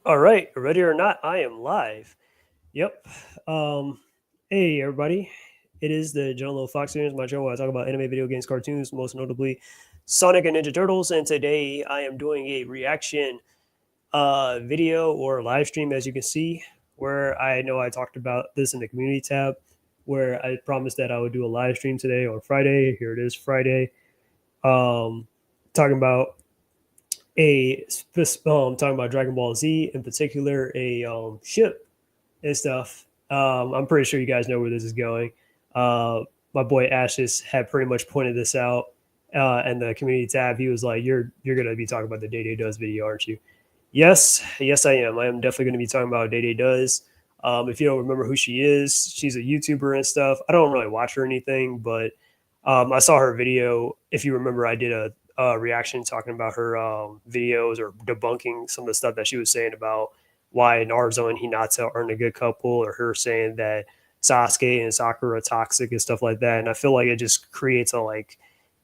All right, ready or not, I am live. Yep. Um, hey everybody, it is the John Little Fox News, my channel where I talk about anime, video games, cartoons, most notably Sonic and Ninja Turtles. And today I am doing a reaction video or live stream, as you can see, where I know I talked about this in the community tab, where I promised that I would do a live stream today on Friday. Here it is, Friday. Um, talking about talking about Dragon Ball Z in particular, a ship and stuff. I'm pretty sure you guys know where this is going. My boy Ashes had pretty much pointed this out, and the community tab. He was like, "You're gonna be talking about the Day Day Does video, aren't you?" Yes, yes, I am. I am definitely going to be talking about Day Day Does. If you don't remember who she is, she's a YouTuber and stuff. I don't really watch her or anything, but I saw her video. If you remember, I did a reaction talking about her videos or debunking some of the stuff that she was saying about why Naruto and Hinata aren't a good couple, or her saying that Sasuke and Sakura are toxic and stuff like that. And I feel like it just creates a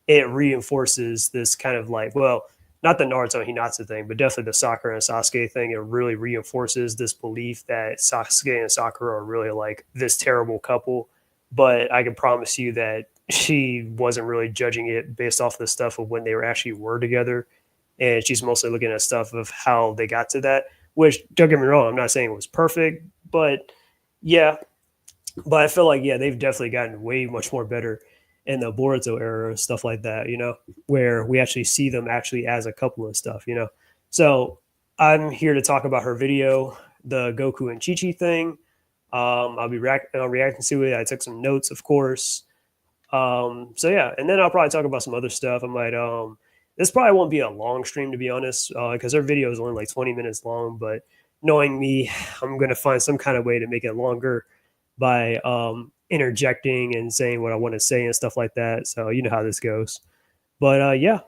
it reinforces this kind of like, well, not the Naruto and Hinata thing, but definitely the Sakura and Sasuke thing. It really reinforces this belief that Sasuke and Sakura are really like this terrible couple. But I can promise you that she wasn't really judging it based off the stuff of when they were together. And she's mostly looking at stuff of how they got to that, which don't get me wrong, I'm not saying it was perfect, but yeah, but I feel like yeah, they've definitely gotten way much more better in the Boruto era and stuff like that. Where we actually see them actually as a couple and stuff. So I'm here to talk about her video, the Goku and Chichi thing. I'll be reacting to it. I took some notes, of course. So yeah, and then I'll probably talk about some other stuff. I might this probably won't be a long stream to be honest, because her video is only like 20 minutes long. But knowing me, I'm gonna find some kind of way to make it longer by interjecting and saying what I want to say and stuff like that. So you know how this goes. But yeah,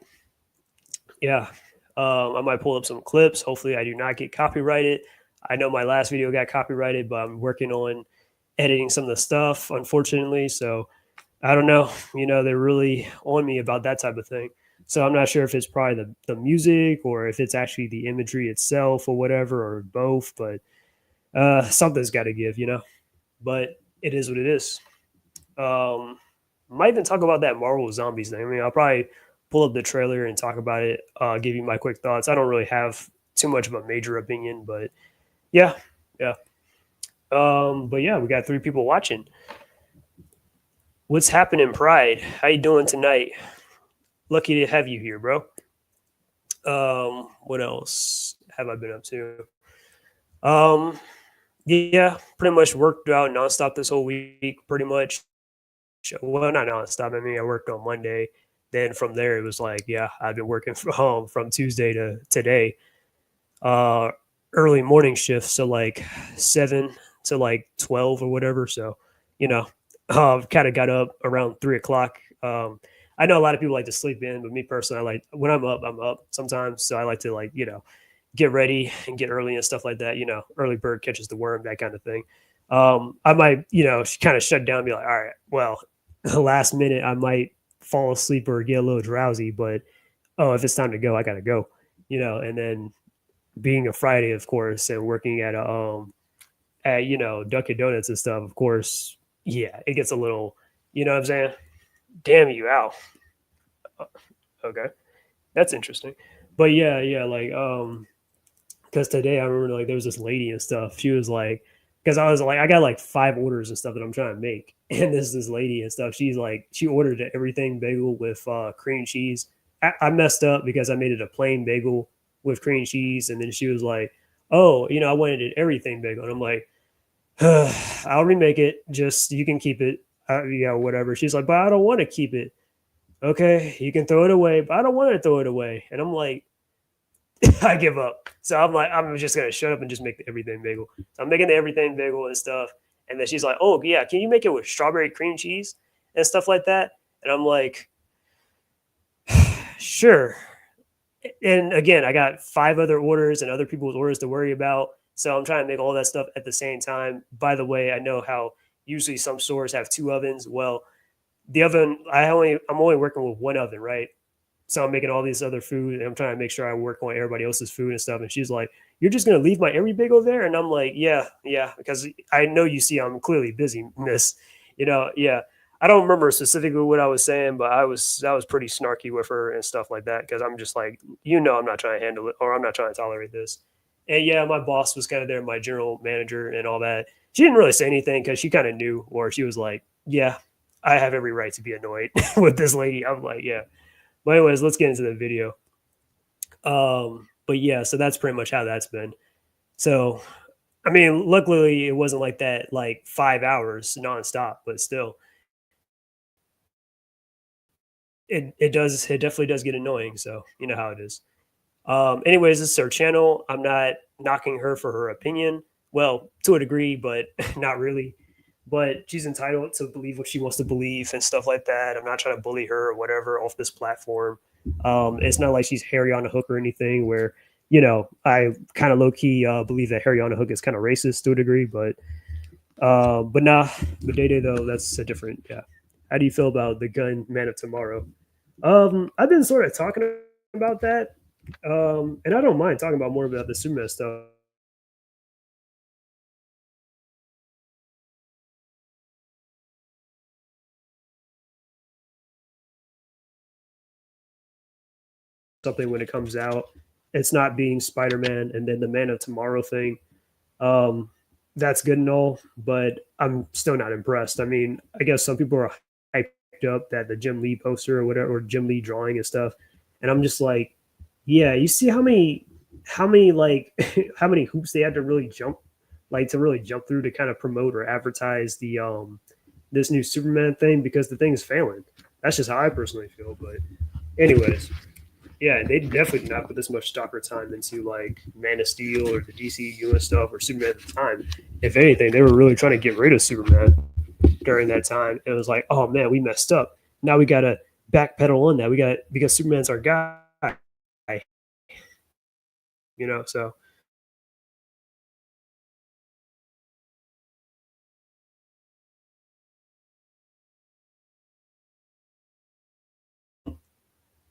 yeah. I might pull up some clips. Hopefully, I do not get copyrighted. I know my last video got copyrighted, but I'm working on editing some of the stuff, unfortunately. So I don't know. They're really on me about that type of thing. So I'm not sure if it's probably the music or if it's actually the imagery itself or whatever or both. But something's got to give. But it is what it is. Um, might even talk about that Marvel Zombies thing. I mean, I'll probably pull up the trailer and talk about it. Give you my quick thoughts. I don't really have too much of a major opinion, but yeah, yeah. But yeah, we got three people watching. What's happening, Pride? How you doing tonight? Lucky to have you here, bro. What else have I been up to? Um, yeah, pretty much worked out nonstop this whole week. Pretty much, well, not nonstop. I mean, I worked on Monday. Then from there, it was like, yeah, I've been working from home from Tuesday to today. Uh, early morning shifts, so like 7 to like 12 or whatever. So, you know, kind of got up around 3 o'clock. I know a lot of people like to sleep in, but me personally, I like when I'm up sometimes. So I like to get ready and get early and stuff like that. Early bird catches the worm, that kind of thing. I might, kind of shut down and be like, all right, well, the last minute I might fall asleep or get a little drowsy, but oh, if it's time to go, I gotta go. And then being a Friday, of course, and working at Dunkin' Donuts and stuff, of course, yeah, it gets a little, you know what I'm saying? Damn you out. Okay, that's interesting. But yeah, yeah, like because today I remember like there was this lady and stuff. She was like, because I was like, I got like 5 orders and stuff that I'm trying to make, and this lady and stuff. She's like, she ordered an everything bagel with cream cheese. I messed up because I made it a plain bagel with cream cheese, and then she was like, oh, I wanted an everything bagel, and I'm like, I'll remake it. Just you can keep it. Yeah, whatever. She's like, but I don't want to keep it. Okay, you can throw it away, but I don't want to throw it away. And I'm like, I give up. So I'm like, I'm just gonna shut up and just make the everything bagel. So I'm making the everything bagel and stuff. And then she's like, oh yeah, can you make it with strawberry cream cheese and stuff like that? And I'm like, sure. And again, I got 5 other orders and other people's orders to worry about. So I'm trying to make all that stuff at the same time. By the way, I know how usually some stores have 2 ovens. Well, the oven, I'm only working with one oven, right? so I'm making all these other food and I'm trying to make sure I work on everybody else's food and stuff. And she's like, "You're just gonna leave my every bagel there?" And I'm like, "Yeah, yeah, because I know you see I'm clearly busy, miss. Yeah." I don't remember specifically what I was saying, but I was pretty snarky with her and stuff like that because I'm just like, I'm not trying to handle it or I'm not trying to tolerate this. And yeah, my boss was kind of there, my general manager and all that. She didn't really say anything because she kind of knew, or she was like, "Yeah, I have every right to be annoyed with this lady." I'm like, "Yeah." But anyways, let's get into the video. But yeah, so that's pretty much how that's been. So I mean, luckily it wasn't like that, like 5 hours nonstop, but still, it definitely does get annoying. So you know how it is. Anyways, this is her channel. I'm not knocking her for her opinion. Well, to a degree, but not really. But she's entitled to believe what she wants to believe and stuff like that. I'm not trying to bully her or whatever off this platform. It's not like she's Harry on a hook or anything. Where I kind of low key believe that Harry on a hook is kind of racist to a degree, but nah. But Day Day though, that's a different. Yeah. How do you feel about the gun Man of Tomorrow? I've been sort of talking about that, and I don't mind talking about more about the Superman stuff. Something when it comes out, it's not being Spider-Man, and then the Man of Tomorrow thing. Um, that's good and all, but I'm still not impressed. I mean, I guess some people are hyped up that the Jim Lee poster or whatever, or Jim Lee drawing and stuff, and I'm just like, yeah, you see how many like how many hoops they had to really jump, like to really jump through to kind of promote or advertise the this new Superman thing because the thing's failing. That's just how I personally feel. But anyways, yeah, they definitely did not put this much stock or time into like Man of Steel or the DCU and stuff or Superman at the time. If anything, they were really trying to get rid of Superman during that time. It was like, oh man, we messed up. Now we gotta backpedal on that. We got because Superman's our guy, So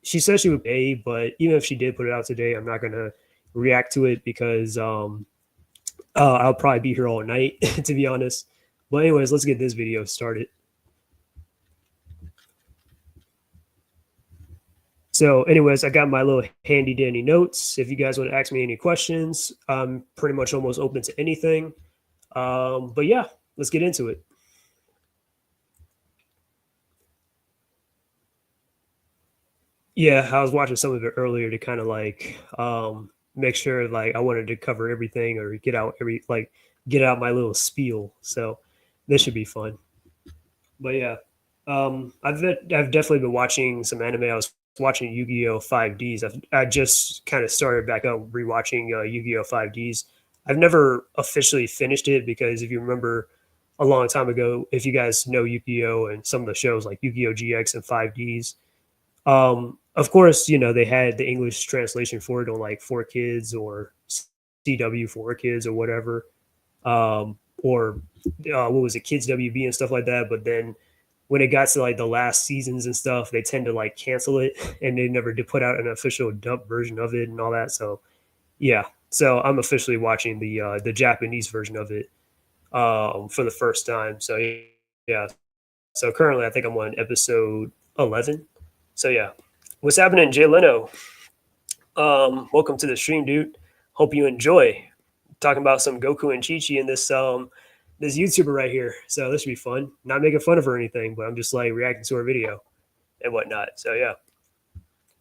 she said she would pay, but even if she did put it out today, I'm not gonna react to it because I'll probably be here all night to be honest. But anyways, let's get this video started. So, anyways, I got my little handy dandy notes. If you guys want to ask me any questions, I'm pretty much almost open to anything. But yeah, let's get into it. Yeah, I was watching some of it earlier to kind of like make sure like I wanted to cover everything or get out my little spiel. So this should be fun. But yeah, I've definitely been watching some anime. I was watching Yu-Gi-Oh! 5Ds. I just kind of started back up rewatching Yu-Gi-Oh! 5Ds. I've never officially finished it because if you remember a long time ago, if you guys know Yu-Gi-Oh! And some of the shows like Yu-Gi-Oh! GX and 5Ds, of course, they had the English translation for it on like 4Kids or CW 4Kids or whatever, or what was it, Kids WB and stuff like that. But then when it got to like the last seasons and stuff, they tend to like cancel it, and they never did put out an official dub version of it and all that. So yeah, so I'm officially watching the Japanese version of it for the first time. So yeah, so currently I think I'm on episode 11. So yeah, what's happening, Jay Leno? Welcome to the stream, dude. Hope you enjoy talking about some Goku and Chichi and this YouTuber right here. So this should be fun. Not making fun of her or anything, but I'm just like reacting to her video and whatnot. So yeah.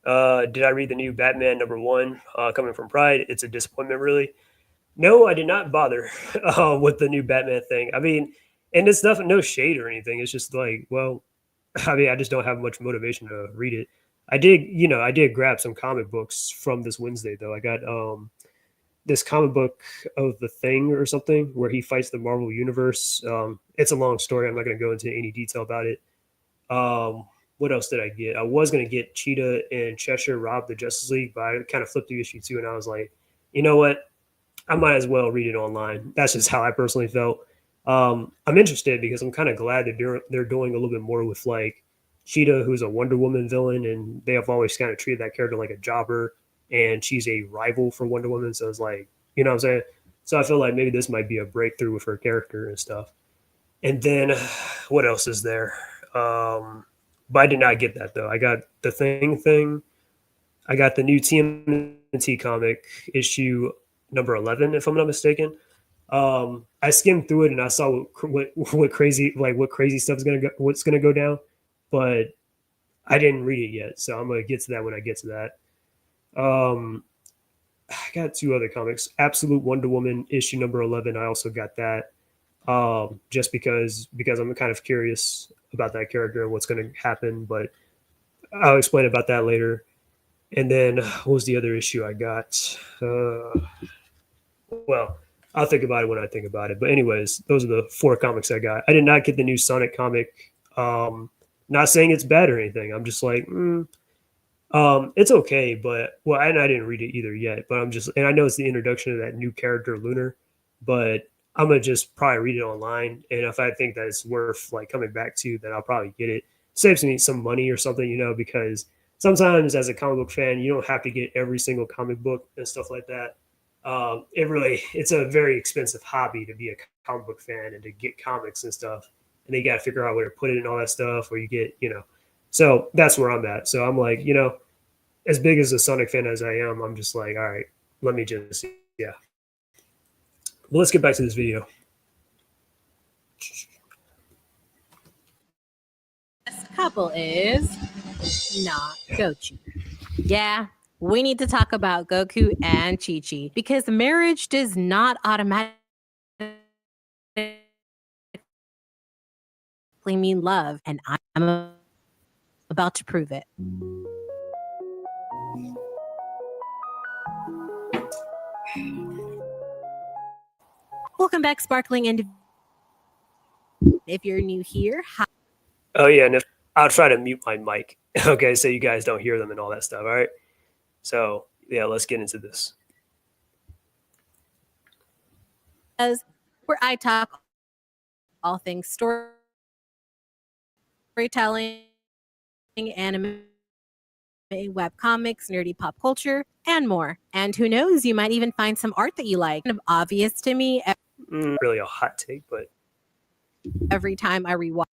Did I read the new Batman #1 coming from Pride? It's a disappointment, really. No, I did not bother with the new Batman thing. I mean, and it's nothing, no shade or anything. It's just like, well, I mean, I just don't have much motivation to read it. I did grab some comic books from this Wednesday though. I got this comic book of the Thing or something where he fights the Marvel universe. It's a long story. I'm not going to go into any detail about it. What else did I get? I was going to get Cheetah and Cheshire Rob the Justice League, but I kind of flipped through issue 2 and I was like, you know what? I might as well read it online. That's just how I personally felt. I'm interested because I'm kind of glad they're doing a little bit more with like Cheetah, who's a Wonder Woman villain, and they have always kind of treated that character like a jobber, and she's a rival for Wonder Woman. So it's like, you know what I'm saying? So I feel like maybe this might be a breakthrough with her character and stuff. And then what else is there? But I did not get that though. I got the thing. I got the new TMNT comic issue number 11, if I'm not mistaken. I skimmed through it and I saw what crazy what crazy stuff is gonna go, what's gonna go down, but I didn't read it yet, so I'm gonna get to that when I get to that. I got two other comics. Absolute Wonder Woman issue number 11. I also got that just because I'm kind of curious about that character and what's going to happen. But I'll explain about that later. And then what was the other issue I got? Well, I'll think about it when I think about it. But anyways, those are the four comics I got. I did not get the new Sonic comic. Not saying it's bad or anything. I'm just like, it's okay, but well, and I didn't read it either yet. But I'm just, and I know it's the introduction of that new character, Lunar, but I'm gonna just probably read it online, and if I think that it's worth like coming back to, then I'll probably get it. Saves me some money or something, because sometimes as a comic book fan, you don't have to get every single comic book and stuff like that. It's a very expensive hobby to be a comic book fan and to get comics and stuff, and then you got to figure out where to put it and all that stuff, or you get, so that's where I'm at. So I'm like, as big as a Sonic fan as I am, I'm just like, all right, let me just, yeah. But let's get back to this video. Best couple is not Gochu. Yeah, we need to talk about Goku and Chichi because marriage does not automatically mean love, and I'm about to prove it. Welcome back, Sparkling. And if you're new here, hi. Oh yeah, and if I'll try to mute my mic, okay, so you guys don't hear them and all that stuff. All right. So yeah, let's get into this. Where I talk all things storytelling, anime, web comics, nerdy pop culture, and more. And who knows, you might even find some art that you like. Kind of obvious to me Really a hot take, but every time I rewatch.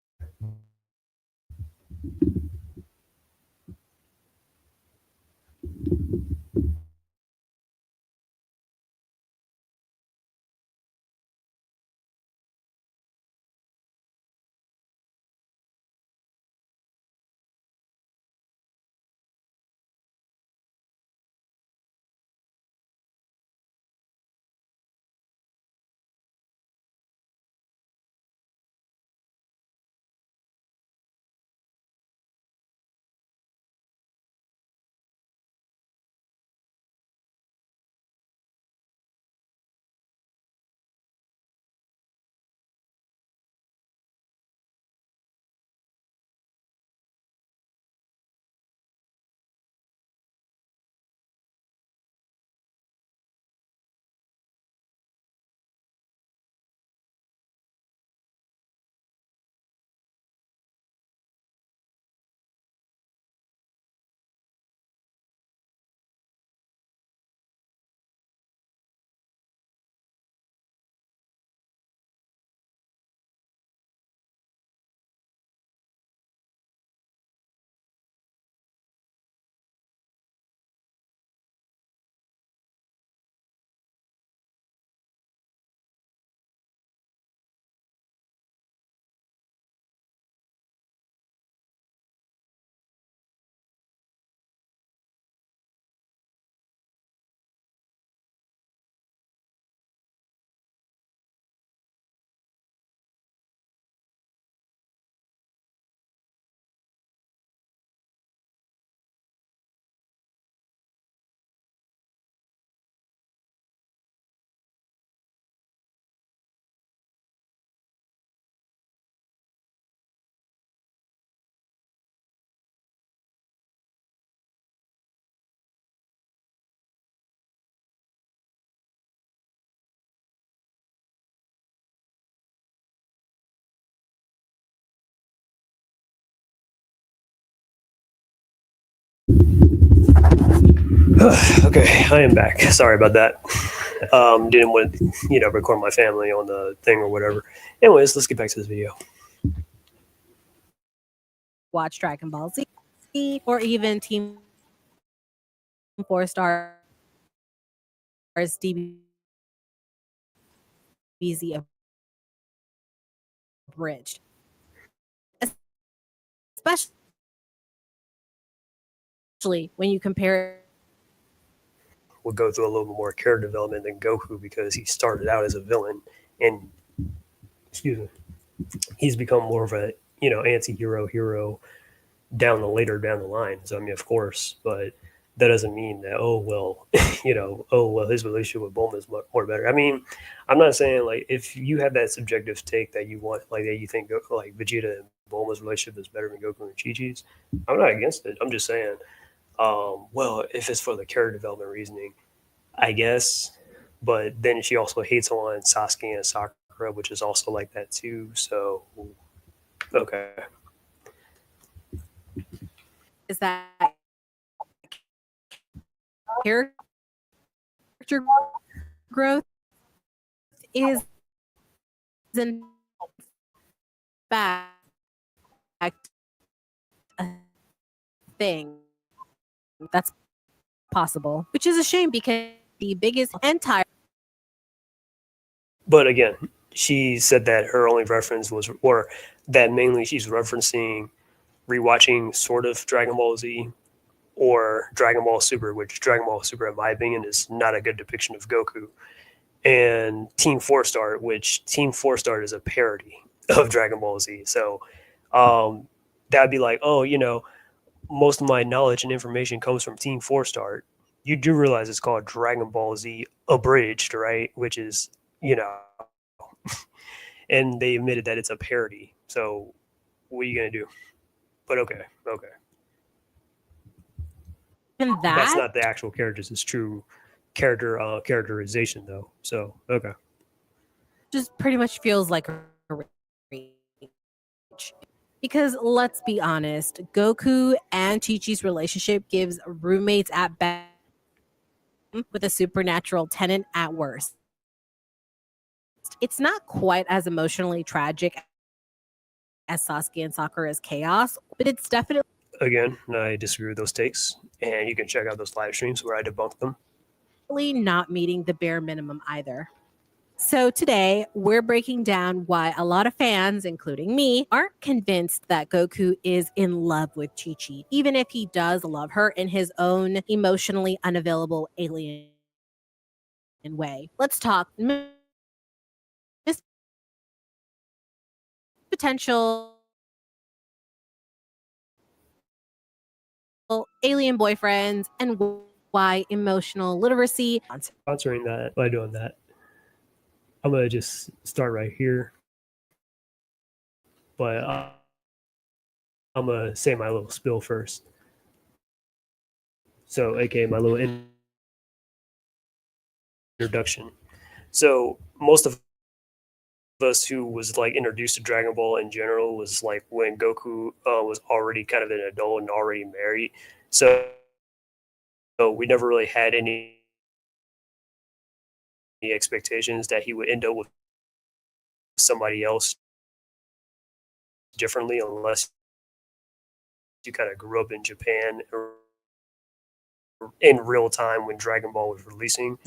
Okay, I am back. Sorry about that. Didn't want to, record my family on the thing or whatever. Anyways, let's get back to this video. Watch Dragon Ball Z or even Team 4 Stars DBZ abridged, especially when you compare. We'll go through a little bit more character development than Goku because he started out as a villain, and excuse me, he's become more of a anti-hero hero down the line. So I mean, of course, but that doesn't mean that his relationship with Bulma is much more better. I mean, I'm not saying like if you have that subjective take that you want like that you think like Vegeta and Bulma's relationship is better than Goku and Chi-Chi's, I'm not against it. I'm just saying, well, if it's for the character development reasoning, I guess. But then she also hates on Sasuke and Sakura, which is also like that too. So okay. Is that character growth is in fact a thing that's possible, which is a shame because the biggest entire. But again, she said that her only reference was, or that mainly she's referencing rewatching sort of Dragon Ball Z or Dragon Ball Super, which Dragon Ball Super, in my opinion, is not a good depiction of Goku, and Team Four Star, which Team Four Star is a parody of Dragon Ball Z. So that'd be like, oh, most of my knowledge and information comes from Team Four Star. You do realize it's called Dragon Ball Z Abridged, right? Which is, and they admitted that it's a parody. So what are you gonna do? But okay, And that's that not the actual characters. It's true characterization though. So okay, just pretty much feels like a reach. Because let's be honest, Goku and Chi-Chi's relationship gives roommates at best with a supernatural tenant at worst. It's not quite as emotionally tragic as Sasuke and Sakura's chaos, but it's definitely again, I disagree with those takes, and you can check out those live streams where I debunk them. not meeting the bare minimum either. So today, we're breaking down why a lot of fans, including me, aren't convinced that Goku is in love with Chi-Chi, even if he does love her in his own emotionally unavailable alien way. Let's talk potential alien boyfriends and why emotional literacy. Sponsoring that by doing that, I'm gonna just start right here. But I'm gonna say my little spill first. So, aka my little introduction. So, most of us who was like introduced to Dragon Ball in general was like when Goku was already kind of an adult and already married. So we never really had any expectations that he would end up with somebody else differently, unless you kind of grew up in Japan in real time when Dragon Ball was releasing.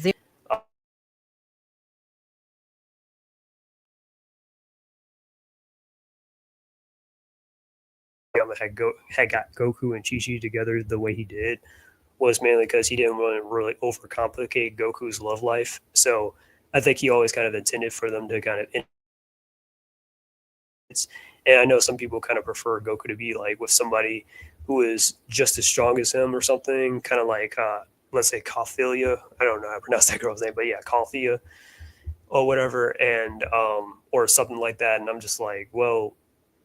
Had got Goku and Chi Chi together the way he did was mainly because he didn't want to really overcomplicate Goku's love life. So I think he always kind of intended for them to kind of. And I know some people kind of prefer Goku to be like with somebody who is just as strong as him or something, kind of like let's say Calphilia. I don't know how to pronounce that girl's name, but yeah, Calphia or whatever, and or something like that. And I'm just like, well,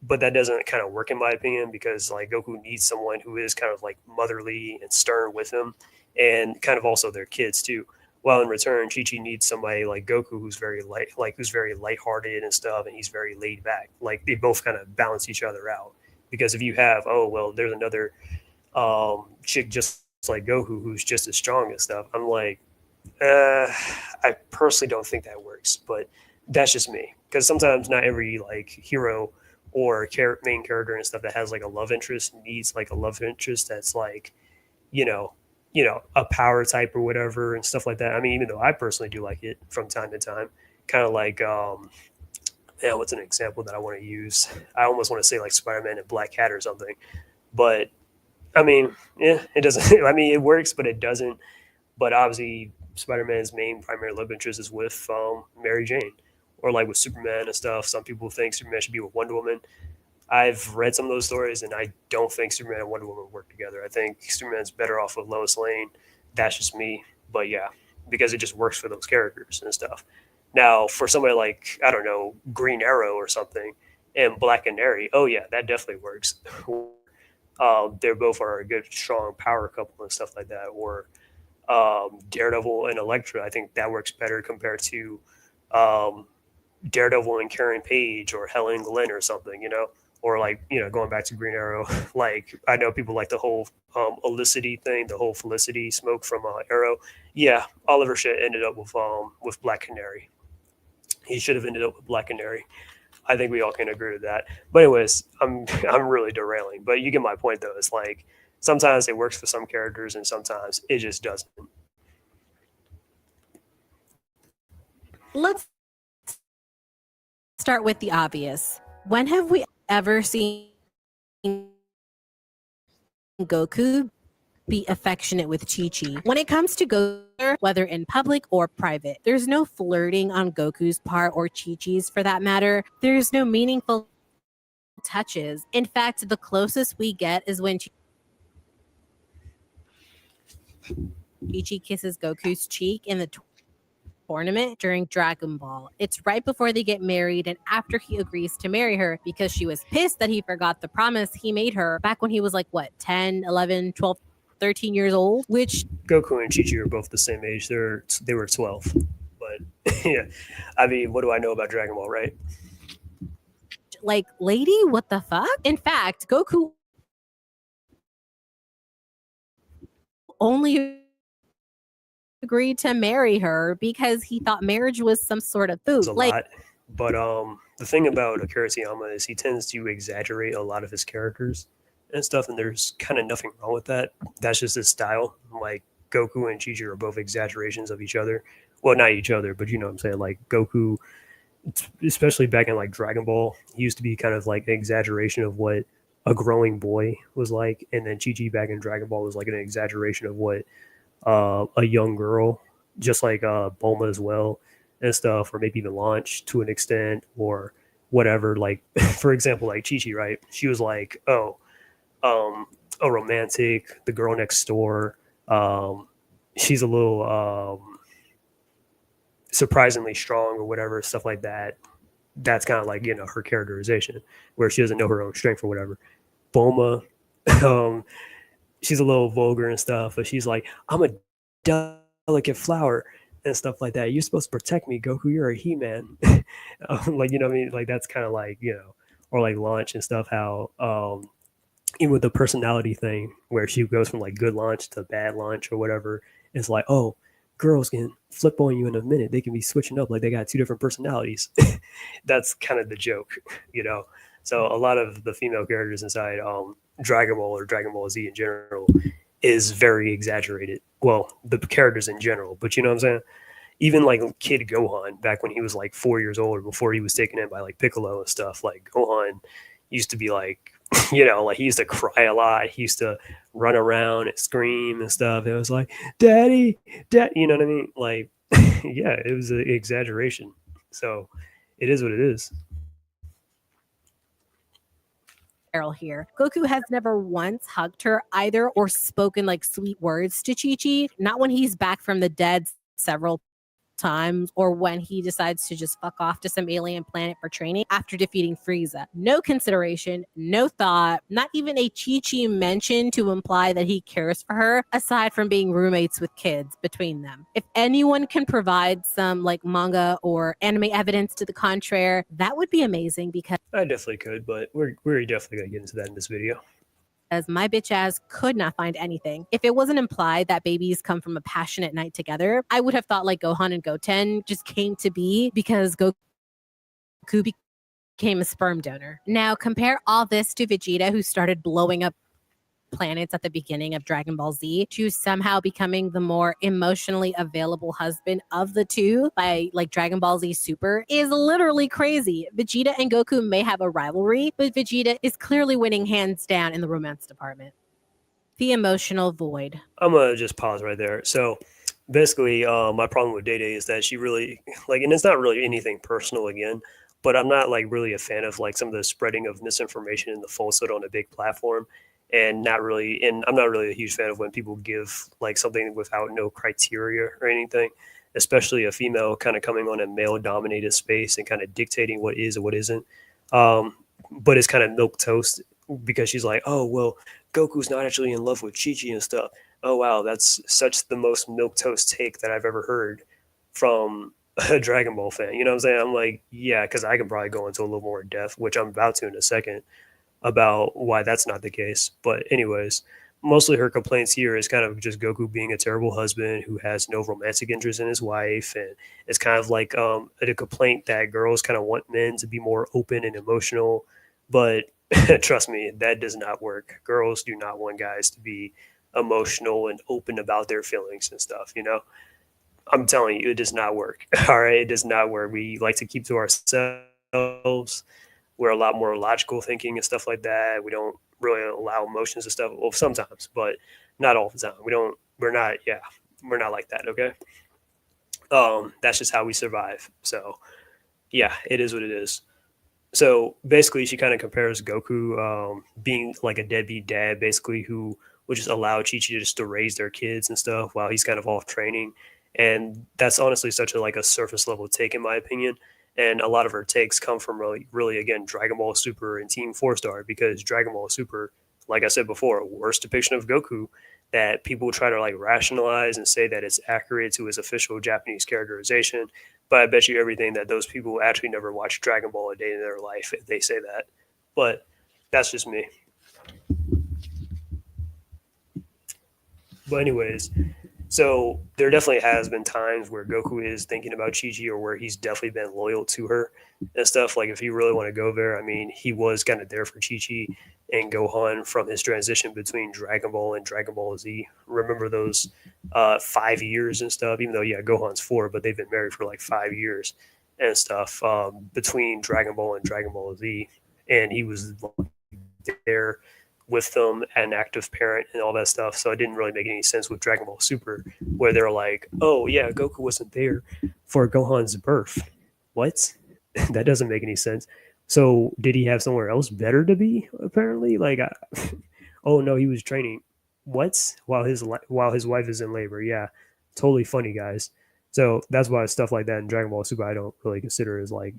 but that doesn't kind of work in my opinion because like Goku needs someone who is kind of like motherly and stern with him, and kind of also their kids too. While in return, Chi Chi needs somebody like Goku who's very who's very lighthearted and stuff, and he's very laid back. Like they both kind of balance each other out. Because if you have, oh well, there's another chick just like Goku who's just as strong and stuff. I'm like, I personally don't think that works, but that's just me. Because sometimes not every like hero or main character and stuff that has like a love interest needs like a love interest that's like, you know, a power type or whatever and stuff like that. I mean, even though I personally do like it from time to time, kind of like, yeah, what's an example that I want to use? I almost want to say like Spider-Man and Black Cat or something, but I mean, yeah, it doesn't. I mean, it works, but it doesn't. But obviously, Spider-Man's main primary love interest is with Mary Jane, or like with Superman and stuff. Some people think Superman should be with Wonder Woman. I've read some of those stories, and I don't think Superman and Wonder Woman work together. I think Superman's better off with Lois Lane. That's just me, but yeah, because it just works for those characters and stuff. Now, for somebody like I don't know Green Arrow or something, and Black Canary, oh yeah, that definitely works. They're both are a good, strong power couple and stuff like that. Or Daredevil and Elektra, I think that works better compared to um, Daredevil and Karen Page or Helen Glenn or something, or like going back to Green Arrow. Like I know people like the whole Olicity thing, the whole Felicity smoke from Arrow. Yeah, Oliver should ended up with Black Canary. He should have ended up with Black Canary. I think we all can agree with that. But anyways, I'm really derailing. But you get my point though. It's like sometimes it works for some characters and sometimes it just doesn't. Let's start with the obvious. When have we ever seen Goku be affectionate with Chi-Chi? When it comes to Goku, whether in public or private, there's no flirting on Goku's part or Chi-Chi's for that matter. There's no meaningful touches. In fact, the closest we get is when Chi-Chi kisses Goku's cheek in the tournament during Dragon Ball. It's right before they get married and after he agrees to marry her because she was pissed that he forgot the promise he made her back when he was like, what, 10, 11, 12, 13 years old? Which Goku and Chichi are both the same age. They were 12. But yeah, I mean, what do I know about Dragon Ball, right? like, lady, what the fuck? In fact, Goku only agreed to marry her because he thought marriage was some sort of food. A lot. But the thing about Akira Toriyama is he tends to exaggerate a lot of his characters and stuff, and there's kind of nothing wrong with that. That's just his style. Like Goku and Chichi are both exaggerations of each other. Well, not each other, but you know what I'm saying. Like Goku, especially back in like Dragon Ball, he used to be kind of like an exaggeration of what a growing boy was like, and then Chi Chi back in Dragon Ball was like an exaggeration of what a young girl, just like Bulma as well and stuff, or maybe even Launch to an extent, or whatever. Like for example, like Chi Chi, right? She was like, oh, a romantic, the girl next door. She's a little surprisingly strong or whatever, stuff like that. That's kind of like her characterization, where she doesn't know her own strength or whatever. Bulma, um, she's a little vulgar and stuff, but she's like, I'm a delicate flower and stuff like that. You're supposed to protect me, Goku. You're a He-Man. Like, you know what I mean? Like, that's kind of like, or like Launch and stuff, how, even with the personality thing, where she goes from like good Launch to bad Launch or whatever, it's like, oh, girls can flip on you in a minute. They can be switching up like they got two different personalities. That's kind of the joke, you know? So a lot of the female characters inside Dragon Ball or Dragon Ball Z in general is very exaggerated. Well, the characters in general, but you know what I'm saying? Even like Kid Gohan back when he was like 4 years old or before he was taken in by like Piccolo and stuff, like Gohan used to be like, like he used to cry a lot. He used to run around and scream and stuff. It was like, Daddy, Dad, you know what I mean? Like, yeah, it was an exaggeration. So it is what it is. Here. Goku has never once hugged her either or spoken like sweet words to Chi Chi, not when he's back from the dead several times or when he decides to just fuck off to some alien planet for training after defeating Frieza. No consideration, no thought, not even a Chi-Chi mention to imply that he cares for her aside from being roommates with kids between them. If anyone can provide some like manga or anime evidence to the contrary, that would be amazing because I definitely could, but we're definitely going to get into that in this video. because my bitch ass could not find anything. If it wasn't implied that babies come from a passionate night together, I would have thought like Gohan and Goten just came to be because Goku became a sperm donor. Now compare all this to Vegeta, who started blowing up planets at the beginning of Dragon Ball Z, to somehow becoming the more emotionally available husband of the two by like Dragon Ball Z Super, is literally crazy. Vegeta and Goku may have a rivalry, but Vegeta is clearly winning hands down in the romance department. The emotional void. I'm gonna just pause right there. So basically, my problem with Day Day is that she really like, and it's not really anything personal again, but I'm not like really a fan of like some of the spreading of misinformation and the falsehood on a big platform, and not really, and I'm not really a huge fan of when people give like something without no criteria or anything, especially a female kind of coming on a male dominated space and kind of dictating what is and what isn't. Um, but it's kind of milk toast because she's like, oh well, Goku's not actually in love with Chi Chi and stuff. Oh wow, that's such the most milk toast take that I've ever heard from a Dragon Ball fan. You know what I'm saying? I'm like, yeah, because I can probably go into a little more depth, which I'm about to in a second, about why that's not the case. But anyways, mostly her complaints here is kind of just Goku being a terrible husband who has no romantic interest in his wife, and it's kind of like a complaint that girls kind of want men to be more open and emotional, but trust me, that does not work. Girls do not want guys to be emotional and open about their feelings and stuff. You know, I'm telling you, it does not work. All right, it does not work. We like to keep to ourselves. We're a lot more logical thinking and stuff like that. We don't really allow emotions and stuff. Well, sometimes, but not all the time. We don't. We're not. Yeah, we're not like that. Okay. That's just how we survive. So yeah, it is what it is. So basically, she kind of compares Goku being like a deadbeat dad, basically, who would just allow Chi Chi just to raise their kids and stuff while he's kind of off training. And that's honestly such a like a surface level take, in my opinion. And a lot of her takes come from really again Dragon Ball Super and Team Four Star, because Dragon Ball Super, like I said before, worst depiction of Goku that people try to like rationalize and say that it's accurate to his official Japanese characterization, but I bet you everything that those people actually never watched Dragon Ball a day in their life if they say that. But that's just me. But anyways, so there definitely has been times where Goku is thinking about Chi Chi, or where he's definitely been loyal to her and stuff. Like if you really want to go there, I mean, he was kind of there for Chi Chi and Gohan from his transition between Dragon Ball and Dragon Ball Z. Remember those 5 years and stuff? Even though yeah, Gohan's four, but they've been married for like 5 years and stuff between Dragon Ball and Dragon Ball Z, and he was there with them, an active parent and all that stuff. So it didn't really make any sense with Dragon Ball Super, where they're like, oh yeah, Goku wasn't there for Gohan's birth. What? That doesn't make any sense. So did he have somewhere else better to be? Apparently, like, oh no, he was training. What? While his wife is in labor? Yeah, totally funny, guys. So that's why stuff like that in Dragon Ball Super I don't really consider as like,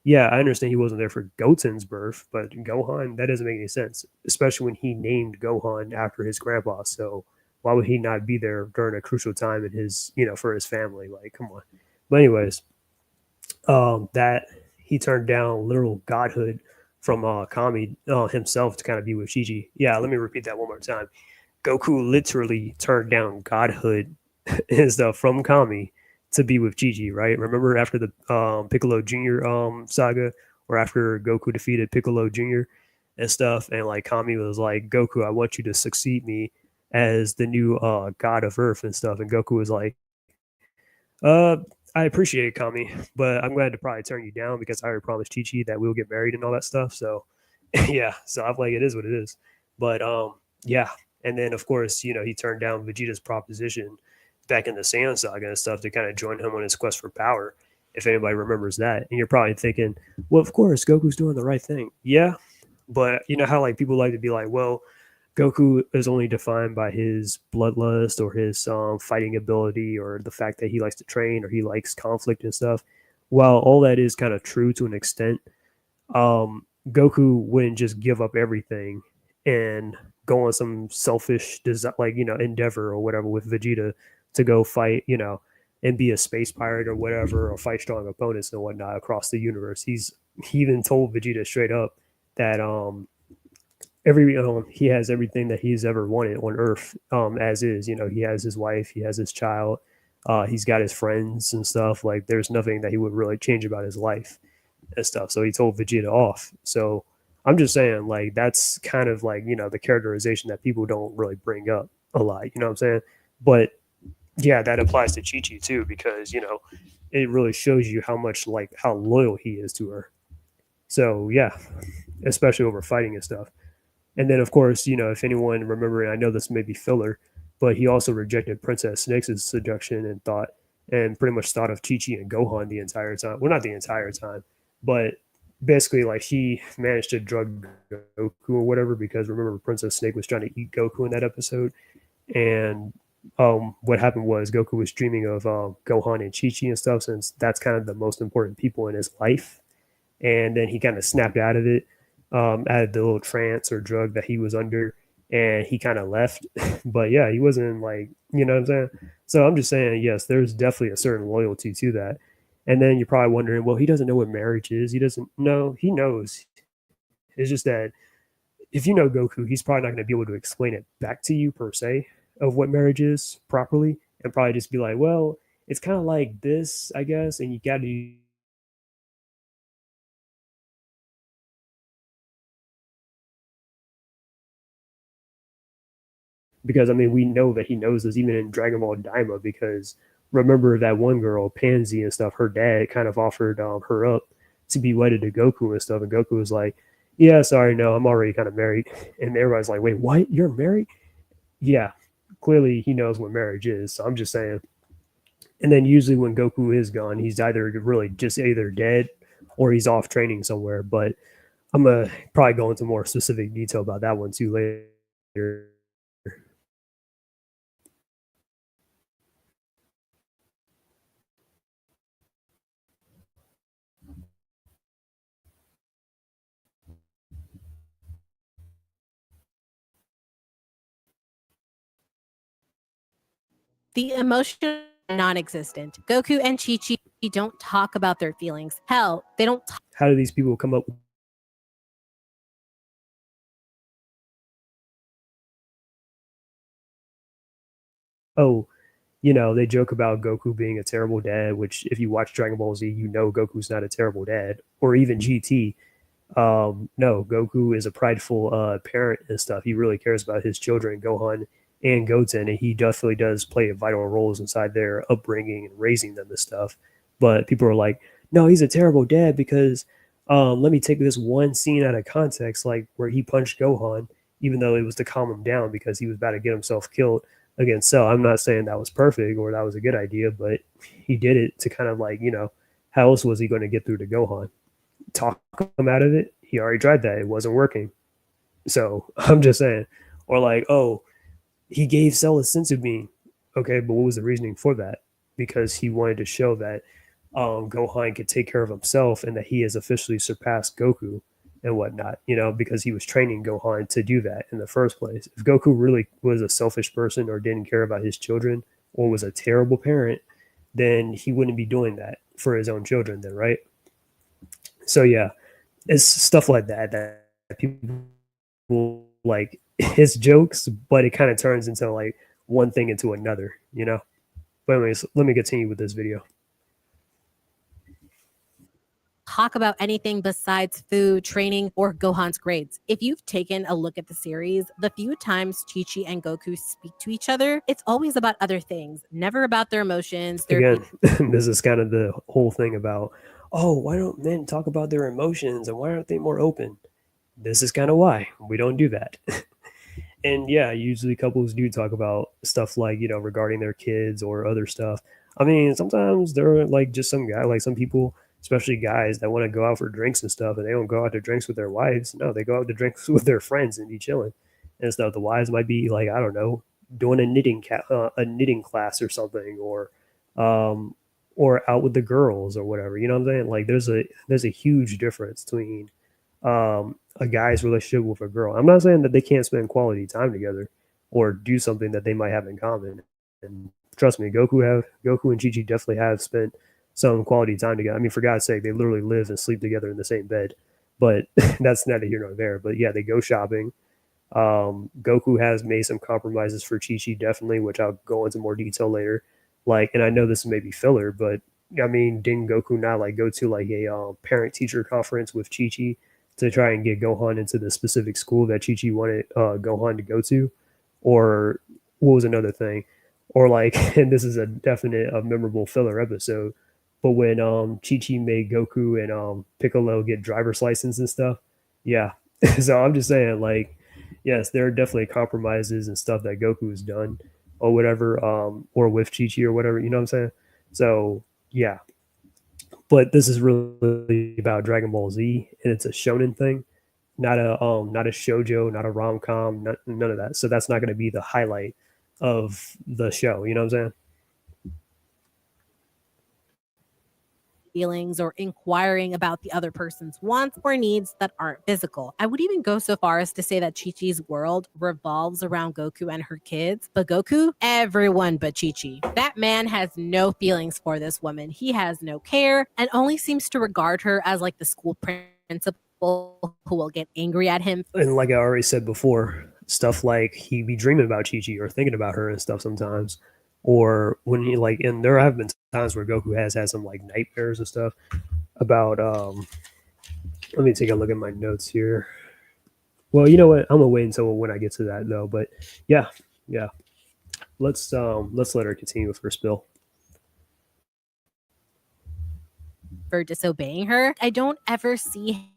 yeah, I understand he wasn't there for Goten's birth, but Gohan, that doesn't make any sense, especially when he named Gohan after his grandpa. So why would he not be there during a crucial time in his, for his family? Like, come on. But anyways, that he turned down literal godhood from Kami himself to kind of be with Chi. Yeah, let me repeat that one more time. Goku literally turned down godhood and stuff from Kami to be with Gigi, right? Remember after the Piccolo Junior saga, or after Goku defeated Piccolo Junior and stuff, and like Kami was like, Goku, I want you to succeed me as the new god of Earth and stuff, and Goku was like, I appreciate it, Kami, but I'm glad to probably turn you down because I already promised Chi Chi that we'll get married and all that stuff. So yeah, so I'm like, it is what it is. But yeah, and then of course, he turned down Vegeta's proposition back in the Saiyan saga and stuff to kind of join him on his quest for power. If anybody remembers that, and you're probably thinking, well, of course, Goku's doing the right thing. Yeah, but you know how like people like to be like, well, Goku is only defined by his bloodlust or his fighting ability or the fact that he likes to train or he likes conflict and stuff. While all that is kind of true to an extent, Goku wouldn't just give up everything and go on some selfish like endeavor or whatever with Vegeta to go fight and be a space pirate or whatever, or fight strong opponents and whatnot across the universe. He even told Vegeta straight up that every he has everything that he's ever wanted on Earth, as is. He has his wife, he has his child, he's got his friends and stuff. Like, there's nothing that he would really change about his life and stuff. So he told Vegeta off. So I'm just saying, like, that's kind of like, the characterization that people don't really bring up a lot. You know what I'm saying? But yeah, that applies to Chi Chi too, because it really shows you how much, like, how loyal he is to her. So yeah, especially over fighting and stuff. And then, of course, if anyone remembering, I know this may be filler, but he also rejected Princess Snake's seduction and pretty much thought of Chi Chi and Gohan the entire time. Well, not the entire time, but basically, like, he managed to drug Goku or whatever, because remember, Princess Snake was trying to eat Goku in that episode. And what happened was Goku was dreaming of Gohan and Chi Chi and stuff, since that's kind of the most important people in his life. And then he kind of snapped out of it, out of the little trance or drug that he was under, and he kind of left. But yeah, he wasn't, like, what I'm saying. So I'm just saying, yes, there's definitely a certain loyalty to that. And then you're probably wondering, well, he doesn't know what marriage is. He doesn't know. He knows. It's just that if you know Goku, he's probably not going to be able to explain it back to you per se of what marriage is properly, and probably just be like, well, it's kind of like this, I guess, and you got to, because I mean, we know that he knows this even in Dragon Ball Daima, because remember that one girl, Pansy and stuff, her dad kind of offered her up to be wedded to Goku and stuff, and Goku was like, yeah, sorry, no, I'm already kind of married. And everybody's like, wait, what? You're married? Yeah, clearly he knows what marriage is. So I'm just saying. And then usually when Goku is gone, he's either really just either dead or he's off training somewhere. But I'm gonna probably go into more specific detail about that one too later. The emotion non-existent. Goku and Chi-Chi don't talk about their feelings. Hell, they don't How do these people come up with, oh, they joke about Goku being a terrible dad, which if you watch Dragon Ball Z, Goku's not a terrible dad, or even GT. No, Goku is a prideful parent and stuff. He really cares about his children, Gohan and Goten, and he definitely does play vital roles inside their upbringing and raising them and stuff. But people are like, no, he's a terrible dad because let me take this one scene out of context, like where he punched Gohan, even though it was to calm him down because he was about to get himself killed against Cell. I'm not saying that was perfect or that was a good idea, but he did it to kind of, like, how else was he going to get through to Gohan? Talk him out of it? He already tried that. It wasn't working. So I'm just saying. Or like, oh, he gave Cell a senzu bean. Okay, but what was the reasoning for that? Because he wanted to show that Gohan could take care of himself and that he has officially surpassed Goku and whatnot, because he was training Gohan to do that in the first place. If Goku really was a selfish person or didn't care about his children or was a terrible parent, then he wouldn't be doing that for his own children, then, right? So yeah, it's stuff like that people like his jokes, but it kind of turns into like one thing into another. But anyways, let me continue with this video. talk about anything besides food, training, or Gohan's grades. If you've taken a look at the series, the few times Chi-Chi and Goku speak to each other, it's always about other things, never about their emotions. Again, this is kind of the whole thing about, oh, why don't men talk about their emotions and why aren't they more open? This is kind of why we don't do that. And yeah, usually couples do talk about stuff like, regarding their kids or other stuff. I mean, sometimes there are like just some guy, like some people, especially guys that want to go out for drinks and stuff, and they don't go out to drinks with their wives. No, they go out to drinks with their friends and be chilling and stuff. The wives might be like, I don't know, doing a knitting class or something, um, or out with the girls or whatever. You know what I'm saying? Like, there's a huge difference between a guy's relationship with a girl. I'm not saying that they can't spend quality time together or do something that they might have in common. And trust me, Goku and Chi definitely have spent some quality time together. I mean, for God's sake, they literally live and sleep together in the same bed. But that's neither here nor there. But yeah, they go shopping. Goku has made some compromises for Chi Chi, definitely, which I'll go into more detail later. Like, and I know this may be filler, but I mean, didn't Goku not like go to like a parent teacher conference with Chi Chi to try and get Gohan into the specific school that Chi Chi wanted Gohan to go to, or what was another thing, or like, and this is a definite a memorable filler episode, but when Chi Chi made Goku and Piccolo get driver's license and stuff, yeah. So I'm just saying, like, yes, there are definitely compromises and stuff that Goku has done or whatever, or with Chi Chi or whatever. You know what I'm saying? So yeah, but this is really about Dragon Ball Z, and it's a shonen thing, not a shojo, not a rom com, none of that. So that's not going to be the highlight of the show. You know what I'm saying? feelings or inquiring about the other person's wants or needs that aren't physical. I would even go so far as to say that Chi Chi's world revolves around Goku and her kids, but Goku, everyone but Chi Chi. That man has no feelings for this woman. He has no care and only seems to regard her as like the school principal who will get angry at him. And like I already said before, stuff like he be dreaming about Chi Chi or thinking about her and stuff sometimes. Or when he like, and there have been times where Goku has had some like nightmares and stuff about. Let me take a look at my notes here. Well, you know what? I'm gonna wait until when I get to that though. But yeah, yeah. Let's let her continue with her spill. For disobeying her. I don't ever see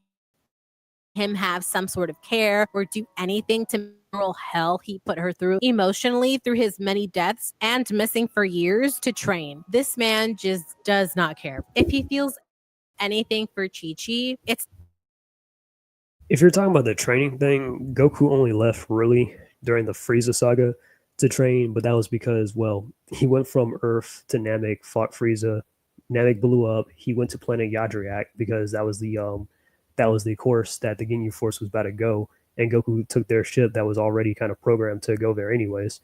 him have some sort of care or do anything to moral hell he put her through emotionally through his many deaths and missing for years to train. This man just does not care. If he feels anything for Chi Chi, it's If you're talking about the training thing, Goku only left really during the Frieza saga to train, but that was because, well, he went from Earth to Namek, fought Frieza. Namek blew up. He went to planet Yadriak because that was the course that the Ginyu Force was about to go, and Goku took their ship that was already kind of programmed to go there anyways,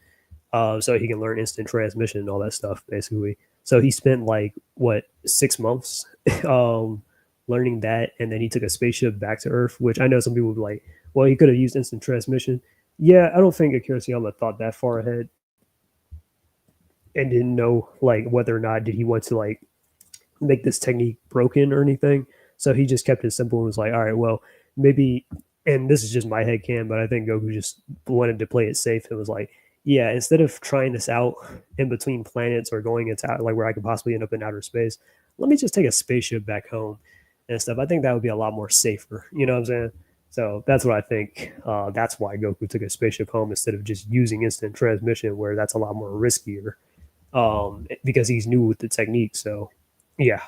so he can learn instant transmission and all that stuff basically. So he spent like what 6 months um, learning that, and then he took a spaceship back to Earth. Which I know some people would be like, well, he could have used instant transmission. Yeah, I don't think Akira Toriyama thought that far ahead and didn't know like whether or not did he want to like make this technique broken or anything. So he just kept it simple and was like, all right, well, maybe, and this is just my head can, but I think Goku just wanted to play it safe and was like, yeah, instead of trying this out in between planets or going into like where I could possibly end up in outer space, let me just take a spaceship back home and stuff. I think that would be a lot more safer. You know what I'm saying? So that's what I think. That's why Goku took a spaceship home instead of just using instant transmission, where that's a lot more riskier because he's new with the technique. So, yeah,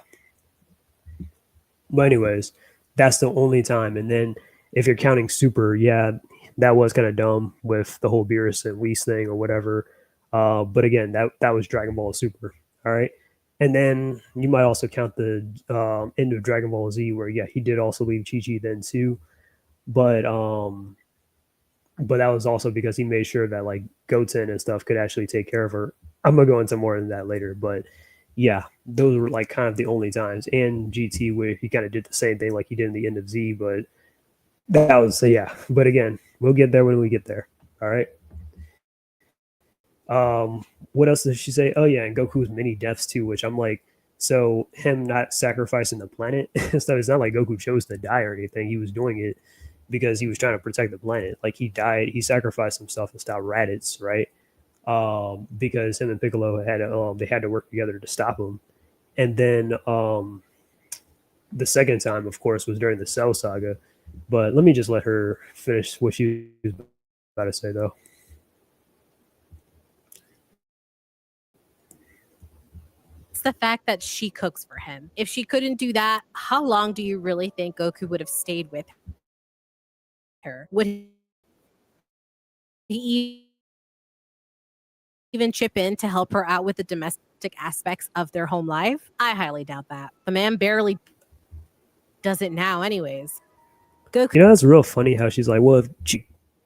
but anyways, that's the only time. And then if you're counting Super, yeah, that was kind of dumb with the whole Beerus and Whis thing or whatever. But again, that was Dragon Ball Super. All right. And then you might also count the end of Dragon Ball Z, where yeah, he did also leave Chi Chi then too. But but that was also because he made sure that like Goten and stuff could actually take care of her. I'm gonna go into more than that later, but yeah, those were like kind of the only times. And GT where he kind of did the same thing like he did in the end of Z, but that was yeah. But again, we'll get there when we get there. All right. What else did she say? Oh yeah, and Goku's many deaths too, which I'm like, so him not sacrificing the planet and stuff. It's not like Goku chose to die or anything. He was doing it because he was trying to protect the planet. Like he died, he sacrificed himself and stopped Raditz, right? Because him and Piccolo had they had to work together to stop him. And then the second time, of course, was during the Cell Saga. But let me just let her finish what she was about to say, though. it's the fact that she cooks for him. If she couldn't do that, how long do you really think Goku would have stayed with her? Would he even chip in to help her out with the domestic aspects of their home life? I highly doubt that. The man barely does it now, anyways. Goku. You know, that's real funny how she's like, well,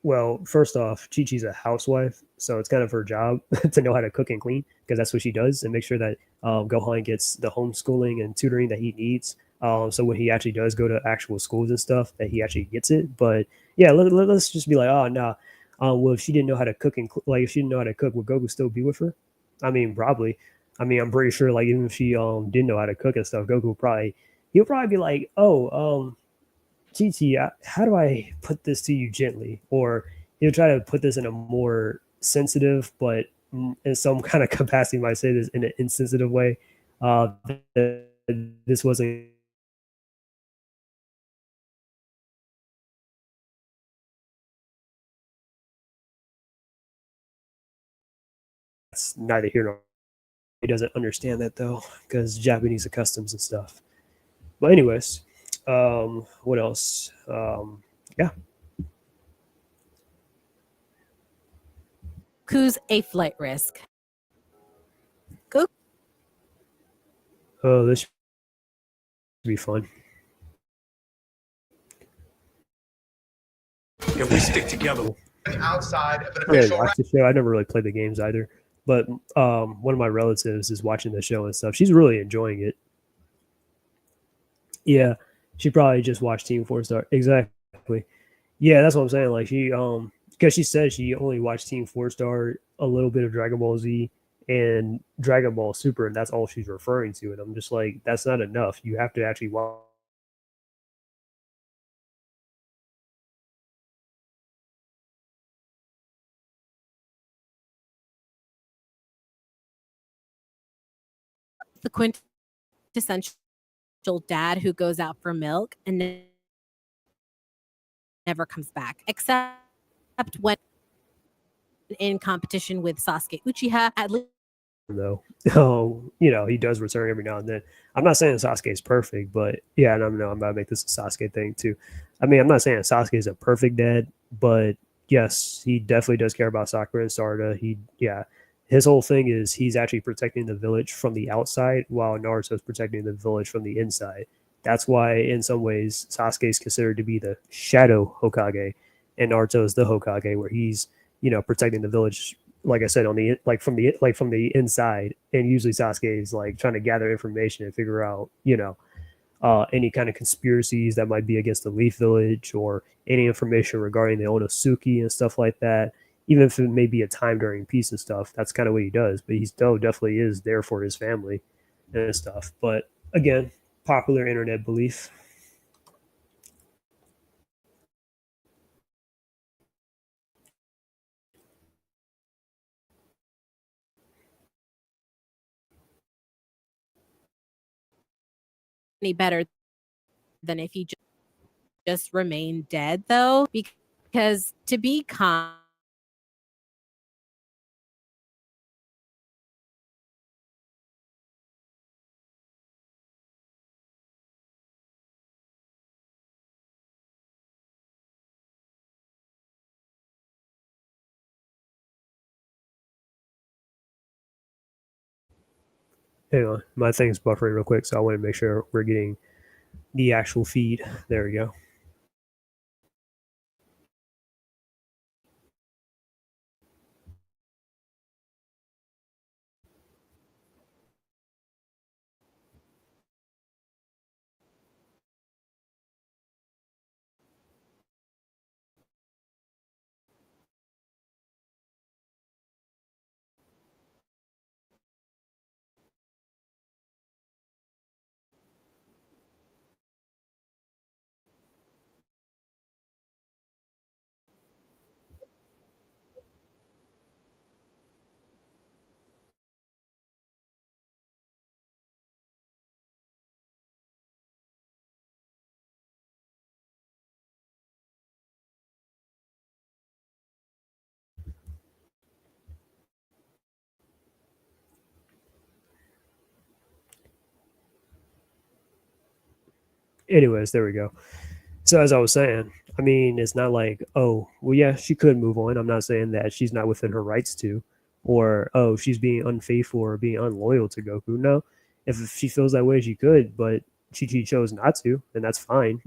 well, first off, Chi Chi's a housewife, so it's kind of her job to know how to cook and clean because that's what she does and make sure that Gohan gets the homeschooling and tutoring that he needs. So when he actually does go to actual schools and stuff, that he actually gets it. But Yeah, us just be like, oh no, well if she didn't know how to cook and like if she didn't know how to cook, would Goku still be with her? I mean, probably. I mean, I'm pretty sure like even if she didn't know how to cook and stuff, Goku would probably he'll probably be like, oh Chi, how do I put this to you gently? Or he'll try to put this in a more sensitive, but in some kind of capacity, might say this in an insensitive way. That this wasn't that's neither here nor he doesn't understand that though, because Japanese customs and stuff. But anyways, what else? Yeah, Goku's a flight risk. Goku oh, this should be fun. If we stick together. Outside of an I really official watched the show. I never really played the games either, but one of my relatives is watching the show and stuff. She's really enjoying it. Yeah, she probably just watched Team Four Star. Exactly. Yeah, that's what I'm saying. Like because she said she only watched Team Four Star, a little bit of Dragon Ball Z and Dragon Ball Super, and that's all she's referring to. And I'm just like, that's not enough. You have to actually watch. the quintessential dad who goes out for milk and never comes back, except when in competition with Sasuke Uchiha. At least Though. He does return every now and then. I'm not saying Sasuke is perfect, but yeah, and I'm about to make this a Sasuke thing too. I mean, I'm not saying Sasuke is a perfect dad, but yes, he definitely does care about Sakura and Sarda. His whole thing is he's actually protecting the village from the outside, while Naruto's protecting the village from the inside. That's why, in some ways, Sasuke is considered to be the shadow Hokage, and Naruto is the Hokage, where he's protecting the village like I said, on the from the inside, and usually Sasuke is like trying to gather information and figure out, any kind of conspiracies that might be against the Leaf Village or any information regarding the Onosuke and stuff like that. Even if it may be a time during peace and stuff, that's kind of what he does. But he still definitely is there for his family and stuff. But again, popular internet belief. any better than if he just remained dead, though, because to be calm. Hang on, my thing's buffering real quick, so I want to make sure we're getting the actual feed. There we go. Anyways, there we go. So as I was saying, I mean, it's not like, oh, well, yeah, she could move on. I'm not saying that she's not within her rights to, or oh, she's being unfaithful or being unloyal to Goku. No, if she feels that way, she could, but Chi chose not to, and that's fine.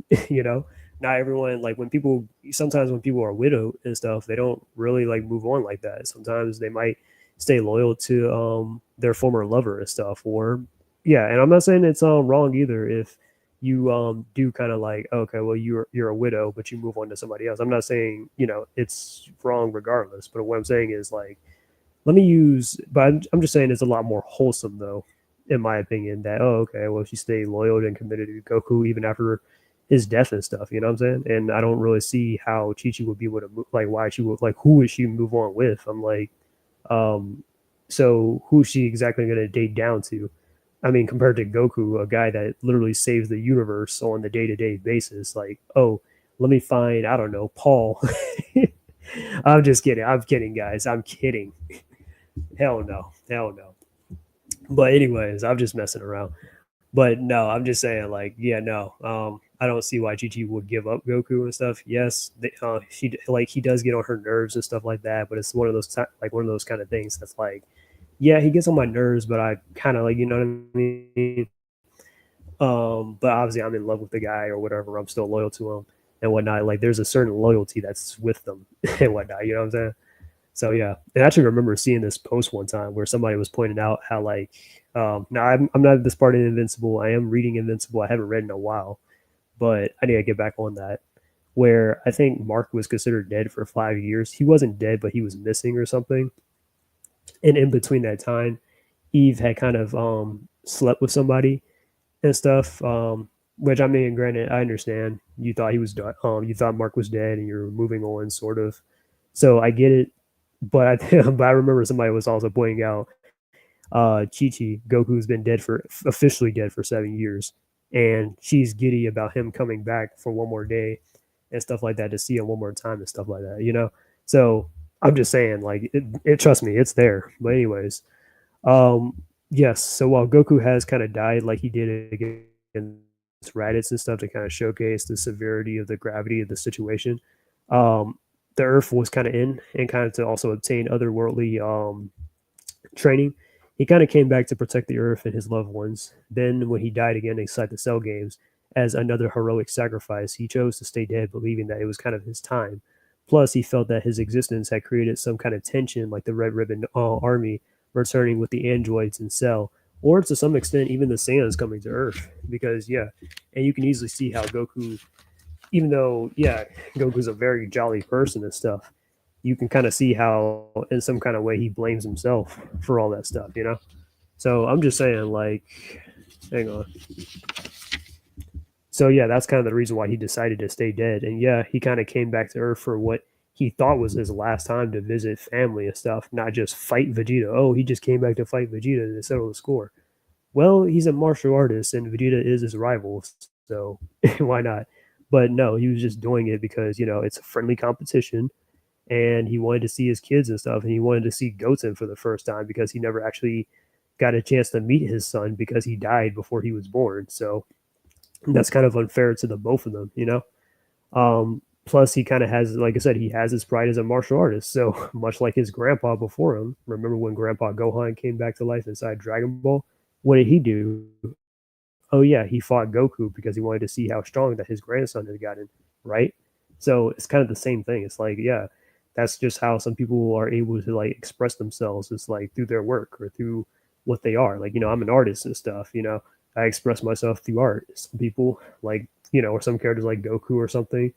Not everyone like when people sometimes when people are widowed and stuff, they don't really like move on like that. Sometimes they might stay loyal to their former lover and stuff, or yeah. And I'm not saying it's wrong either if you do kind of like, okay, well, you're a widow, but you move on to somebody else. I'm not saying, it's wrong regardless, but what I'm saying is like, let me use, but I'm just saying it's a lot more wholesome though, in my opinion. That, oh, okay, well, she stayed loyal and committed to Goku even after his death and stuff. You know what I'm saying? And I don't really see how Chi Chi would be able to move, like why she would, like, who would she move on with? I'm like, um, so who's she exactly going to date down to? I mean, compared to Goku, a guy that literally saves the universe on the day-to-day basis, like, oh, let me find, I don't know, Paul. I'm just kidding. I'm kidding, guys. I'm kidding. Hell no. Hell no. But anyways, I'm just messing around. But no, I'm just saying, like, yeah, no. I don't see why Chi would give up Goku and stuff. Yes, he does get on her nerves and stuff like that. But it's one of those like one of those kind of things that's like, yeah, he gets on my nerves, but I kind of like, you know what I mean. But obviously, I'm in love with the guy or whatever. I'm still loyal to him and whatnot. Like, there's a certain loyalty that's with them and whatnot. You know what I'm saying? So yeah, and I actually remember seeing this post one time where somebody was pointing out how like, now I'm not at this part in Invincible. I am reading Invincible. I haven't read in a while, but I need to get back on that. Where I think Mark was considered dead for 5 years. He wasn't dead, but he was missing or something. And in between that time, Eve had kind of slept with somebody and stuff. Which, I mean, granted, I understand. You thought you thought Mark was dead, and you're moving on, sort of. So I get it, but but I remember somebody was also pointing out Chi Chi, Goku's been dead for officially dead for 7 years, and she's giddy about him coming back for one more day and stuff like that to see him one more time and stuff like that. So I'm just saying, like, trust me, it's there. But anyways, yes. So while Goku has kind of died, like he did against Raditz and stuff, to kind of showcase the severity of the gravity of the situation, um, the Earth was kind of in, and kind of to also obtain otherworldly training. He kind of came back to protect the Earth and his loved ones. Then, when he died again inside the Cell Games as another heroic sacrifice, he chose to stay dead, believing that it was kind of his time. Plus, he felt that his existence had created some kind of tension, like the Red Ribbon Army returning with the androids in Cell, or to some extent, even the Saiyans coming to Earth. Because, yeah, and you can easily see how Goku, even though, yeah, Goku's a very jolly person and stuff, you can kind of see how, in some kind of way, he blames himself for all that stuff. So I'm just saying, like, hang on. So yeah, that's kind of the reason why he decided to stay dead. And yeah, he kind of came back to Earth for what he thought was his last time to visit family and stuff, not just fight Vegeta. Oh, he just came back to fight Vegeta to settle the score. Well, he's a martial artist, and Vegeta is his rival, so why not? But no, he was just doing it because it's a friendly competition, and he wanted to see his kids and stuff, and he wanted to see Goten for the first time because he never actually got a chance to meet his son because he died before he was born. So that's kind of unfair to the both of them. Plus, he kind of has, like I said, he has his pride as a martial artist. So much like his grandpa before him, remember when Grandpa Gohan came back to life inside Dragon Ball? What did he do? Oh yeah, he fought Goku because he wanted to see how strong that his grandson had gotten, right? So it's kind of the same thing. It's like, yeah, that's just how some people are able to like express themselves. It's like through their work or through what they are. Like, I'm an artist and stuff. I express myself through art. Some people like, or some characters like Goku or something,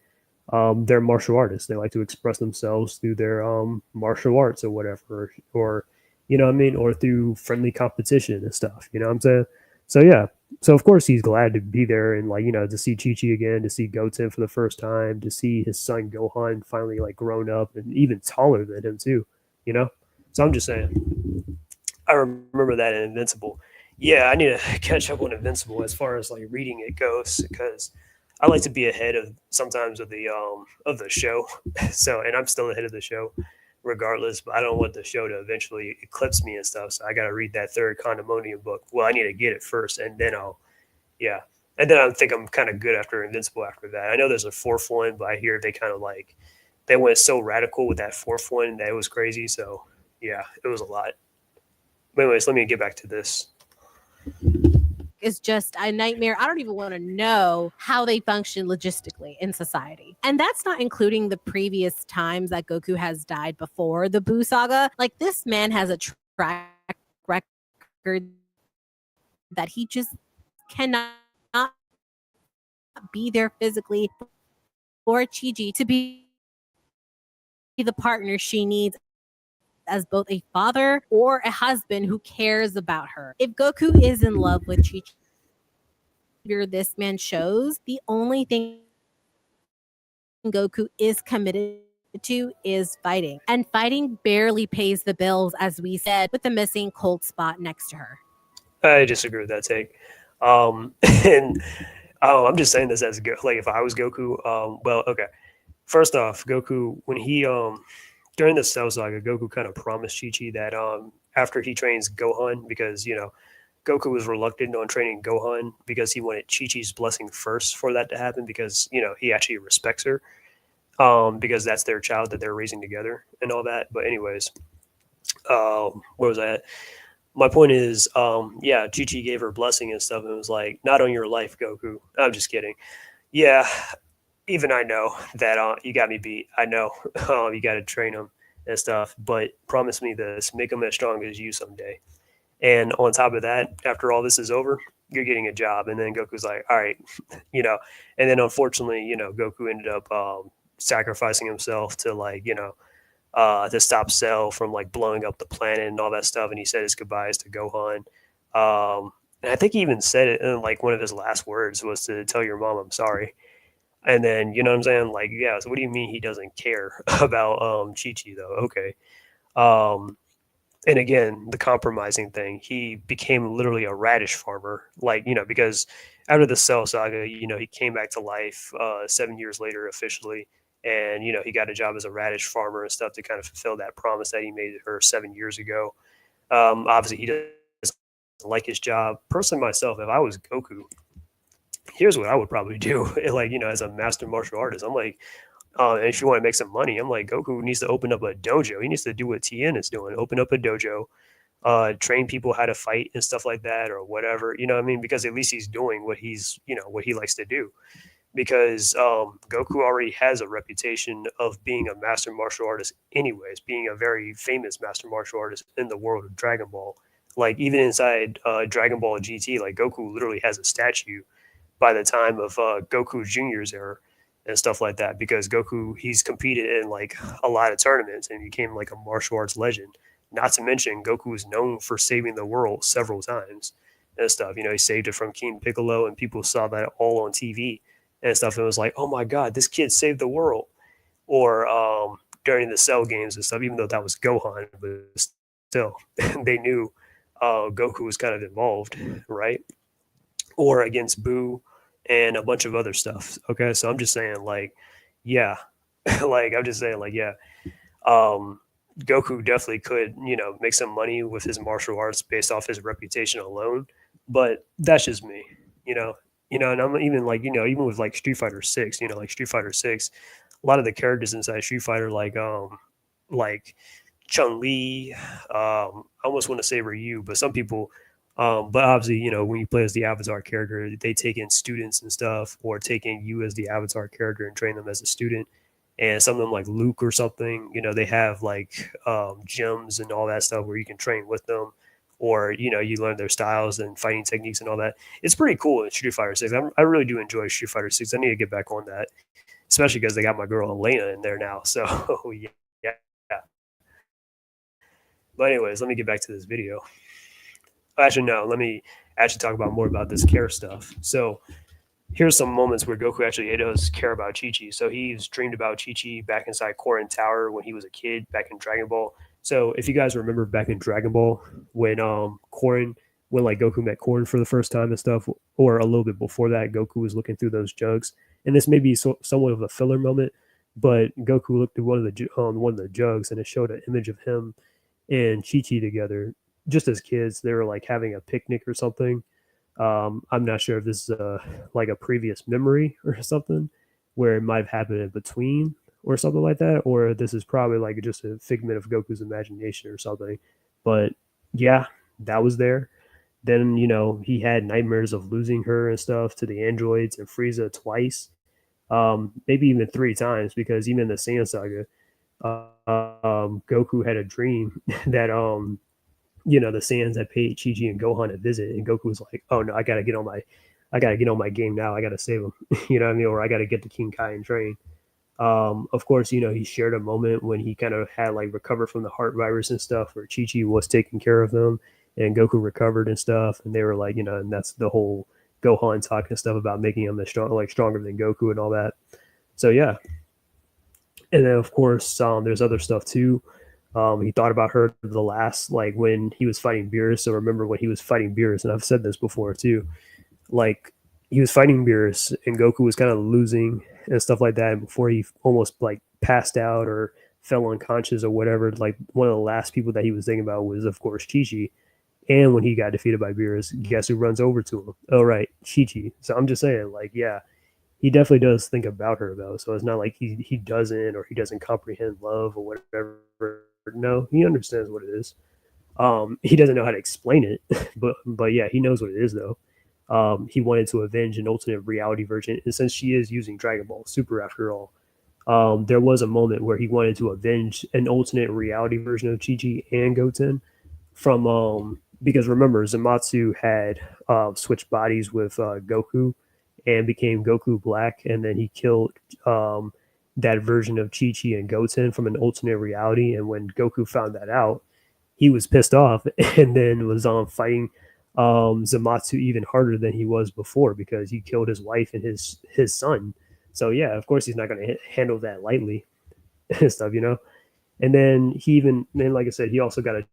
they're martial artists. They like to express themselves through their martial arts or whatever, or what I mean, or through friendly competition and stuff. You know what I'm saying? So yeah. So of course he's glad to be there and like to see Chi Chi again, to see Goten for the first time, to see his son Gohan finally like grown up and even taller than him too. You know. So I'm just saying. I remember that in Invincible. Yeah, I need to catch up on Invincible as far as like reading it goes because I like to be ahead of sometimes of the show. So, and I'm still ahead of the show regardless, but I don't want the show to eventually eclipse me and stuff. So I got to read that third Condemonium book. Well, I need to get it first, and then yeah, and then I think I'm kind of good after Invincible after that. I know there's a fourth one, but I hear they kind of like they went so radical with that fourth one that it was crazy. So yeah, it was a lot. But anyways, let me get back to this. Is just a nightmare. I don't even want to know how they function logistically in society. And that's not including the previous times that Goku has died before the Buu saga. Like, this man has a track record that he just cannot be there physically for Chi to be the partner she needs as both a father or a husband who cares about her. If Goku is in love with Chi, this man shows the only thing Goku is committed to is fighting. And fighting barely pays the bills, as we said, with the missing cold spot next to her. I disagree with that take. And I'm just saying this as like if I was Goku. Well, okay. First off, Goku when he during the Cell Saga, Goku kind of promised Chi Chi that after he trains Gohan, because Goku was reluctant on training Gohan because he wanted Chi Chi's blessing first for that to happen, because he actually respects her, because that's their child that they're raising together and all that. But anyways, where was I at? My point is, yeah, Chi Chi gave her blessing and stuff, and it was like, not on your life, Goku. I'm just kidding. Yeah, even I know that you got me beat. I know you got to train him and stuff, but promise me this: make him as strong as you someday. And on top of that, after all this is over, you're getting a job. And then Goku's like, all right, you know. And then unfortunately, Goku ended up sacrificing himself to to stop Cell from like blowing up the planet and all that stuff. And he said his goodbyes to Gohan. And I think he even said it in like one of his last words was to tell your mom I'm sorry. And then you know what I'm saying? Like, yeah. So what do you mean he doesn't care about Chi Chi though? Okay. Um, and again, the compromising thing. He became literally a radish farmer, like because after the Cell Saga, he came back to life 7 years later officially, and he got a job as a radish farmer and stuff to kind of fulfill that promise that he made her 7 years ago. Obviously, he doesn't like his job. Personally, myself, if I was Goku, here's what I would probably do. Like as a master martial artist, I'm like, and if you want to make some money, I'm like, Goku needs to open up a dojo. He needs to do what Tien is doing, open up a dojo, train people how to fight and stuff like that, or whatever. You know what I mean? Because at least he's doing what what he likes to do. Because Goku already has a reputation of being a master martial artist, anyways, being a very famous master martial artist in the world of Dragon Ball. Like even inside Dragon Ball GT, like Goku literally has a statue by the time of Goku Junior's era and stuff like that, because Goku, he's competed in like a lot of tournaments and became like a martial arts legend. Not to mention Goku is known for saving the world several times and stuff. He saved it from King Piccolo, and people saw that all on TV and stuff. And it was like, oh my god, this kid saved the world. Or during the Cell games and stuff, even though that was Gohan, but still they knew Goku was kind of involved, right? Or against Boo and a bunch of other stuff. Okay, so I'm just saying, like, yeah, like I'm just saying, like, yeah, Goku definitely could, make some money with his martial arts based off his reputation alone. But that's just me, you know. And I'm even like, even with like Street Fighter Six, like Street Fighter Six, a lot of the characters inside Street Fighter, like Chun Li, I almost want to say Ryu, but some people but obviously, when you play as the avatar character, they take in students and stuff, or take in you as the avatar character and train them as a student. And some of them, like Luke or something, they have like gyms and all that stuff where you can train with them, or you learn their styles and fighting techniques and all that. It's pretty cool in Street Fighter Six. I really do enjoy Street Fighter Six. I need to get back on that, especially because they got my girl Elena in there now. So yeah, yeah. But anyways, let me get back to this video. Actually, no, let me actually talk about more about this care stuff. So here's some moments where Goku actually does care about Chi Chi. So he's dreamed about Chi Chi back inside Korin Tower when he was a kid back in Dragon Ball. So if you guys remember back in Dragon Ball when Korin, when like Goku met Korin for the first time and stuff, or a little bit before that, Goku was looking through those jugs, and this may be somewhat of a filler moment, but Goku looked through one of the jugs and it showed an image of him and Chi Chi together, just as kids. They were like having a picnic or something. I'm not sure if this is like a previous memory or something where it might have happened in between or something like that, or this is probably like just a figment of Goku's imagination or something. But yeah, that was there. Then he had nightmares of losing her and stuff to the androids and Frieza twice, maybe even three times, because even in the Saiyan Saga, Goku had a dream that the Saiyans had paid Chi Chi and Gohan a visit, and Goku was like, "Oh no, I gotta get on my I got to get on my game now. I got to save him. You know what I mean? Or I got to get the King Kai and train. Of course, he shared a moment when he kind of had like recovered from the heart virus and stuff, where Chi Chi was taking care of him, and Goku recovered and stuff, and they were like, and that's the whole Gohan talking stuff about making him stronger than Goku and all that. So yeah, and then of course, there's other stuff too. He thought about her the last, like when he was fighting Beerus. So remember when he was fighting Beerus, and I've said this before too, like he was fighting Beerus and Goku was kind of losing and stuff like that. And before he almost like passed out or fell unconscious or whatever, like one of the last people that he was thinking about was, of course, Chi Chi. And when he got defeated by Beerus, guess who runs over to him? Oh, right, Chi Chi. So I'm just saying, like, yeah, he definitely does think about her, though. So it's not like he doesn't, or he doesn't comprehend love or whatever. No, he understands what it is. He doesn't know how to explain it, but yeah, he knows what it is though. He wanted to avenge an alternate reality version, and since she is using Dragon Ball Super after all, there was a moment where he wanted to avenge an alternate reality version of Chi Chi and Goten from because remember Zamatsu had switched bodies with Goku and became Goku Black, and then he killed that version of Chi Chi and Goten from an alternate reality. And when Goku found that out, he was pissed off and then was fighting Zamatsu even harder than he was before because he killed his wife and his son. So yeah, of course he's not going to handle that lightly and stuff. And then like I said, he also got a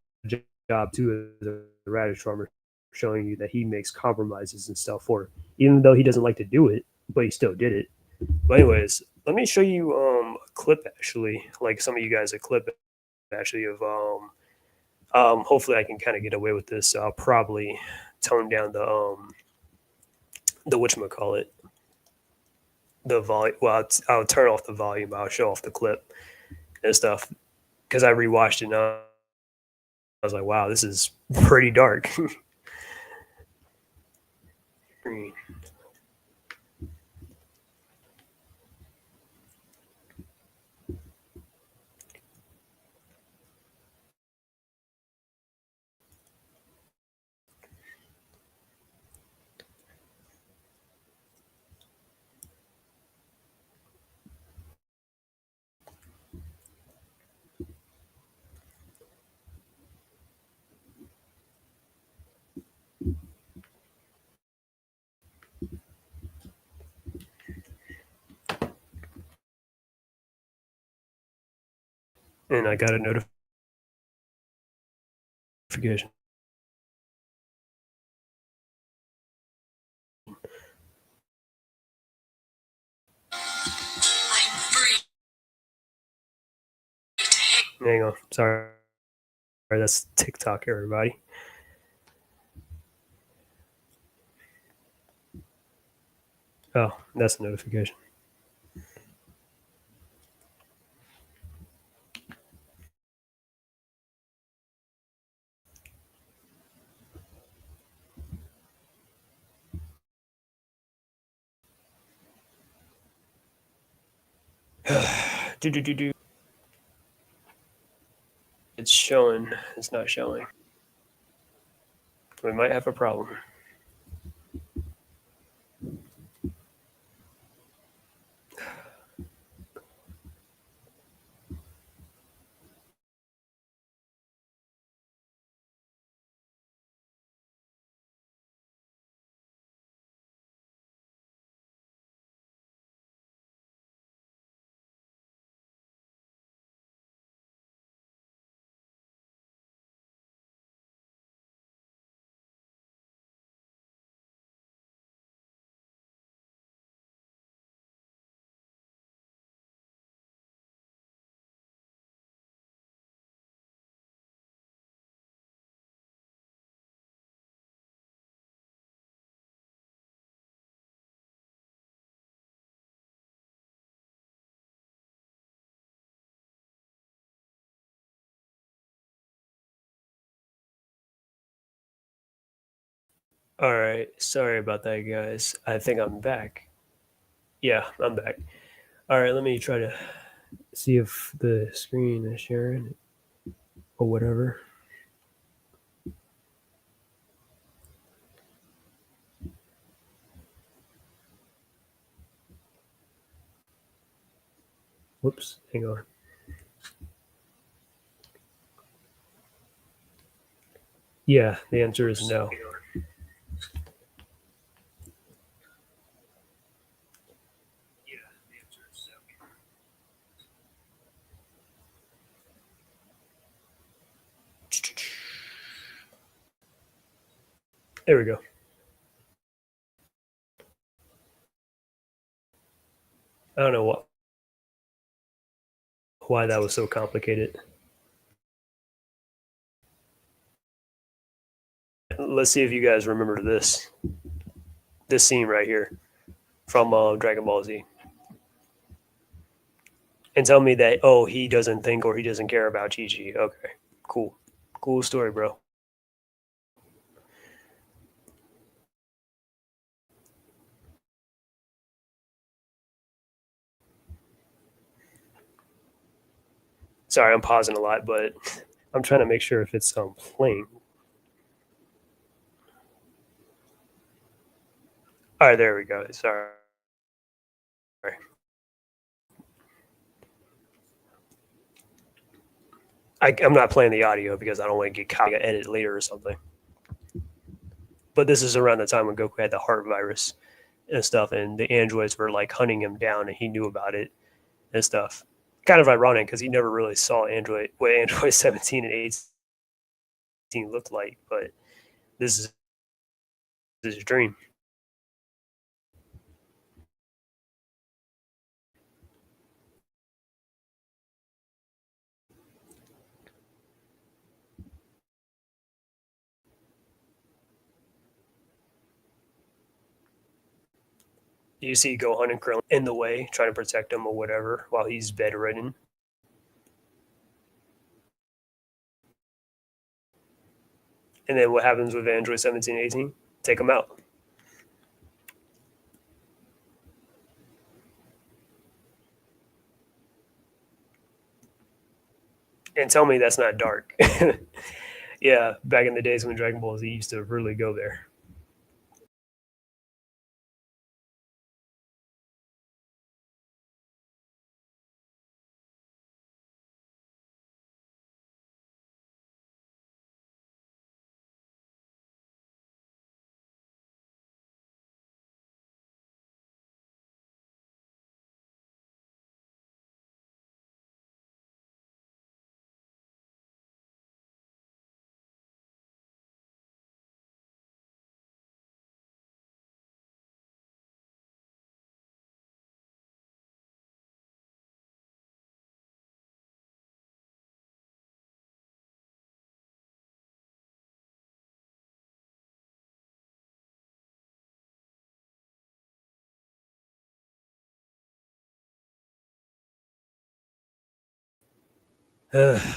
job too as a radish farmer, showing you that he makes compromises and stuff for her, even though he doesn't like to do it, but he still did it. But anyways, let me show you a clip actually, like some of you guys a clip actually of hopefully I can kind of get away with this. I'll probably tone down the whatchamacallit, the volume. Well, I'll turn off the volume. I'll show off the clip and stuff because I rewatched it and I was like, wow, this is pretty dark. And I got a notification. Hang on, sorry, that's TikTok, everybody. Oh, that's a notification. Do. It's showing. It's not showing. We might have a problem. All right, sorry about that, guys. I think I'm back. Yeah, I'm back. All right, let me try to see if the screen is sharing or whatever. Whoops, hang on. Yeah, the answer is no. There we go. I don't know why that was so complicated. Let's see if you guys remember this scene right here from Dragon Ball Z, and tell me that he doesn't think or he doesn't care about Chi Chi. Okay, cool story, bro. Sorry, I'm pausing a lot, but I'm trying to make sure if it's playing. All right, there we go. Sorry. I'm not playing the audio because I don't want to get caught. I edit later or something. But this is around the time when Goku had the heart virus and stuff, and the androids were like hunting him down, and he knew about it and stuff. Kind of ironic because he never really saw what Android 17 and 18 looked like, but this is his dream. You see Gohan and Krillin in the way, trying to protect him or whatever, while he's bedridden. And then what happens with Android 17 and 18? Take him out. And tell me that's not dark. Yeah, back in the days when Dragon Ball Z used to really go there.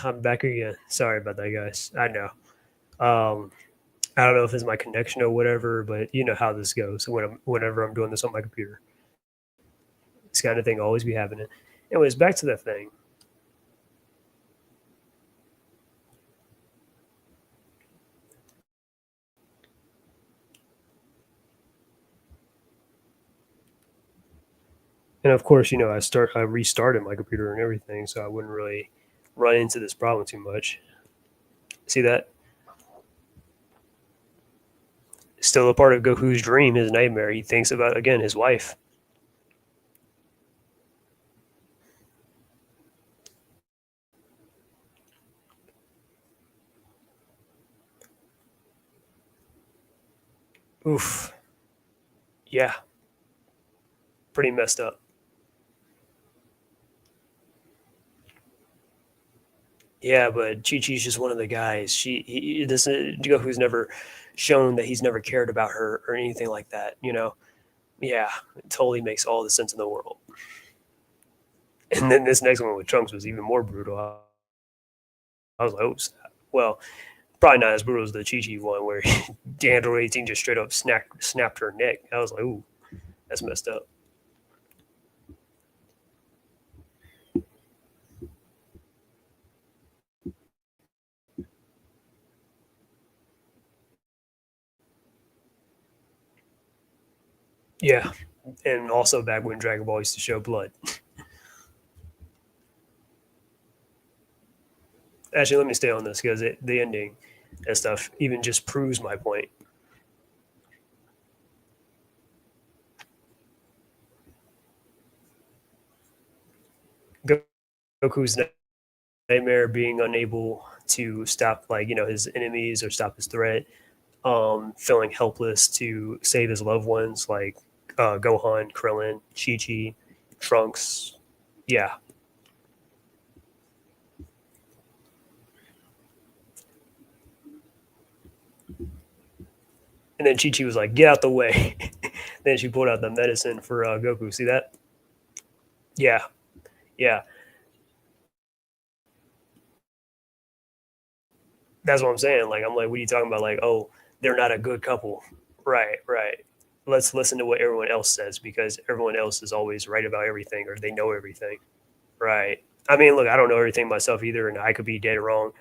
I'm back again. Sorry about that, guys. I know. Um, I don't know if it's my connection or whatever, but you know how this goes. Whenever I'm doing this on my computer, this kind of thing always be happening. Anyways, back to the thing. And of course, I restarted my computer and everything, so I wouldn't really run into this problem too much. See that? Still a part of Goku's dream, his nightmare. He thinks about again his wife. Oof. Yeah, pretty messed up. Yeah, but Chi Chi's just one of the guys. This Goku's never shown that he's never cared about her or anything like that. Yeah, it totally makes all the sense in the world. And then this next one with Trunks was even more brutal. I was like, oh, snap. Well, probably not as brutal as the Chi Chi one where Android 18 just straight up snapped her neck. I was like, ooh, that's messed up. Yeah, and also back when Dragon Ball used to show blood. Actually, let me stay on this because the ending and stuff even just proves my point. Goku's nightmare being unable to stop, like, his enemies or stop his threat, feeling helpless to save his loved ones, like Gohan, Krillin, Chi-Chi, Trunks. Yeah. And then Chi Chi was like, "Get out the way." Then she pulled out the medicine for Goku. See that? Yeah, yeah. That's what I'm saying. Like, I'm like, what are you talking about? Like, oh, they're not a good couple. Right, right. Let's listen to what everyone else says because everyone else is always right about everything or they know everything. Right. I mean, look, I don't know everything myself either, and I could be dead wrong,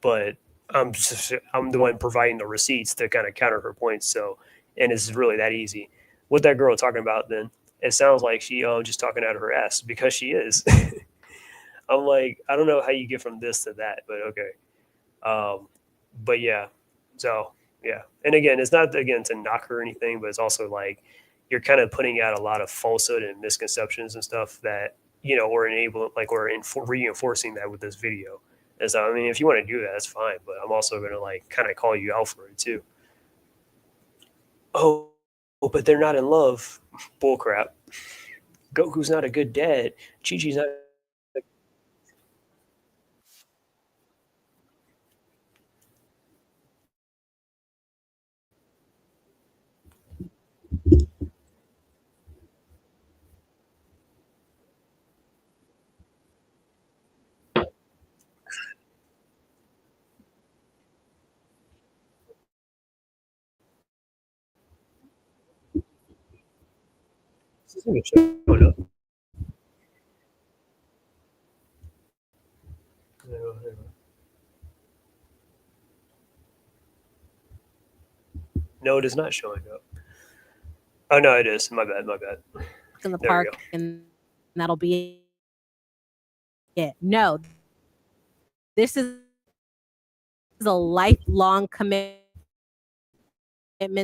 but I'm the one providing the receipts to kind of counter her points. So, and it's really that easy. What that girl talking about then? It sounds like she just talking out of her ass because she is. I'm like, I don't know how you get from this to that, but okay. Um, but yeah, so yeah, and again, it's not again to knock her or anything, but it's also like you're kind of putting out a lot of falsehood and misconceptions and stuff that or enable like or reinforcing that with this video. And so I mean, if you want to do that, that's fine. But I'm also gonna like kind of call you out for it too. Oh, but they're not in love. Bullcrap. Goku's not a good dad. Chi Chi's not. No, it is not showing up. Oh no, it is. My bad. My bad. In the There we park, go. and that'll be it. No, this is a lifelong commitment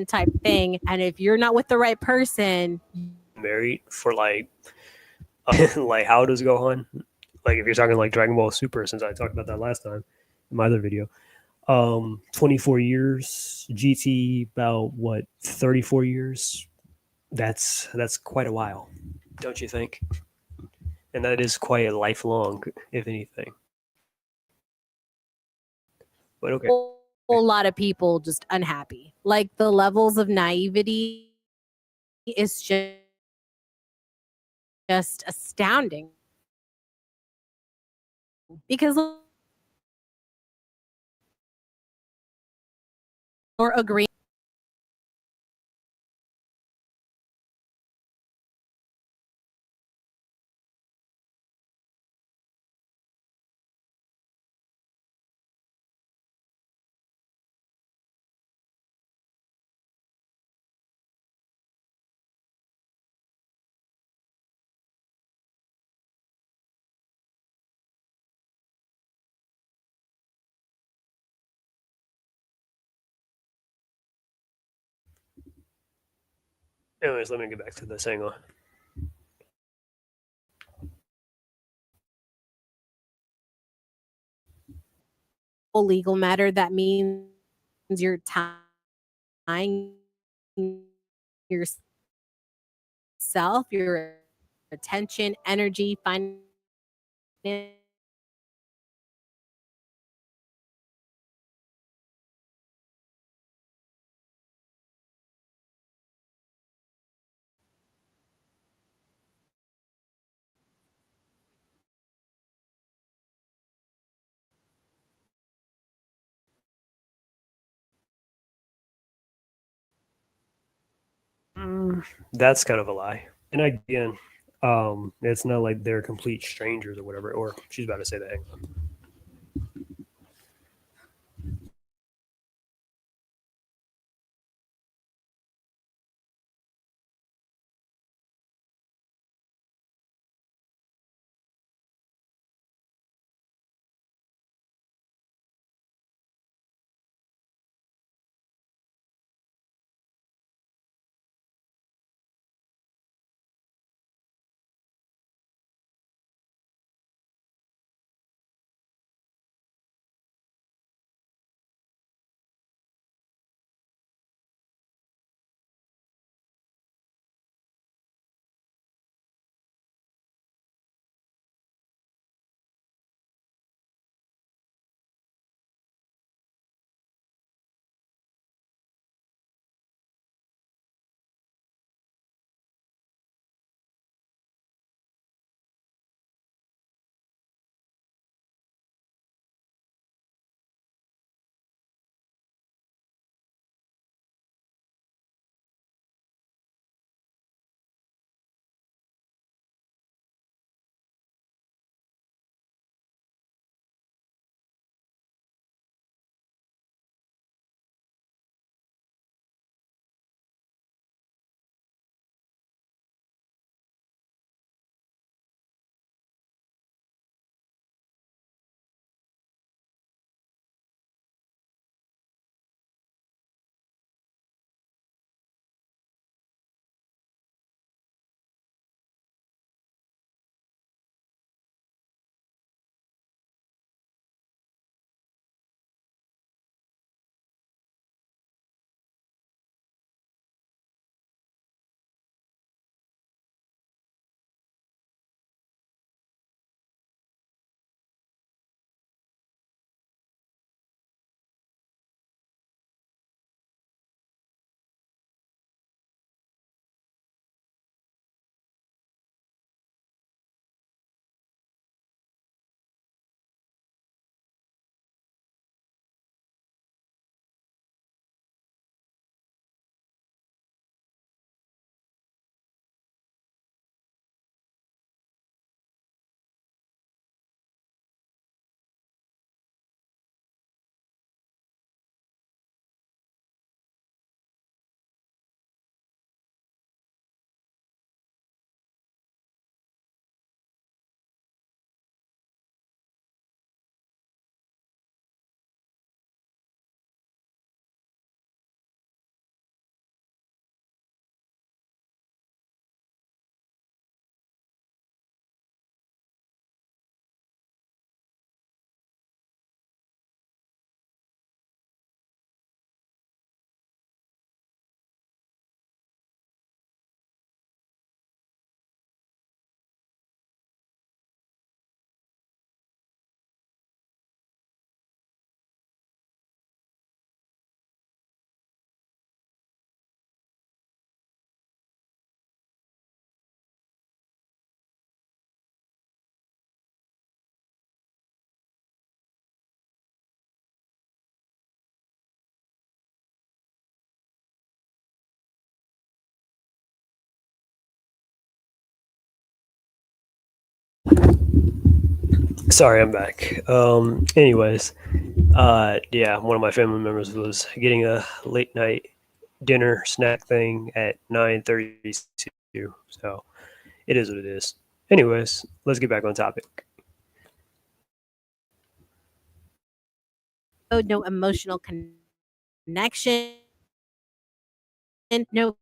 type thing. And if you're not with the right person, Married for like, like how does Gohan? Like if you're talking like Dragon Ball Super, since I talked about that last time in my other video, 24 years. GT about what 34 years. That's quite a while, don't you think? And that is quite a lifelong, if anything. But okay. whole lot of people just unhappy. Like the levels of naivety is just astounding because or agree. Anyways, let me get back to this. Hang on. Legal matter, that means you're tying yourself, your attention, energy, finance. That's kind of a lie. And again, it's not like they're complete strangers or whatever. Or she's about to say that. Hang on. Sorry, I'm back. Anyways, yeah, one of my family members was getting a late night dinner snack thing at 9:32. So it is what it is. Anyways, let's get back on topic. No emotional connection, no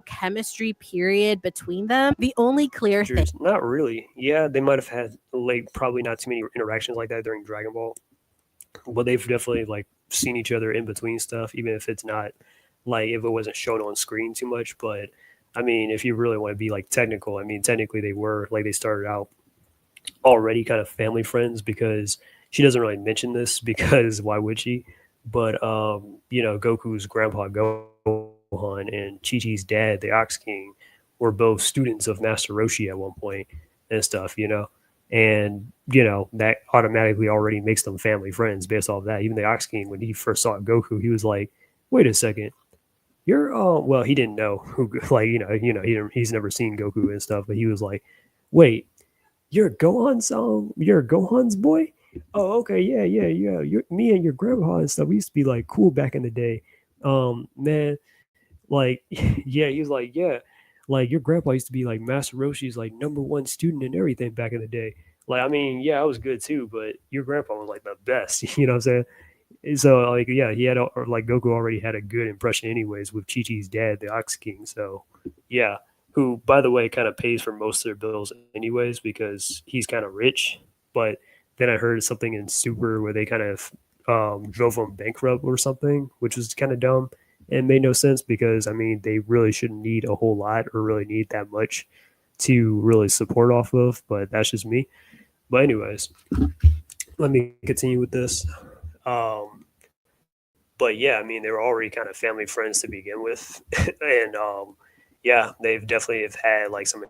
chemistry period between them. The only clear thing. Not really. Yeah, they might have had like probably not too many interactions like that during Dragon Ball, but they've definitely like seen each other in between stuff, even if it's not like if it wasn't shown on screen too much. But I mean, if you really want to be like technical, I mean, technically they were like they started out already kind of family friends because she doesn't really mention this because why would she? But Goku's grandpa Gohan and Chi-Chi's dad, the Ox King, were both students of Master Roshi at one point and stuff. And that automatically already makes them family friends based off that. Even the Ox King, when he first saw Goku, he was like, "Wait a second, you're well." He didn't know who, like he's never seen Goku and stuff, but he was like, "Wait, you're Gohan's boy? Oh, okay, yeah. Me and your grandpa and stuff. We used to be like cool back in the day. Man, like, yeah, he was like, yeah, like your grandpa used to be like Master Roshi's like #1 student and everything back in the day. Like, I mean, yeah, I was good too, but your grandpa was like the best. You know what I'm saying? So, like, yeah, he had or like Goku already had a good impression, anyways, with Chi Chi's dad, the Ox King. So, yeah, who, by the way, kind of pays for most of their bills, anyways, because he's kind of rich. But then I heard something in Super where they kind of drove him bankrupt or something, which was kind of dumb and made no sense because, I mean, they really shouldn't need a whole lot or really need that much to really support off of. But that's just me. But, anyways, let me continue with this. But yeah, I mean, they were already kind of family friends to begin with, and yeah, they've definitely have had like some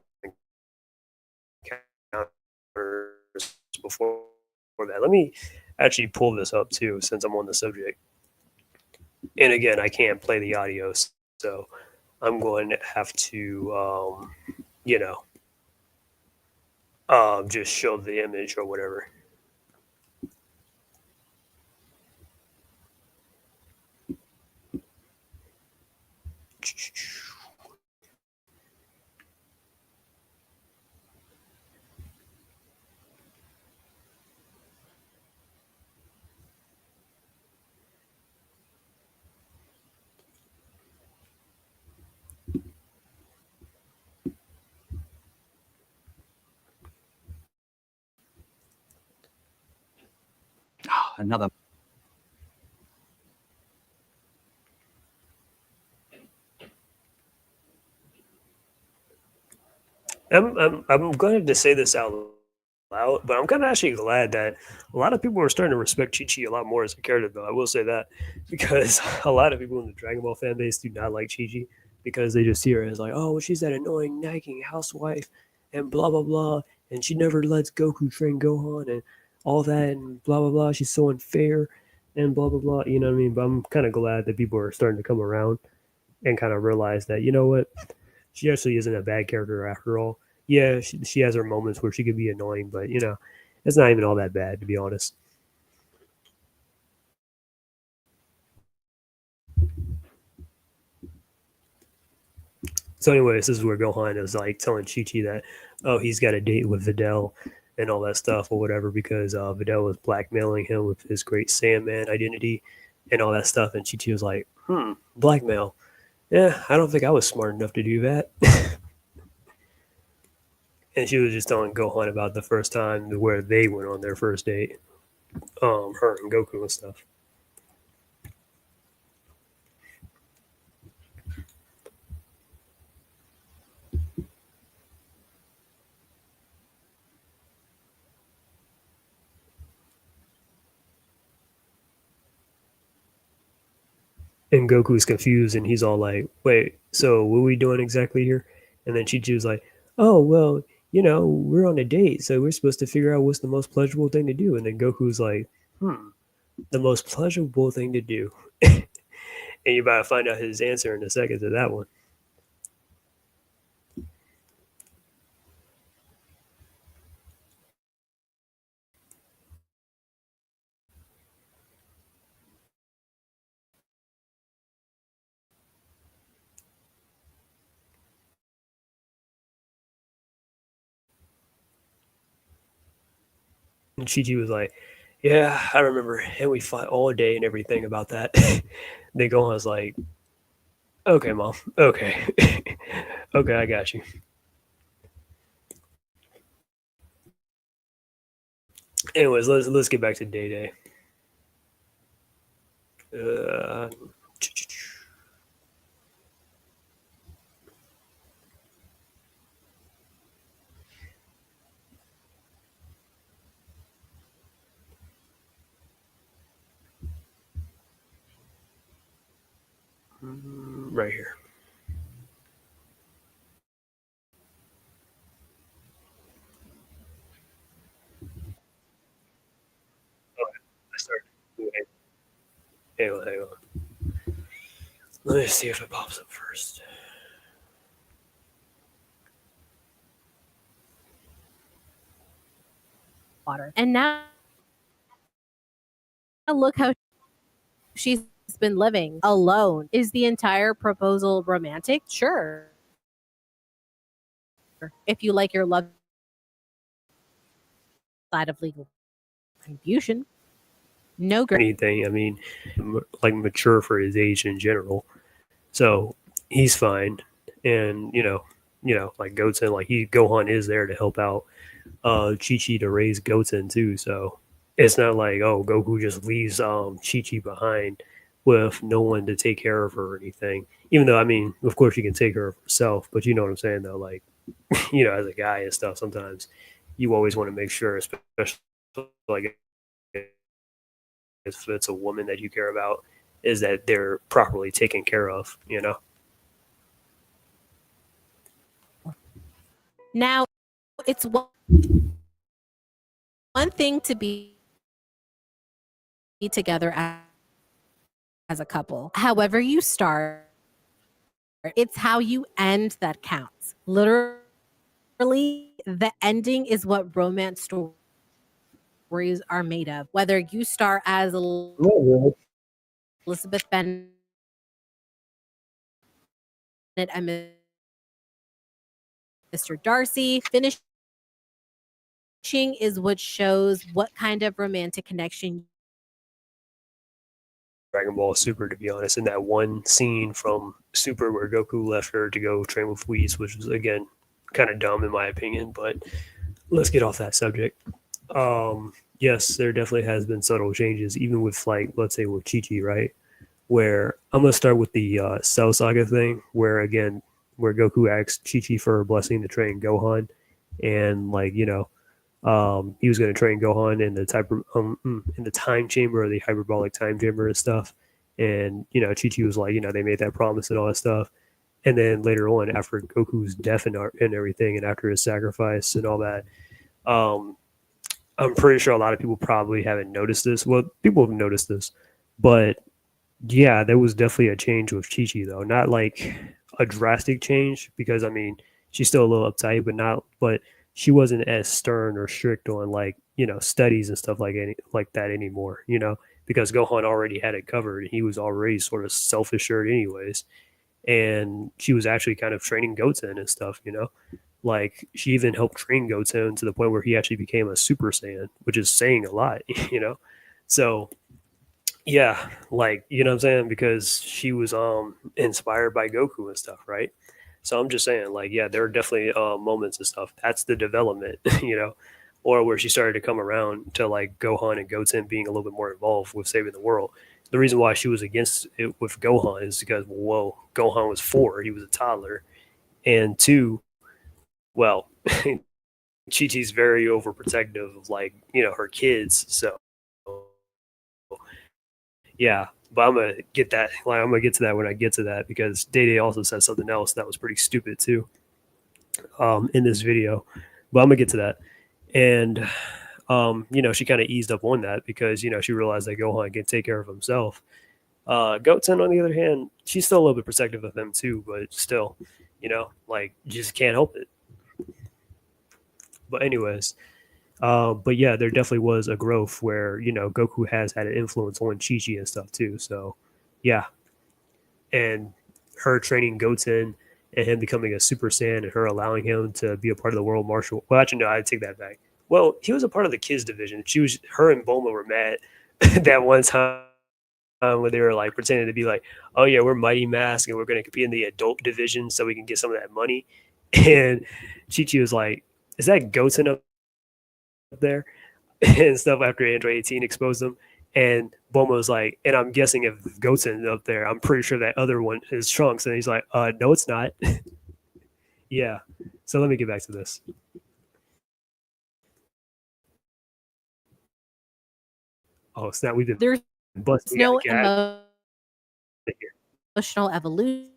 encounters before that. Let me actually pull this up too, since I'm on the subject. And again, I can't play the audio, so I'm going to have to, you know, just show the image or whatever. Another. I'm going to say this out loud, but I'm kind of actually glad that a lot of people are starting to respect Chi Chi a lot more as a character, though. I will say that because a lot of people in the Dragon Ball fan base do not like Chi Chi because they just see her as like, oh, well, she's that annoying, nagging housewife and blah, blah, blah. And she never lets Goku train Gohan and all that and blah, blah, blah. She's so unfair and blah, blah, blah. You know what I mean? But I'm kind of glad that people are starting to come around and kind of realize that, you know what? She actually isn't a bad character after all. Yeah, she has her moments where she could be annoying, but it's not even all that bad to be honest. So, anyways, this is where Gohan is like telling Chi Chi that oh he's got a date with Videl and all that stuff or whatever because Videl was blackmailing him with his great Sandman identity and all that stuff, and Chi Chi was like, blackmail. Yeah, I don't think I was smart enough to do that. And she was just telling Gohan about the first time where they went on their first date, her and Goku and stuff. And Goku's confused and he's all like, wait, so what are we doing exactly here? And then Chi Chi was like, oh, well, we're on a date, so we're supposed to figure out what's the most pleasurable thing to do. And then Goku's like, the most pleasurable thing to do. And you're about to find out his answer in a second to that one. And Chi was like, "Yeah, I remember, and we fought all day and everything about that." Then Gohan was like, "Okay, mom. Okay, okay, I got you." Anyways, let's get back to Day Day. Uh, right here. Okay, I started. Hang on. Let me see if it pops up first. Water. And now look how she's been living alone. Is the entire proposal romantic? Sure. If you like your love side of legal confusion, no great. Anything. I mean, like mature for his age in general. So he's fine, and like Goten, like Gohan is there to help out Chi Chi to raise Goten too. So it's not like, oh, Goku just leaves Chi Chi behind with no one to take care of her or anything. Even though, I mean, of course she can take care of herself, but you know what I'm saying though. Like as a guy and stuff, sometimes you always want to make sure, especially like if it's a woman that you care about, is that they're properly taken care of. Now, it's one thing to be together as a couple. However you start, it's how you end that counts. Literally, the ending is what romance stories are made of. Whether you star as Elizabeth Bennet and Mr. Darcy, finishing is what shows what kind of romantic connection. Dragon Ball Super, to be honest, in that one scene from Super where Goku left her to go train with Whis, which was again kind of dumb in my opinion, but let's get off that subject. Yes, there definitely has been subtle changes, even with like let's say with Chi Chi, right? Where I'm gonna start with the Cell Saga thing, where again, where Goku asks Chi Chi for a blessing to train Gohan, and like he was going to train Gohan in the in the time chamber or the hyperbolic time chamber and stuff. And Chi Chi was like, they made that promise and all that stuff. And then later on, after Goku's death and everything, and after his sacrifice and all that, um, I'm pretty sure a lot of people probably haven't noticed this. Well, people have noticed this, but yeah, there was definitely a change with Chi Chi though. Not like a drastic change because I mean she's still a little uptight, but not but she wasn't as stern or strict on like studies and stuff like that anymore. Because Gohan already had it covered. He was already sort of self assured anyways, and she was actually kind of training Goten and stuff. Like she even helped train Goten to the point where he actually became a Super Saiyan, which is saying a lot. So yeah, like what I'm saying, because she was inspired by Goku and stuff, right? So I'm just saying, like, yeah, there are definitely moments and stuff. That's the development, or where she started to come around to like Gohan and Goten being a little bit more involved with saving the world. The reason why she was against it with Gohan is because, whoa, Gohan was 4, he was a toddler, and 2, well, Chi Chi's very overprotective of like her kids, so yeah, but I'm gonna get that. Like, I'm gonna get to that when I get to that because Day Day also said something else that was pretty stupid too, in this video. But I'm gonna get to that, and she kind of eased up on that because she realized that Gohan can take care of himself. Goten, on the other hand, she's still a little bit protective of him too, but still, like just can't help it. But anyways, but yeah, there definitely was a growth where Goku has had an influence on Chi Chi and stuff too. So yeah, and her training Goten and him becoming a Super Saiyan and her allowing him to be a part of the world martial. Well, actually, no, I take that back. Well, he was a part of the kids division. Her and Bulma were mad that one time when they were like pretending to be like, oh yeah, we're Mighty Mask and we're going to compete in the adult division so we can get some of that money. And Chi Chi was like, is that Goten up there? And stuff after Android 18 exposed them. And Bulma was like, and I'm guessing if Goten up there, I'm pretty sure that other one is Trunks. And he's like, no, it's not. Yeah. So let me get back to this. Oh snap! We've been There's busting out no gas here. emotional evolution,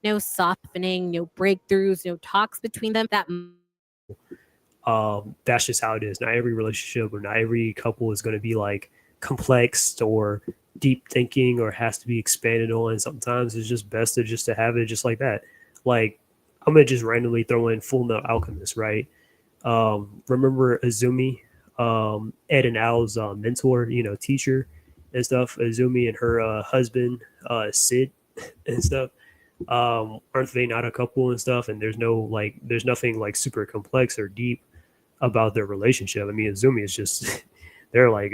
no softening, no breakthroughs, no talks between them. That's just how it is. Not every relationship or not every couple is going to be like complex or deep thinking or has to be expanded on. Sometimes it's just best to have it just like that. Like I'm gonna just randomly throw in Full Metal Alchemist, right? Remember Azumi, Ed and Al's mentor, teacher and stuff. Azumi and her husband, Sid, and stuff. Aren't they not a couple and stuff? And there's nothing like super complex or deep about their relationship. I mean, Azumi is just they're like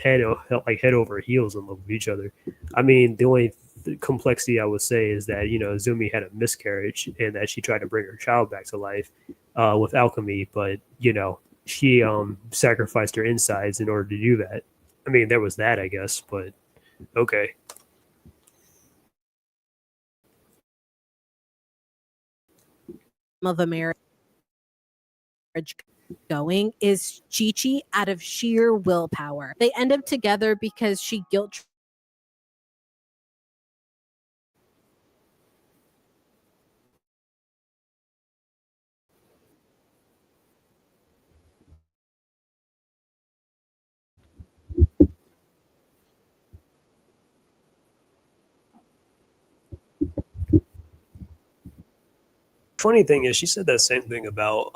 head over heels in love with each other. I mean, the only complexity I would say is that Azumi had a miscarriage and that she tried to bring her child back to life with alchemy, but she sacrificed her insides in order to do that. I mean, there was that, I guess, but okay. Of a marriage going is Chi Chi out of sheer willpower. They end up together because she guilt. Funny thing is, she said that same thing about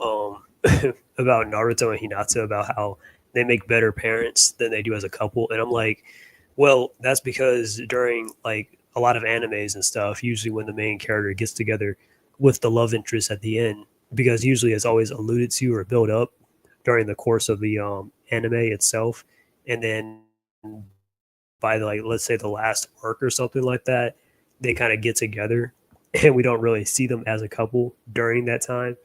about Naruto and Hinata about how they make better parents than they do as a couple, and I'm like, well, that's because during like a lot of animes and stuff, usually when the main character gets together with the love interest at the end, because usually it's always alluded to or built up during the course of the anime itself, and then by like let's say the last arc or something like that, they kind of get together, and we don't really see them as a couple during that time.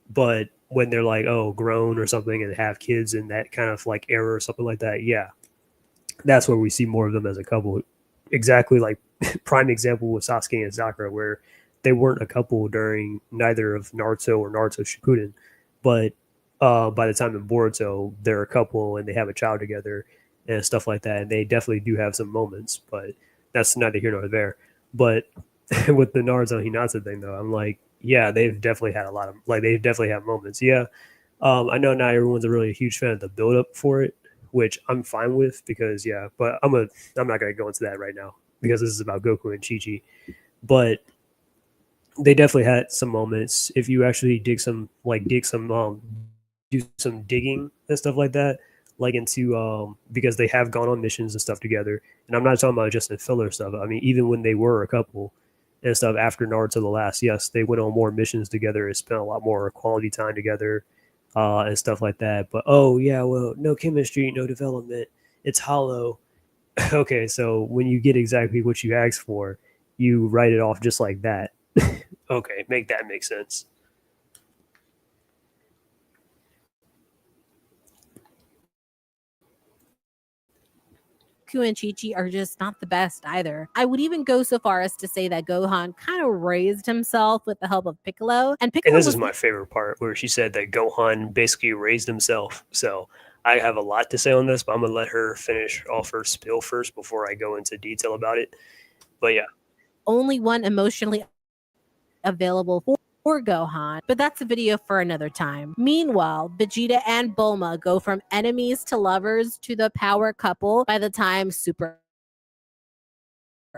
But when they're like, oh, grown or something and have kids in that kind of like era or something like that, yeah, that's where we see more of them as a couple. Exactly like prime example with Sasuke and Sakura, where they weren't a couple during neither of Naruto or Naruto Shippuden, but by the time in Boruto, they're a couple and they have a child together and stuff like that. And they definitely do have some moments, but that's neither here nor there. But with the Naruto Hinata thing, though, I'm like, yeah, they've definitely had a lot of like they've definitely had moments. Yeah, I know not everyone's a really huge fan of the build up for it, which I'm fine with because yeah, but I'm not gonna go into that right now because this is about Goku and Chichi. But they definitely had some moments. If you actually dig some do some digging and stuff like that, like into because they have gone on missions and stuff together. And I'm not talking about just in filler stuff. I mean, even when they were a couple and stuff after Naruto the Last, yes, they went on more missions together and spent a lot more quality time together and stuff like that. But oh yeah, well, no chemistry, no development. It's hollow. Okay, so when you get exactly what you asked for, you write it off just like that. Okay, make that make sense. Goku and Chi-Chi are just not the best either. I would even go so far as to say that Gohan kind of raised himself with the help of Piccolo, and And Piccolo this is was my favorite part where she said that Gohan basically raised himself. So I have a lot to say on this, but I'm gonna let her finish off her spill first before I go into detail about it. But yeah, only one emotionally available for Gohan, but that's a video for another time. Meanwhile, Vegeta and Bulma go from enemies to lovers to the power couple by the time Super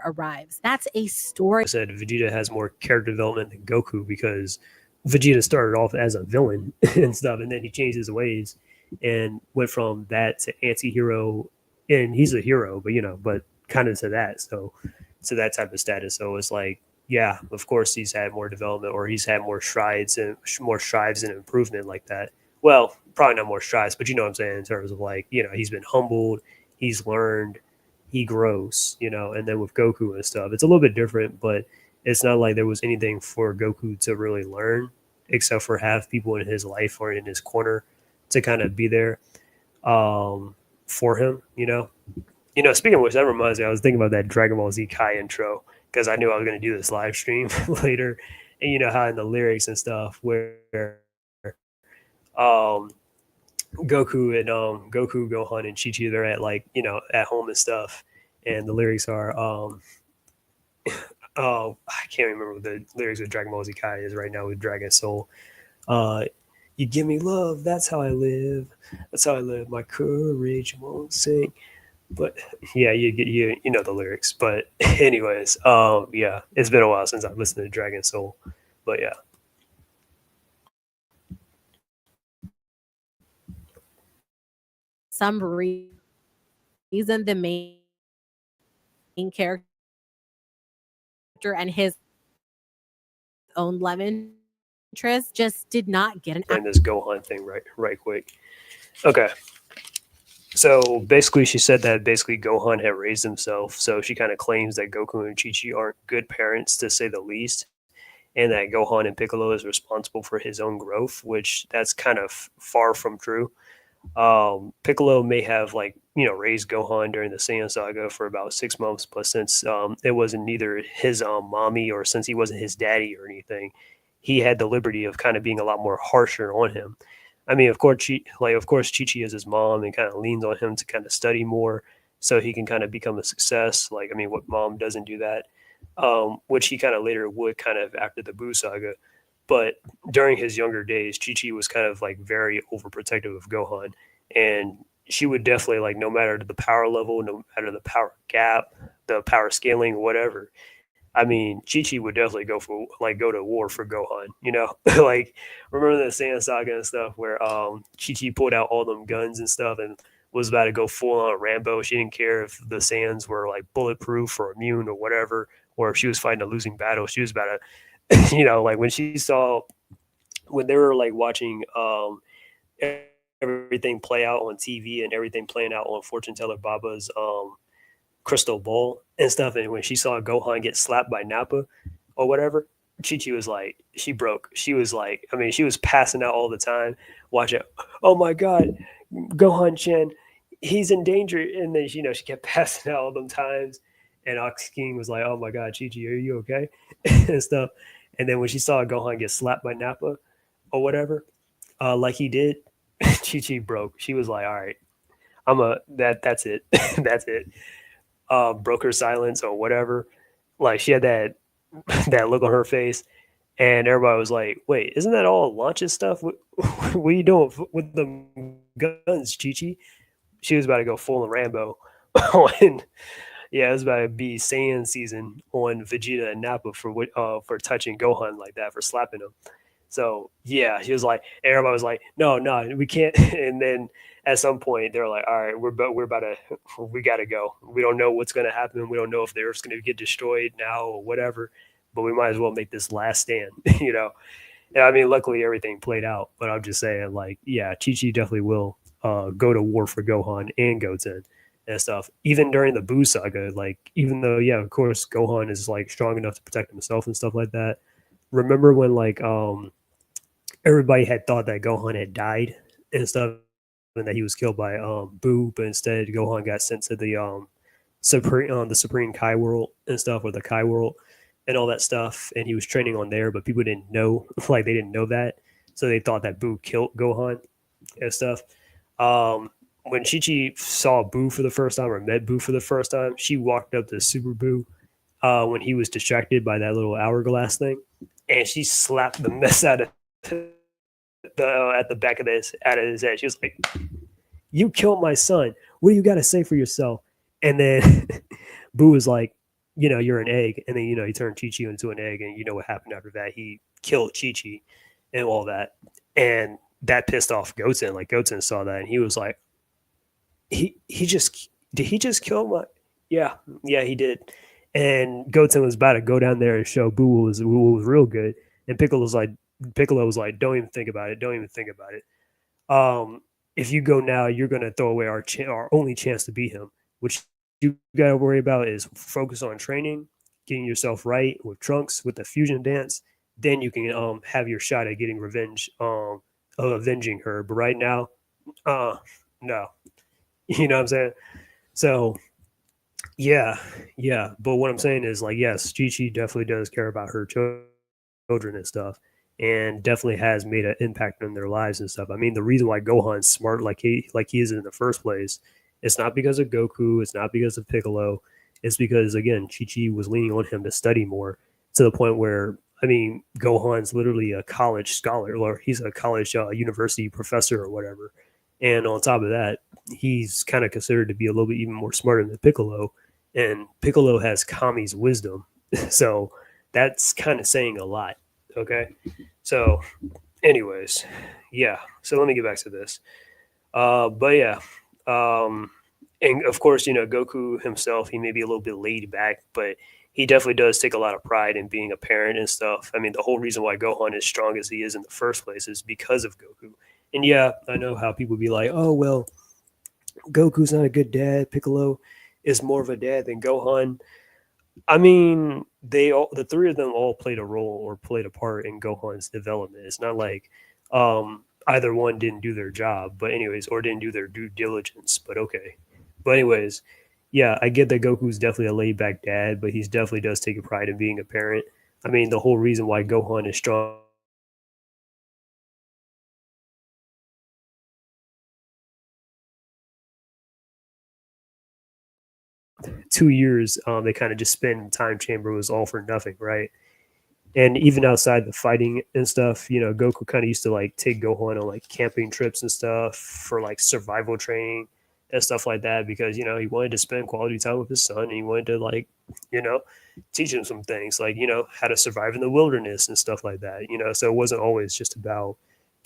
arrives. That's a story. I said Vegeta has more character development than Goku because Vegeta started off as a villain and stuff, and then he changed his ways and went from that to anti-hero, and he's a hero, but but kind of to that, so to that type of status. So it's like yeah, of course he's had more development, or he's had more strides and improvement like that. Well, probably not more strides, but you know what I'm saying in terms of like, he's been humbled, he's learned, he grows, and then with Goku and stuff, it's a little bit different, but it's not like there was anything for Goku to really learn except for have people in his life or in his corner to kind of be there for him. Speaking of which, that reminds me, I was thinking about that Dragon Ball Z Kai intro because I knew I was going to do this live stream later. And you know how in the lyrics and stuff where um, Goku, Gohan, and Chi Chi, they're at like, at home and stuff. And the lyrics are, oh, I can't remember what the lyrics of Dragon Ball Z Kai is right now with Dragon Soul. Uh, you give me love, that's how I live. That's how I live. My courage won't sink. But yeah, you know the lyrics. But anyways, yeah, it's been a while since I've listened to Dragon Soul. But yeah, Some reason, the main character and his own love interest just did not get an and this Gohan thing right quick. Okay, so basically, she said that basically Gohan had raised himself, so she kind of claims that Goku and Chi Chi aren't good parents to say the least, and that Gohan and Piccolo is responsible for his own growth, which that's kind of far from true. Piccolo may have like raised Gohan during the Saiyan saga for about 6 months, but since it wasn't neither his mommy or since he wasn't his daddy or anything, he had the liberty of kind of being a lot more harsher on him. I mean, of course, Chi Chi is his mom and kind of leans on him to kind of study more so he can kind of become a success. Like, I mean, what mom doesn't do that, which he kind of later would kind of after the Buu saga. But during his younger days, Chi Chi was kind of like very overprotective of Gohan, and she would definitely like no matter the power level, no matter the power gap, the power scaling, whatever. I mean, Chi Chi would definitely go to war for Gohan. Like remember the Saiyan saga and stuff where Chi Chi pulled out all them guns and stuff and was about to go full on Rambo. She didn't care if the Saiyans were like bulletproof or immune or whatever, or if she was fighting a losing battle. She was about to, like when they were like watching everything play out on TV and everything playing out on Fortune Teller Baba's crystal ball and stuff. And when she saw Gohan get slapped by Nappa or whatever, Chi Chi was like, she broke. She was like, I mean, she was passing out all the time. Watch it. Oh my God, Gohan Chen, he's in danger. And then, she kept passing out all them times. And Ox King was like, oh my God, Chi Chi, are you okay? and stuff. And then when she saw Gohan get slapped by Nappa or whatever, like he did, Chi Chi broke. She was like, all right, that's it. that's it. Broke her silence or whatever. Like she had that that look on her face, and everybody was like, "Wait, isn't that all launches stuff? What are you doing with the guns, Chi Chi?" She was about to go full on Rambo. and yeah, it was about to be Saiyan season on Vegeta and Nappa for touching Gohan like that, for slapping him. So yeah, he was like, everybody was like, no, no, we can't. And then at some point, they're like, all right, we're about to, we got to go. We don't know what's going to happen. We don't know if the Earth's going to get destroyed now or whatever. But we might as well make this last stand, And I mean, luckily everything played out. But I'm just saying, like, yeah, Chi Chi definitely will go to war for Gohan and Goten and stuff. Even during the Buu saga, like, even though, yeah, of course, Gohan is like strong enough to protect himself and stuff like that. Remember when like everybody had thought that Gohan had died and stuff, and that he was killed by Boo, but instead Gohan got sent to the Supreme Kai world and stuff, or the Kai world and all that stuff, and he was training on there, but people didn't know, like they didn't know that, so they thought that Boo killed Gohan and stuff. When Chi Chi saw Boo for the first time or met Boo for the first time, she walked up to Super Boo when he was distracted by that little hourglass thing, and she slapped the mess out of at the back of out of his head. She was like, "You killed my son. What do you got to say for yourself?" And then Boo was like, "You're an egg." And then he turned Chi Chi into an egg, and you know what happened after that? He killed Chi Chi and all that, and that pissed off Goten. Like Goten saw that, and he was like, "He just did he just kill my?" Yeah, he did. And Goten was about to go down there and show Boo was real good, and Piccolo was like, "Don't even think about it. Don't even think about it. If you go now, you're gonna throw away our only chance to beat him. Which you gotta worry about is focus on training, getting yourself right with Trunks with the fusion dance. Then you can have your shot at getting revenge, of avenging her. But right now, uh, no, you know what I'm saying? So yeah, yeah. But what I'm saying is like, yes, Chi Chi definitely does care about her children and stuff, and definitely has made an impact on their lives and stuff. I mean, the reason why Gohan's smart like he is in the first place, it's not because of Goku, it's not because of Piccolo, it's because again, Chi Chi was leaning on him to study more to the point where. I mean, Gohan's literally a college scholar, or he's a college university professor or whatever. And on top of that, he's kind of considered to be a little bit even more smarter than Piccolo, and Piccolo has Kami's wisdom, so that's kind of saying a lot. Okay, so anyways, yeah. So let me get back to this. But yeah, um, and of course, Goku himself, he may be a little bit laid back, but he definitely does take a lot of pride in being a parent and stuff. I mean, the whole reason why Gohan is strong as he is in the first place is because of Goku. And yeah, I know how people be like, oh well, Goku's not a good dad. Piccolo is more of a dad than Gohan. I mean, the three of them all played a role or played a part in Gohan's development. It's not like either one didn't do their job, but anyways, or didn't do their due diligence. But okay. But anyways, yeah, I get that Goku's definitely a laid back dad, but he's definitely does take a pride in being a parent. I mean, the whole reason why Gohan is strong 2 years, they kind of just spend time chamber was all for nothing, right? And even outside the fighting and stuff, Goku kind of used to like take Gohan on like camping trips and stuff for like survival training and stuff like that because he wanted to spend quality time with his son and he wanted to like you know teach him some things like how to survive in the wilderness and stuff like that. So it wasn't always just about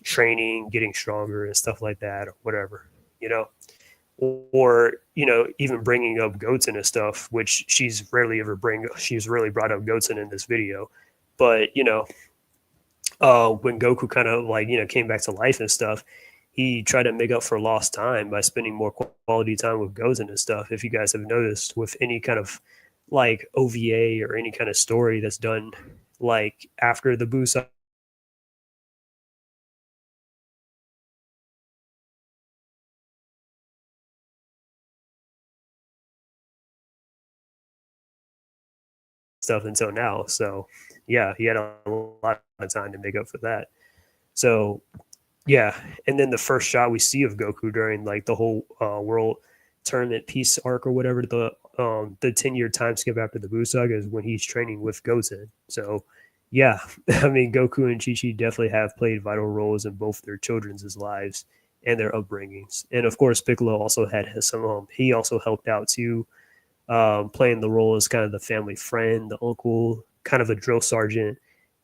training, getting stronger and stuff like that or whatever. You know, or even bringing up Goten and stuff, which she's rarely brought up Goten in this video, but when Goku kind of like came back to life and stuff, he tried to make up for lost time by spending more quality time with Goten and stuff. If you guys have noticed, with any kind of like OVA or any kind of story that's done like after the Buu stuff until now. So yeah, he had a lot of time to make up for that. So yeah, and then the first shot we see of Goku during like the whole world tournament peace arc or whatever, the 10-year time skip after the Buu saga is when he's training with Goten. So yeah, I mean Goku and Chi Chi definitely have played vital roles in both their children's lives and their upbringings. And of course Piccolo also had some he also helped out too, playing the role as kind of the family friend, the uncle, kind of a drill sergeant,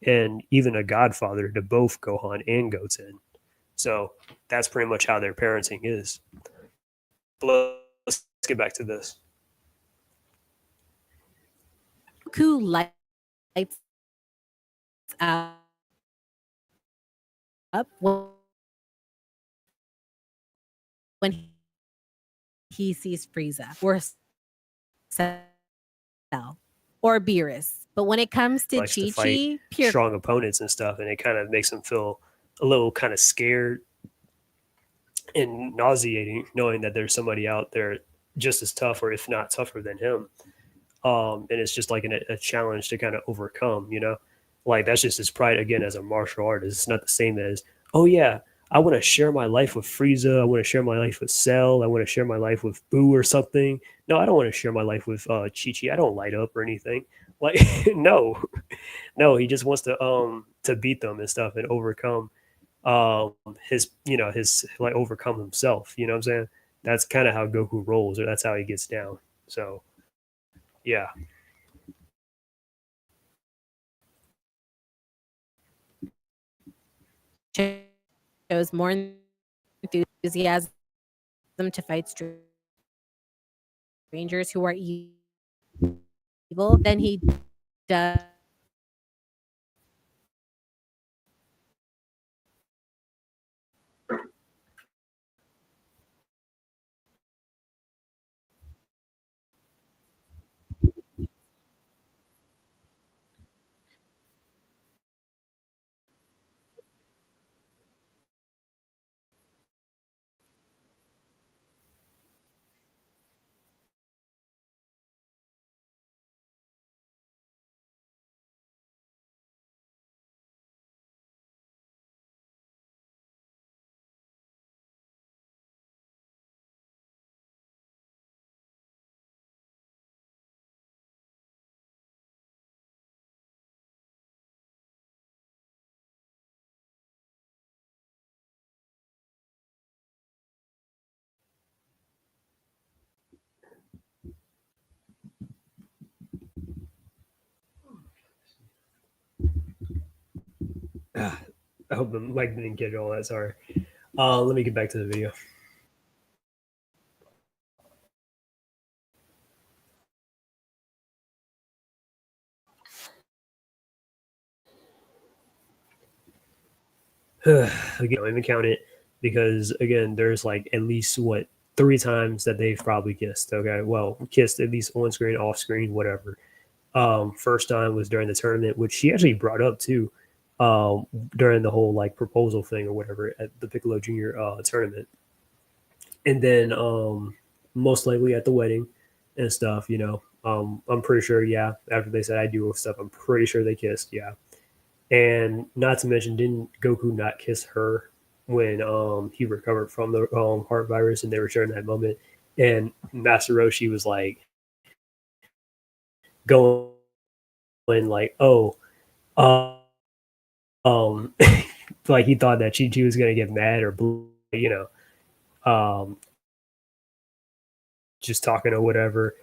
and even a godfather to both Gohan and Goten. So that's pretty much how their parenting is. But let's get back to this. Goku lights up when he sees Frieza or Cell or Beerus. But when it comes to Likes to Chi fight Chi, pure strong opponents and stuff, and it kind of makes him feel a little kind of scared and nauseating, knowing that there's somebody out there just as tough, or if not tougher than him. And it's just like a challenge to kind of overcome. Like that's just his pride again as a martial artist. It's not the same as, oh yeah, I want to share my life with Frieza. I want to share my life with Cell. I want to share my life with Boo or something. No, I don't want to share my life with Chi Chi. I don't light up or anything. Like no, no, he just wants to beat them and stuff and overcome his like overcome himself. You know what I'm saying? That's kind of how Goku rolls, or that's how he gets down. So yeah. shows more enthusiasm to fight strangers who are evil than he does. Ah, I hope the mic didn't get all that. Sorry. Let me get back to the video. Again, I don't even count it because again, there's like at least what 3 times that they've probably kissed. Okay, well, kissed at least on screen, off screen, whatever. First time was during the tournament, which she actually brought up too, during the whole like proposal thing or whatever at the Piccolo Junior tournament, and then most likely at the wedding and stuff. I'm pretty sure. Yeah, after they said I do stuff, I'm pretty sure they kissed. Yeah, and not to mention, didn't Goku not kiss her when he recovered from the heart virus and they were sharing that moment? And Master Roshi was like going like, oh, um, like he thought that Chi Chi was gonna get mad or just talking or whatever.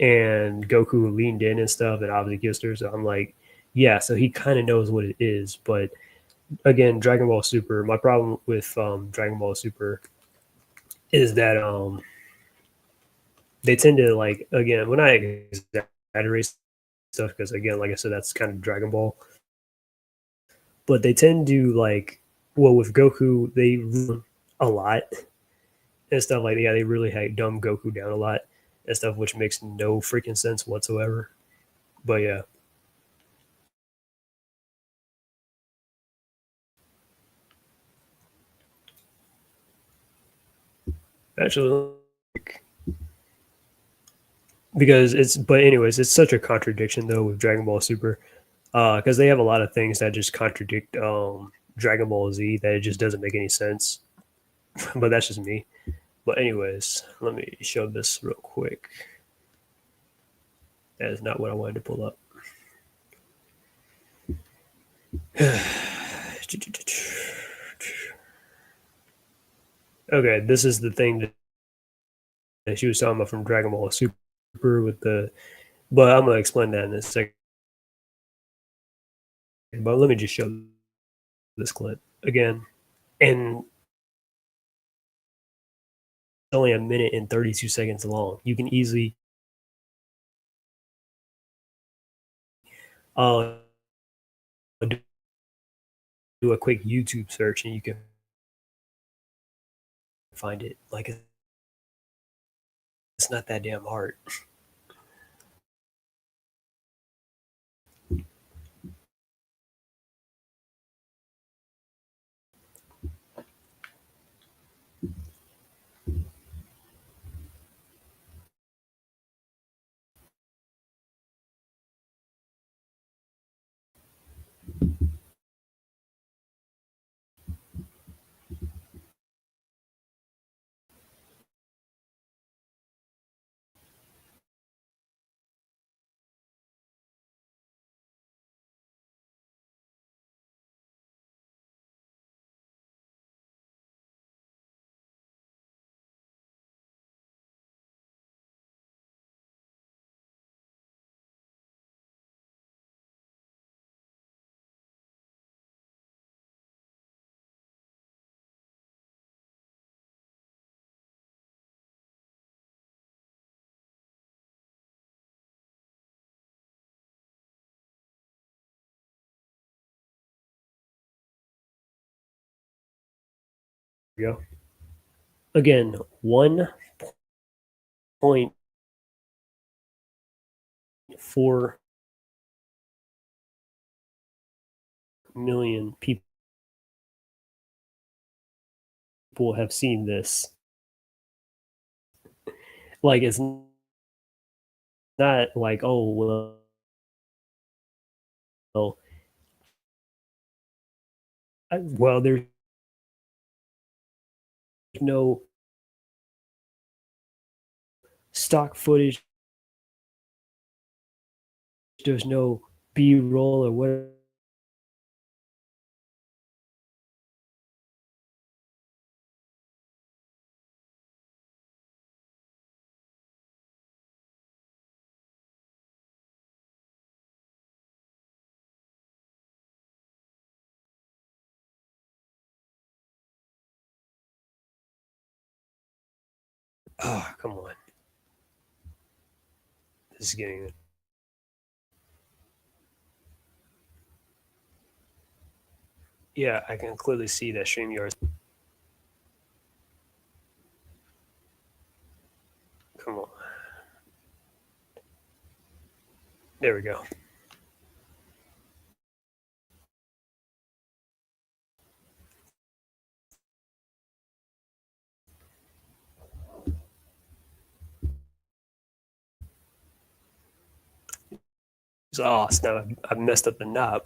And Goku leaned in and stuff and obviously kissed her. So I'm like, yeah, so he kind of knows what it is. But again, Dragon Ball Super, my problem with Dragon Ball Super is that they tend to like, again, when I exaggerate stuff, because again, like I said, that's kind of Dragon Ball, but they tend to like, well, with Goku, they a lot and stuff like that. Yeah, they really had dumb Goku down a lot and stuff, which makes no freaking sense whatsoever. But yeah, actually, because it's, but anyways, it's such a contradiction though with Dragon Ball Super, because they have a lot of things that just contradict Dragon Ball Z that it just doesn't make any sense. But that's just me. But anyways, let me show this real quick. That is not what I wanted to pull up. Okay, this is the thing that she was talking about from Dragon Ball Super with the. But I'm gonna explain that in a second. But let me just show this clip again, and it's only a minute and 32 seconds long. You can easily uh, do a quick YouTube search and you can find it. Like it's not that damn hard. we go. Again, 1.4 million people have seen this. Like, it's not like, oh, well, there's no stock footage, there's no B-roll or whatever. Oh, come on. This is getting it. Yeah, I can clearly see that StreamYard. Come on. There we go. Oh, snap. I messed up the knob.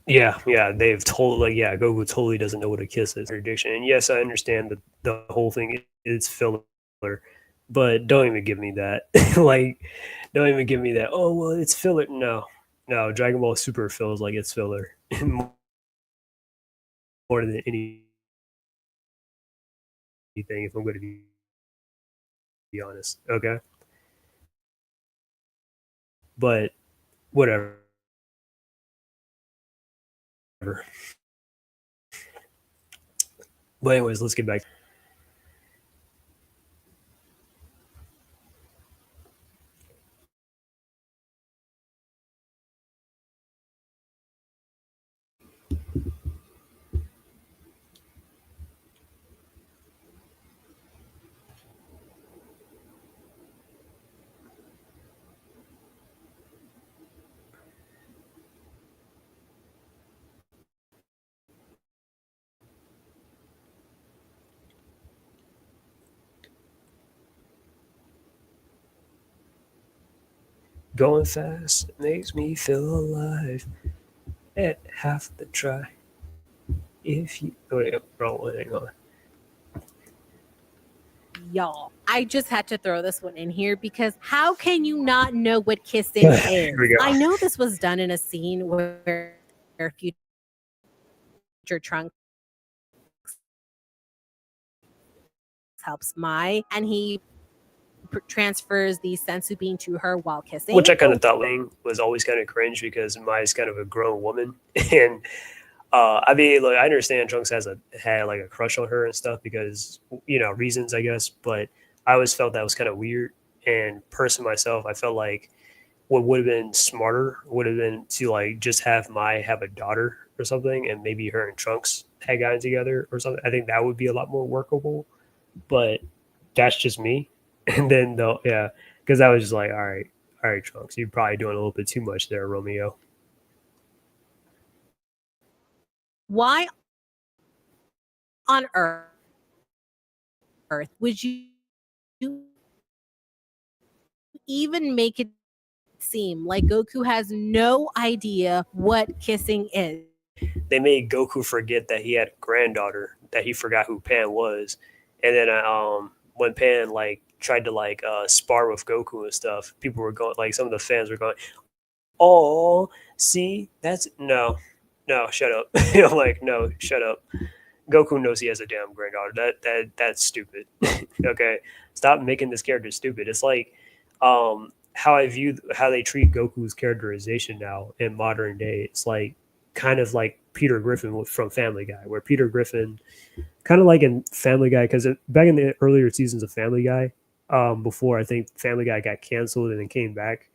Yeah, they've totally, yeah, Goku totally doesn't know what a kiss is. Prediction. And yes, I understand that the whole thing is filler, but don't even give me that. Like, don't even give me that. Oh, well, it's filler. No, Dragon Ball Super feels like it's filler more than anything, if I'm going to be honest. Okay. But whatever. But anyways, let's get back. Going fast makes me feel alive at half the try. If you wait, bro, hang on. Y'all, I just had to throw this one in here because how can you not know what kissing is? Here we go. I know this was done in a scene where future Trunks helps Mai and he transfers the sensu bean to her while kissing. Which I kind of thought was always kind of cringe because Mai's kind of a grown woman. And I mean, look, I understand Trunks had like a crush on her and stuff because, reasons, I guess. But I always felt that was kind of weird. And personally myself, I felt like what would have been smarter would have been to like just have Mai have a daughter or something, and maybe her and Trunks had gotten together or something. I think that would be a lot more workable. But that's just me. And then though, yeah, because I was just like, all right, Trunks, you're probably doing a little bit too much there, Romeo. Why on earth would you even make it seem like Goku has no idea what kissing is? They made Goku forget that he had a granddaughter, that he forgot who Pan was, and then when Pan like tried to like spar with Goku and stuff, people were going like some of the fans were going, "Oh, see, that's no, shut up." I'm like, no, shut up. Goku knows he has a damn granddaughter. That's stupid. Okay, stop making this character stupid. It's like how I view how they treat Goku's characterization now in modern day. It's like kind of like Peter Griffin from Family Guy, where Peter Griffin, kind of like in Family Guy, because back in the earlier seasons of Family Guy, before I think Family Guy got canceled and then came back.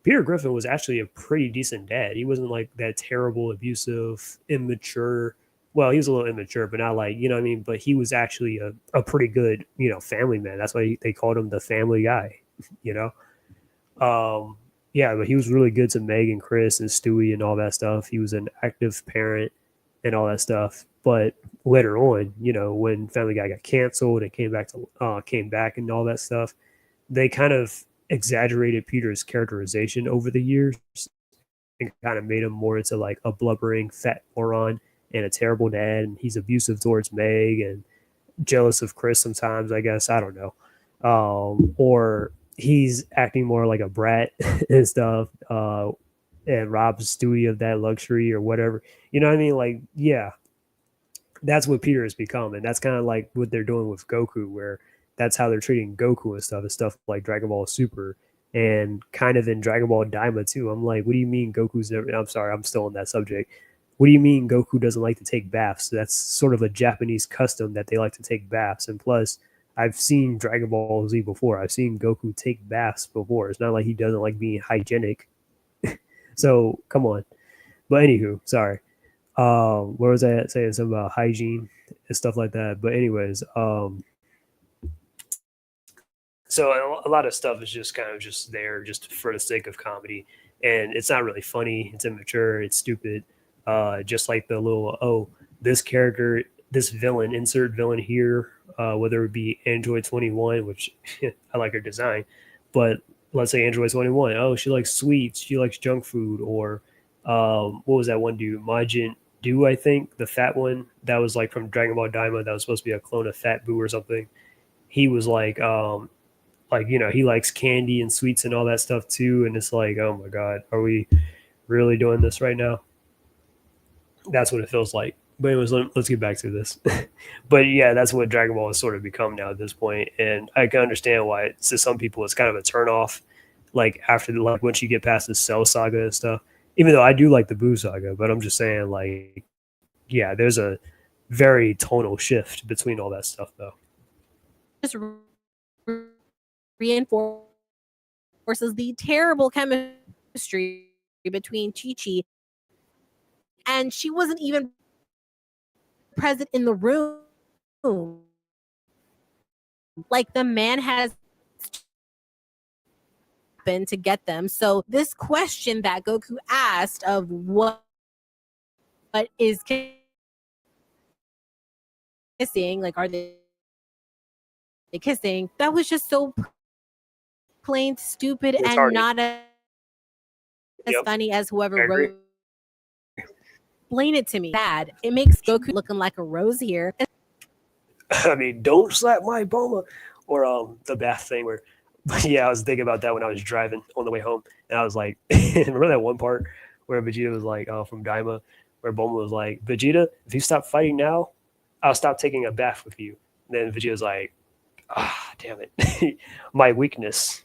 Peter Griffin was actually a pretty decent dad. He wasn't like that terrible, abusive, immature. Well, he was a little immature, but not like, you know what I mean? But he was actually a pretty good, family man. That's why they called him the family guy, you know? Um, yeah, but he was really good to Meg and Chris and Stewie and all that stuff. He was an active parent and all that stuff. But later on, when Family Guy got canceled and came back and all that stuff, they kind of exaggerated Peter's characterization over the years and kind of made him more into like a blubbering fat moron and a terrible dad. And he's abusive towards Meg and jealous of Chris sometimes, I guess. I don't know. Or he's acting more like a brat and stuff. And robs Stewie of that luxury or whatever. You know what I mean? Like, yeah, that's what Peter has become, and that's kind of like what they're doing with Goku, where that's how they're treating Goku and stuff like Dragon Ball Super, and kind of in Dragon Ball Daima too. I'm like, what do you mean Goku's never? I'm sorry, I'm still on that subject. What do you mean Goku doesn't like to take baths? That's sort of a Japanese custom that they like to take baths, and plus, I've seen Dragon Ball Z before. I've seen Goku take baths before. It's not like he doesn't like being hygienic. So come on. But anywho, sorry. Where was I at saying something about hygiene and stuff like that? But anyways, so a lot of stuff is just kind of just there just for the sake of comedy, and it's not really funny. It's immature. It's stupid. Just like the little this character, this villain, insert villain here, whether it be Android 21, which I like her design, but let's say Android 21. Oh, she likes sweets. She likes junk food, or what was that one dude? Majin Do, I think, the fat one that was like from Dragon Ball Daima that was supposed to be a clone of Fat Boo or something. He was like he likes candy and sweets and all that stuff too, and it's like, oh my god, are we really doing this right now? That's what it feels like. But anyways, let's get back to this. But yeah, that's what Dragon Ball has sort of become now at this point, and I can understand why to some people it's kind of a turnoff. Like after like once you get past the Cell saga and stuff, even though I do like the Boo saga, but I'm just saying like, yeah, there's a very tonal shift between all that stuff though. Just reinforces the terrible chemistry between Chi Chi, and she wasn't even present in the room. Like the man has been to get them. So this question that Goku asked of what is kissing, like are they kissing? That was just so plain stupid It's and hard. not as Yep, funny as whoever I agree. wrote. Explain it to me. Bad. It makes Goku looking like a rose here. I mean, don't slap my Boma, or the bath thing where. But yeah, I was thinking about that when I was driving on the way home, and I was like, remember that one part where Vegeta was like, from Daima, where Boma was like, Vegeta, if you stop fighting now, I'll stop taking a bath with you. And then Vegeta's like, damn it, my weakness.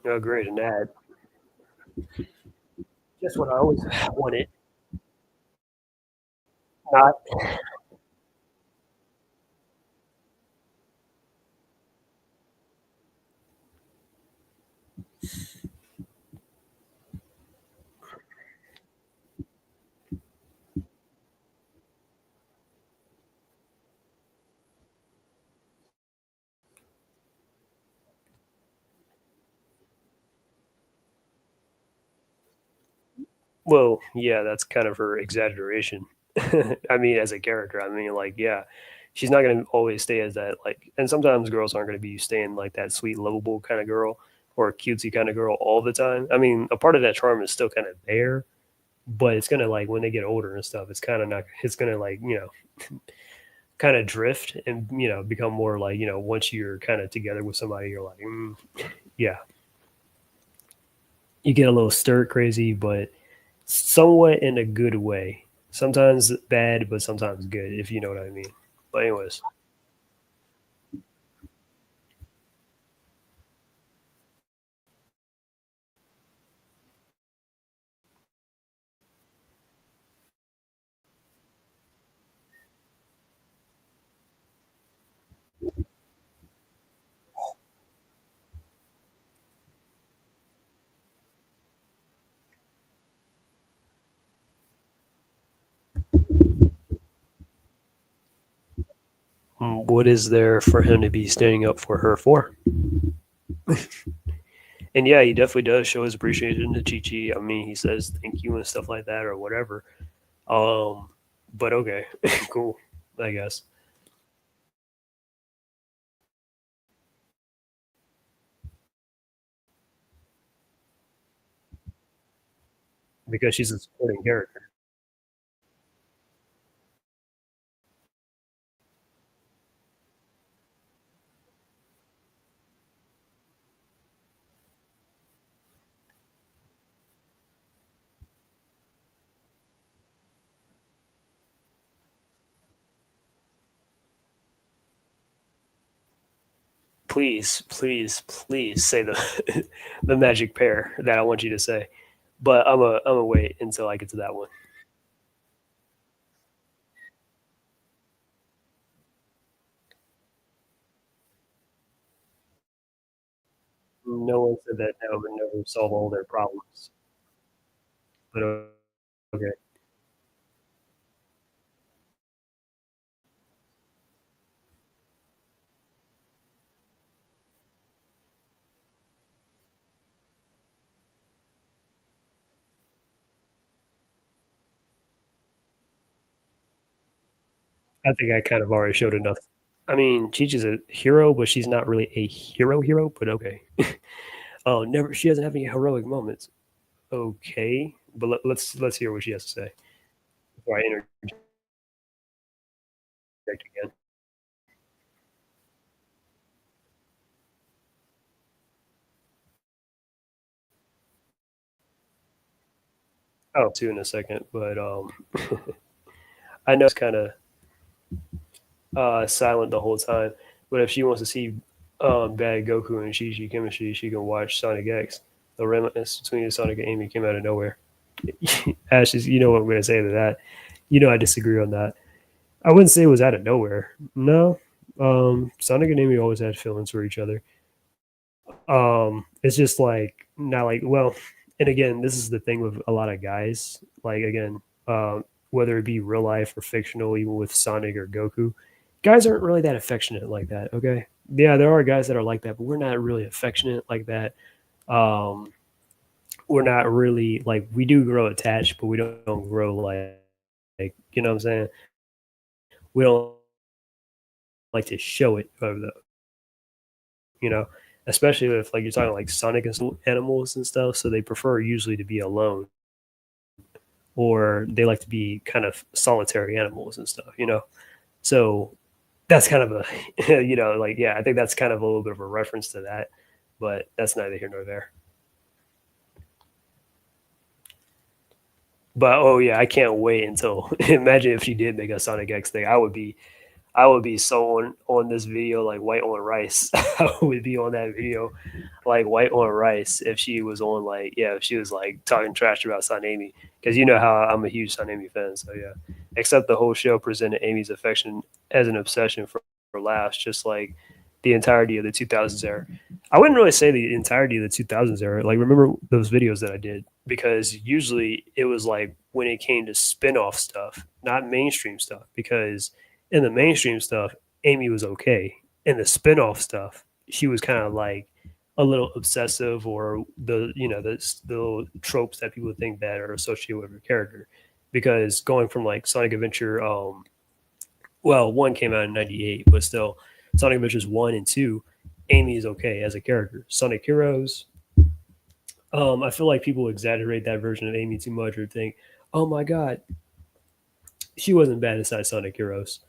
Oh, great, and that. Just what I always wanted. Not well, yeah, that's kind of her exaggeration. I mean, as a character, I mean, like, yeah, she's not going to always stay as that, like, and sometimes girls aren't going to be staying like that sweet, lovable kind of girl or cutesy kind of girl all the time. I mean, a part of that charm is still kind of there, but it's going to, like, when they get older and stuff, it's kind of not, it's going to, like, kind of drift and, become more like, once you're kind of together with somebody, you're like, yeah, you get a little stir crazy, but somewhat in a good way. Sometimes bad, but sometimes good, if you know what I mean. But anyways, What is there for him to be standing up for her for? And yeah, he definitely does show his appreciation to Chi Chi. I mean, he says thank you and stuff like that or whatever. Um, but okay, cool, I guess, because she's a supporting character. Please, please, please say the the magic pair that I want you to say. But I'm a wait until I get to that one. No one said that that would never solve all their problems. But okay, I think I kind of already showed enough. I mean, Chi-Chi's a hero, but she's not really a hero. But okay. Oh, never. She doesn't have any heroic moments. Okay, but let's hear what she has to say before I interject again. Oh, too in a second, but I know it's kind of silent the whole time. But if she wants to see bad Goku and Chi chemistry, she can watch Sonic X. The relentless between Sonic and Amy came out of nowhere. Ashes, you know what I'm going to say to that. You know I disagree on that. I wouldn't say it was out of nowhere. No, Sonic and Amy always had feelings for each other. It's just like not like well, and again, this is the thing with a lot of guys. Like again, whether it be real life or fictional, even with Sonic or Goku, guys aren't really that affectionate like that. Okay, yeah, there are guys that are like that, but we're not really affectionate like that. Um, we're not really like we do grow attached, but we don't grow like you know what I'm saying. We don't like to show it, you know, especially if like you're talking like Sonic and animals and stuff. So they prefer usually to be alone, or they like to be kind of solitary animals and stuff, you know. So that's kind of a you know like yeah, I think that's kind of a little bit of a reference to that, but that's neither here nor there. But oh yeah, I can't wait until imagine if she did make a Sonic X thing. I would be so on this video like white on rice. I would be on that video like white on rice if she was on like yeah if she was like talking trash about Son Amy because you know how I'm a huge Son Amy fan. So yeah, except the whole show presented Amy's affection as an obsession for laughs, just like the entirety of the 2000s era. I wouldn't really say the entirety of the 2000s era. Like remember those videos that I did because usually it was like when it came to spin-off stuff, not mainstream stuff because in the mainstream stuff, Amy was okay. In the spin-off stuff, she was kind of like a little obsessive or the you know the little tropes that people think that are associated with her character. Because going from like Sonic Adventure, well, one came out in '98, but still, Sonic Adventures 1 and 2, Amy is okay as a character. Sonic Heroes, I feel like people exaggerate that version of Amy too much or think, oh my god, she wasn't bad inside Sonic Heroes.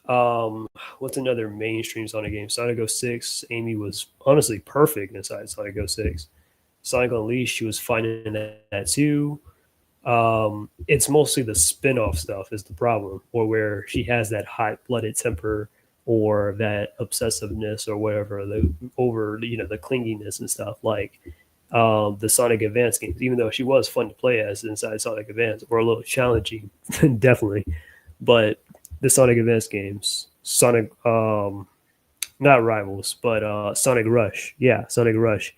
What's another mainstream Sonic game? Sonic 06. Amy was honestly perfect inside Sonic 06. Sonic Unleashed, she was fine in that too. It's mostly the spin-off stuff is the problem, or where she has that hot-blooded temper or that obsessiveness or whatever, the over the clinginess and stuff like the Sonic Advance games. Even though she was fun to play as inside Sonic Advance, or a little challenging, definitely. But the Sonic Advance games, Sonic, not Rivals, but Sonic Rush. Yeah, Sonic Rush.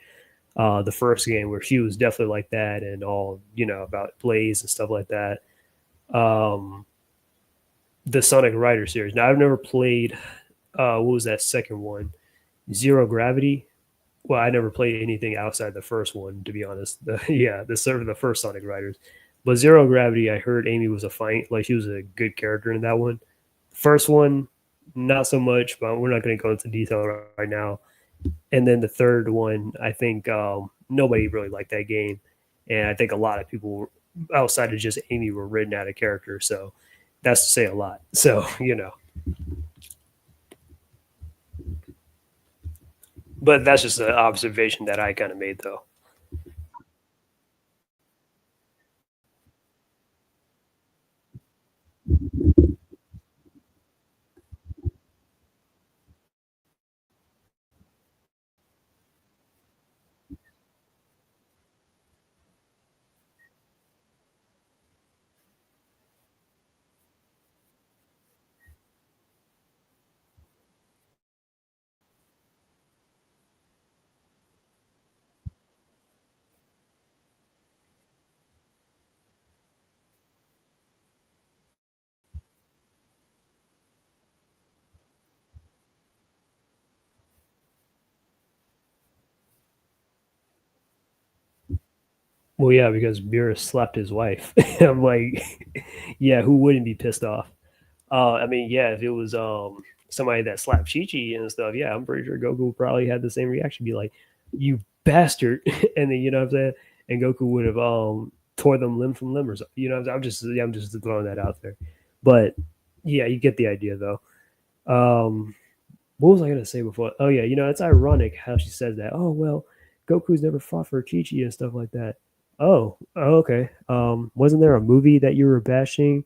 The first game where she was definitely like that and all, about Blaze and stuff like that. Um, the Sonic Rider series. Now, I've never played what was that second one? Zero Gravity. Well, I never played anything outside the first one, to be honest. Yeah, the first Sonic Riders, but Zero Gravity, I heard Amy was a fight, like she was a good character in that one. First one, not so much, but we're not going to go into detail right now. And then the third one, I think nobody really liked that game, and I think a lot of people outside of just Amy were written out of character. So that's to say a lot. So but that's just an observation that I kind of made, though. Well, yeah, because Beerus slapped his wife. I'm like, yeah, who wouldn't be pissed off? I mean, yeah, if it was somebody that slapped Chi Chi and stuff, yeah, I'm pretty sure Goku probably had the same reaction, be like, "You bastard," and then you know what I'm saying, and Goku would have tore them limb from limb or something. You know, I'm just throwing that out there, but yeah, you get the idea though. What was I gonna say before? Oh yeah, it's ironic how she says that. Oh well, Goku's never fought for Chi Chi and stuff like that. Oh, okay. Wasn't there a movie that you were bashing?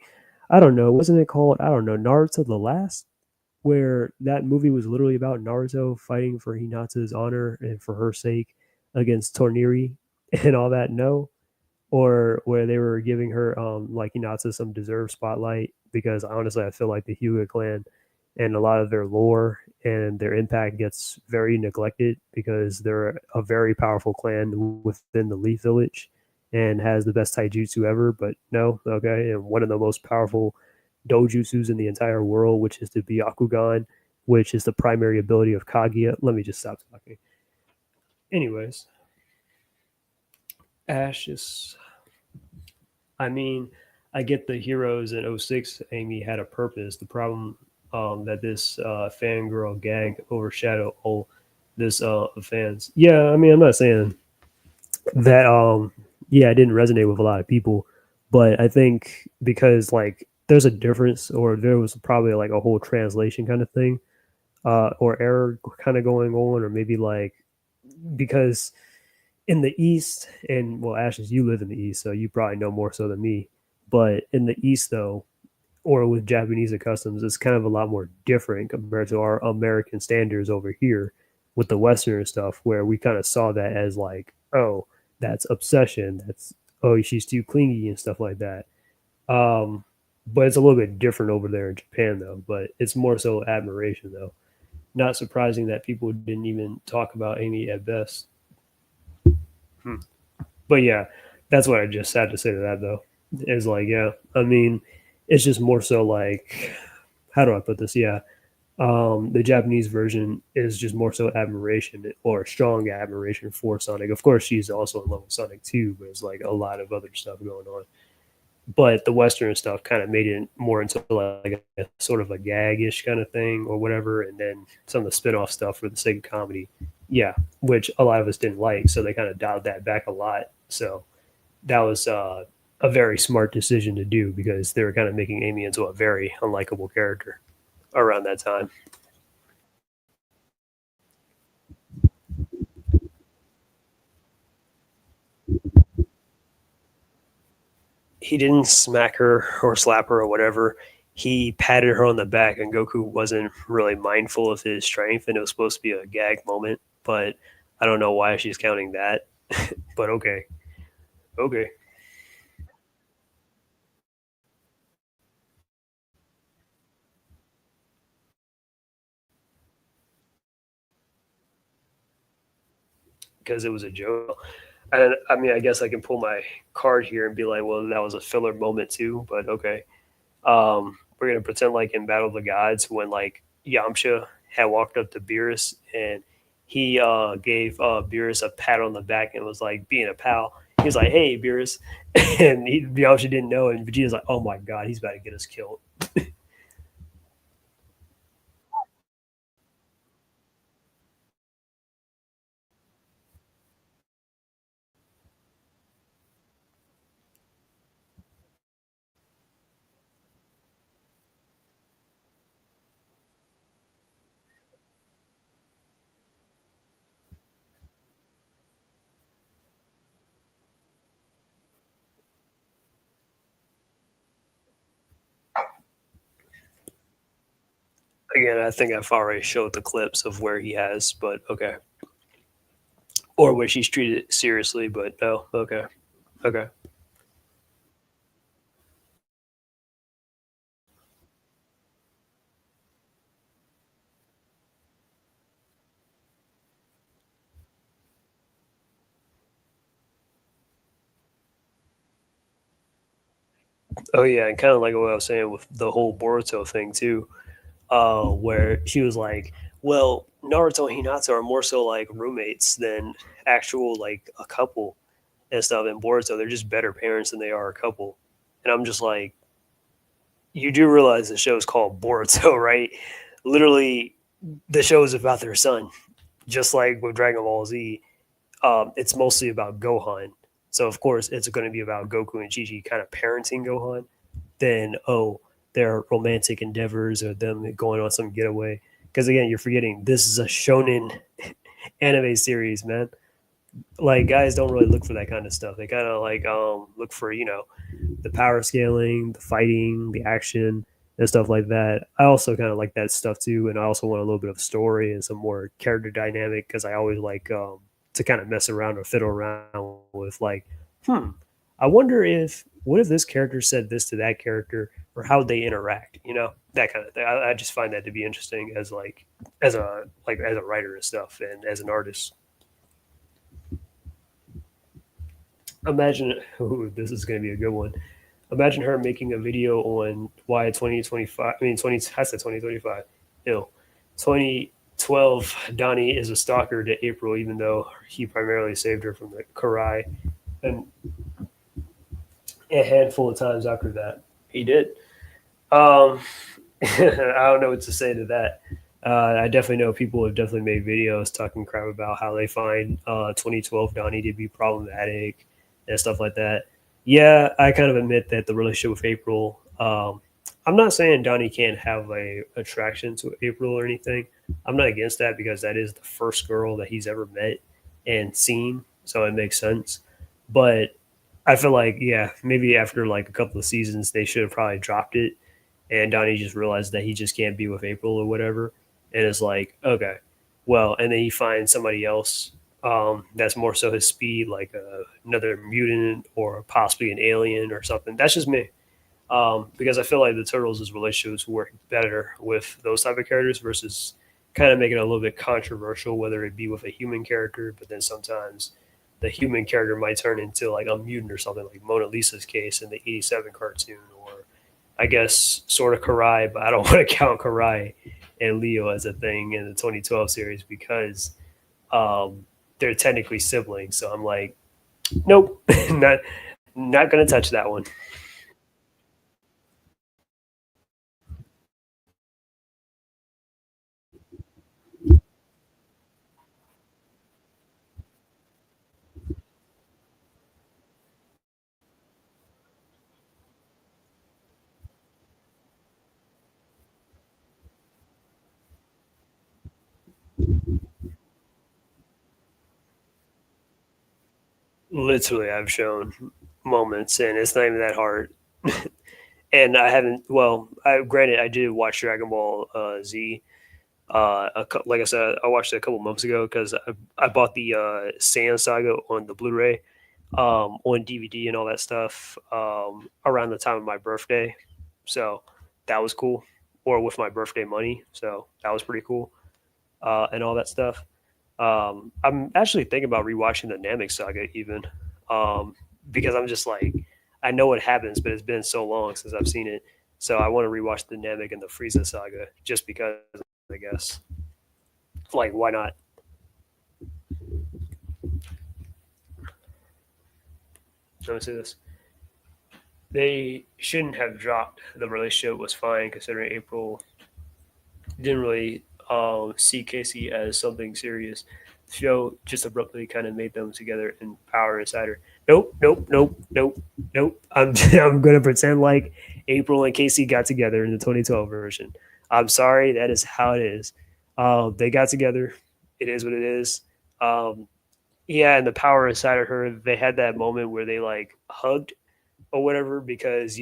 I don't know. Wasn't it called, I don't know, Naruto the Last? Where that movie was literally about Naruto fighting for Hinata's honor and for her sake against Torniri and all that. No, or where they were giving her like Hinata some deserved spotlight, because honestly I feel like the Hyuga clan and a lot of their lore and their impact gets very neglected because they're a very powerful clan within the Leaf Village and has the best taijutsu ever. But no, okay, and one of the most powerful dojutsus in the entire world, which is the Byakugan, which is the primary ability of Kaguya. Let me just stop talking. Anyways, Ash is, I mean, I get the heroes in '06. Amy had a purpose. The problem that this fangirl gag overshadowed all this fans. Yeah, I mean, I'm not saying that. Yeah, it didn't resonate with a lot of people, but I think because like there's a difference, or there was probably like a whole translation kind of thing, or error kind of going on, or maybe like because in the East, and well, Ashes, you live in the East, so you probably know more so than me. But in the East, though, or with Japanese customs, it's kind of a lot more different compared to our American standards over here with the Western stuff, where we kind of saw that as like, oh, that's obsession. That's, oh, she's too clingy and stuff like that. Um, but it's a little bit different over there in Japan, though. But it's more so admiration, though. Not surprising that people didn't even talk about Amy at best. Hmm. But yeah, that's what I just had to say to that though. Is like, yeah, I mean, it's just more so like, how do I put this? Yeah, the Japanese version is just more so admiration, or strong admiration for Sonic. Of course, she's also in love with Sonic too, but it's like a lot of other stuff going on. But the Western stuff kind of made it more into like a sort of a gag-ish kind of thing or whatever, and then some of the spin-off stuff for the sake of comedy. Yeah, which a lot of us didn't like, so they kind of dialed that back a lot. So that was a very smart decision to do, because they were kind of making Amy into a very unlikable character around that time. He didn't smack her or slap her or whatever. He patted her on the back, and Goku wasn't really mindful of his strength, and it was supposed to be a gag moment. But I don't know why she's counting that. But okay, okay, because it was a joke. And I mean, I guess I can pull my card here and be like, well, that was a filler moment too. But okay, we're gonna pretend like in Battle of the Gods when like Yamcha had walked up to Beerus, and he gave Beerus a pat on the back and was like, being a pal. He was like, "Hey, Beerus," and he obviously didn't know. And Vegeta's like, "Oh my god, he's about to get us killed." Again, I think I've already showed the clips of where he has, but okay, or where she's treated seriously, but no, okay, okay. Oh yeah, and kind of like what I was saying with the whole Boruto thing too, where she was like, "Well, Naruto and Hinata are more so like roommates than actual like a couple and stuff." In Boruto, they're just better parents than they are a couple, and I'm just like, you do realize the show is called Boruto, right? Literally, the show is about their son, just like with Dragon Ball Z. It's mostly about Gohan, so of course it's going to be about Goku and Chichi kind of parenting Gohan. Then their romantic endeavors or them going on some getaway. Because again, you're forgetting this is a shonen anime series, man. Like guys don't really look for that kind of stuff. They kind of like look for the power scaling, the fighting, the action, and stuff like that. I also kind of like that stuff too, and I also want a little bit of story and some more character dynamic because I always like to kind of mess around or fiddle around with like, hmm, I wonder if what if this character said this to that character or how they interact, that kind of thing. I just find that to be interesting as as a writer and stuff and as an artist. Imagine, ooh, this is going to be a good one. Imagine her making a video on why 2025, I mean, 20, I said 2025, ill. 2012, Donnie is a stalker to April, even though he primarily saved her from the Karai. And a handful of times after that, he did. Um, I don't know what to say to that. I definitely know people have definitely made videos talking crap about how they find 2012 Donnie to be problematic and stuff like that. Yeah, I kind of admit that the relationship with April. I'm not saying Donnie can't have a attraction to April or anything. I'm not against that because that is the first girl that he's ever met and seen, so it makes sense. But I feel like yeah, maybe after like a couple of seasons, they should have probably dropped it and Donnie just realized that he just can't be with April or whatever, and is like, okay, well, and then he finds somebody else that's more so his speed, like another mutant or possibly an alien or something. That's just me, because I feel like the Turtles' relationships work better with those type of characters versus kind of making it a little bit controversial, whether it be with a human character, but then sometimes the human character might turn into like a mutant or something, like Mona Lisa's case in the '87 cartoon, or I guess sort of Karai, but I don't want to count Karai and Leo as a thing in the 2012 series because they're technically siblings. So I'm like, nope, not gonna touch that one. Literally, I've shown moments, and it's not even that hard. And I haven't. Well, I granted I did watch Dragon Ball Z. Like I said, I watched it a couple months ago because I bought the Sand Saga on the Blu-ray, on DVD and all that stuff around the time of my birthday. So that was cool, or with my birthday money. So that was pretty cool, and all that stuff. I'm actually thinking about rewatching the Namek Saga even, um, because I'm just like, I know what happens, but it's been so long since I've seen it. So I want to rewatch the Namek and the Frieza saga just because, I guess. Like, why not? Let me say this. They shouldn't have dropped. The relationship was fine considering April didn't really see Casey as something serious. The show just abruptly kind of made them together in Power Insider. Nope, nope, nope, nope, nope. I'm gonna pretend like April and Casey got together in the 2012 version. I'm sorry, that is how it is. They got together. It is what it is. Um, yeah, and the Power Insider her, they had that moment where they like hugged or whatever because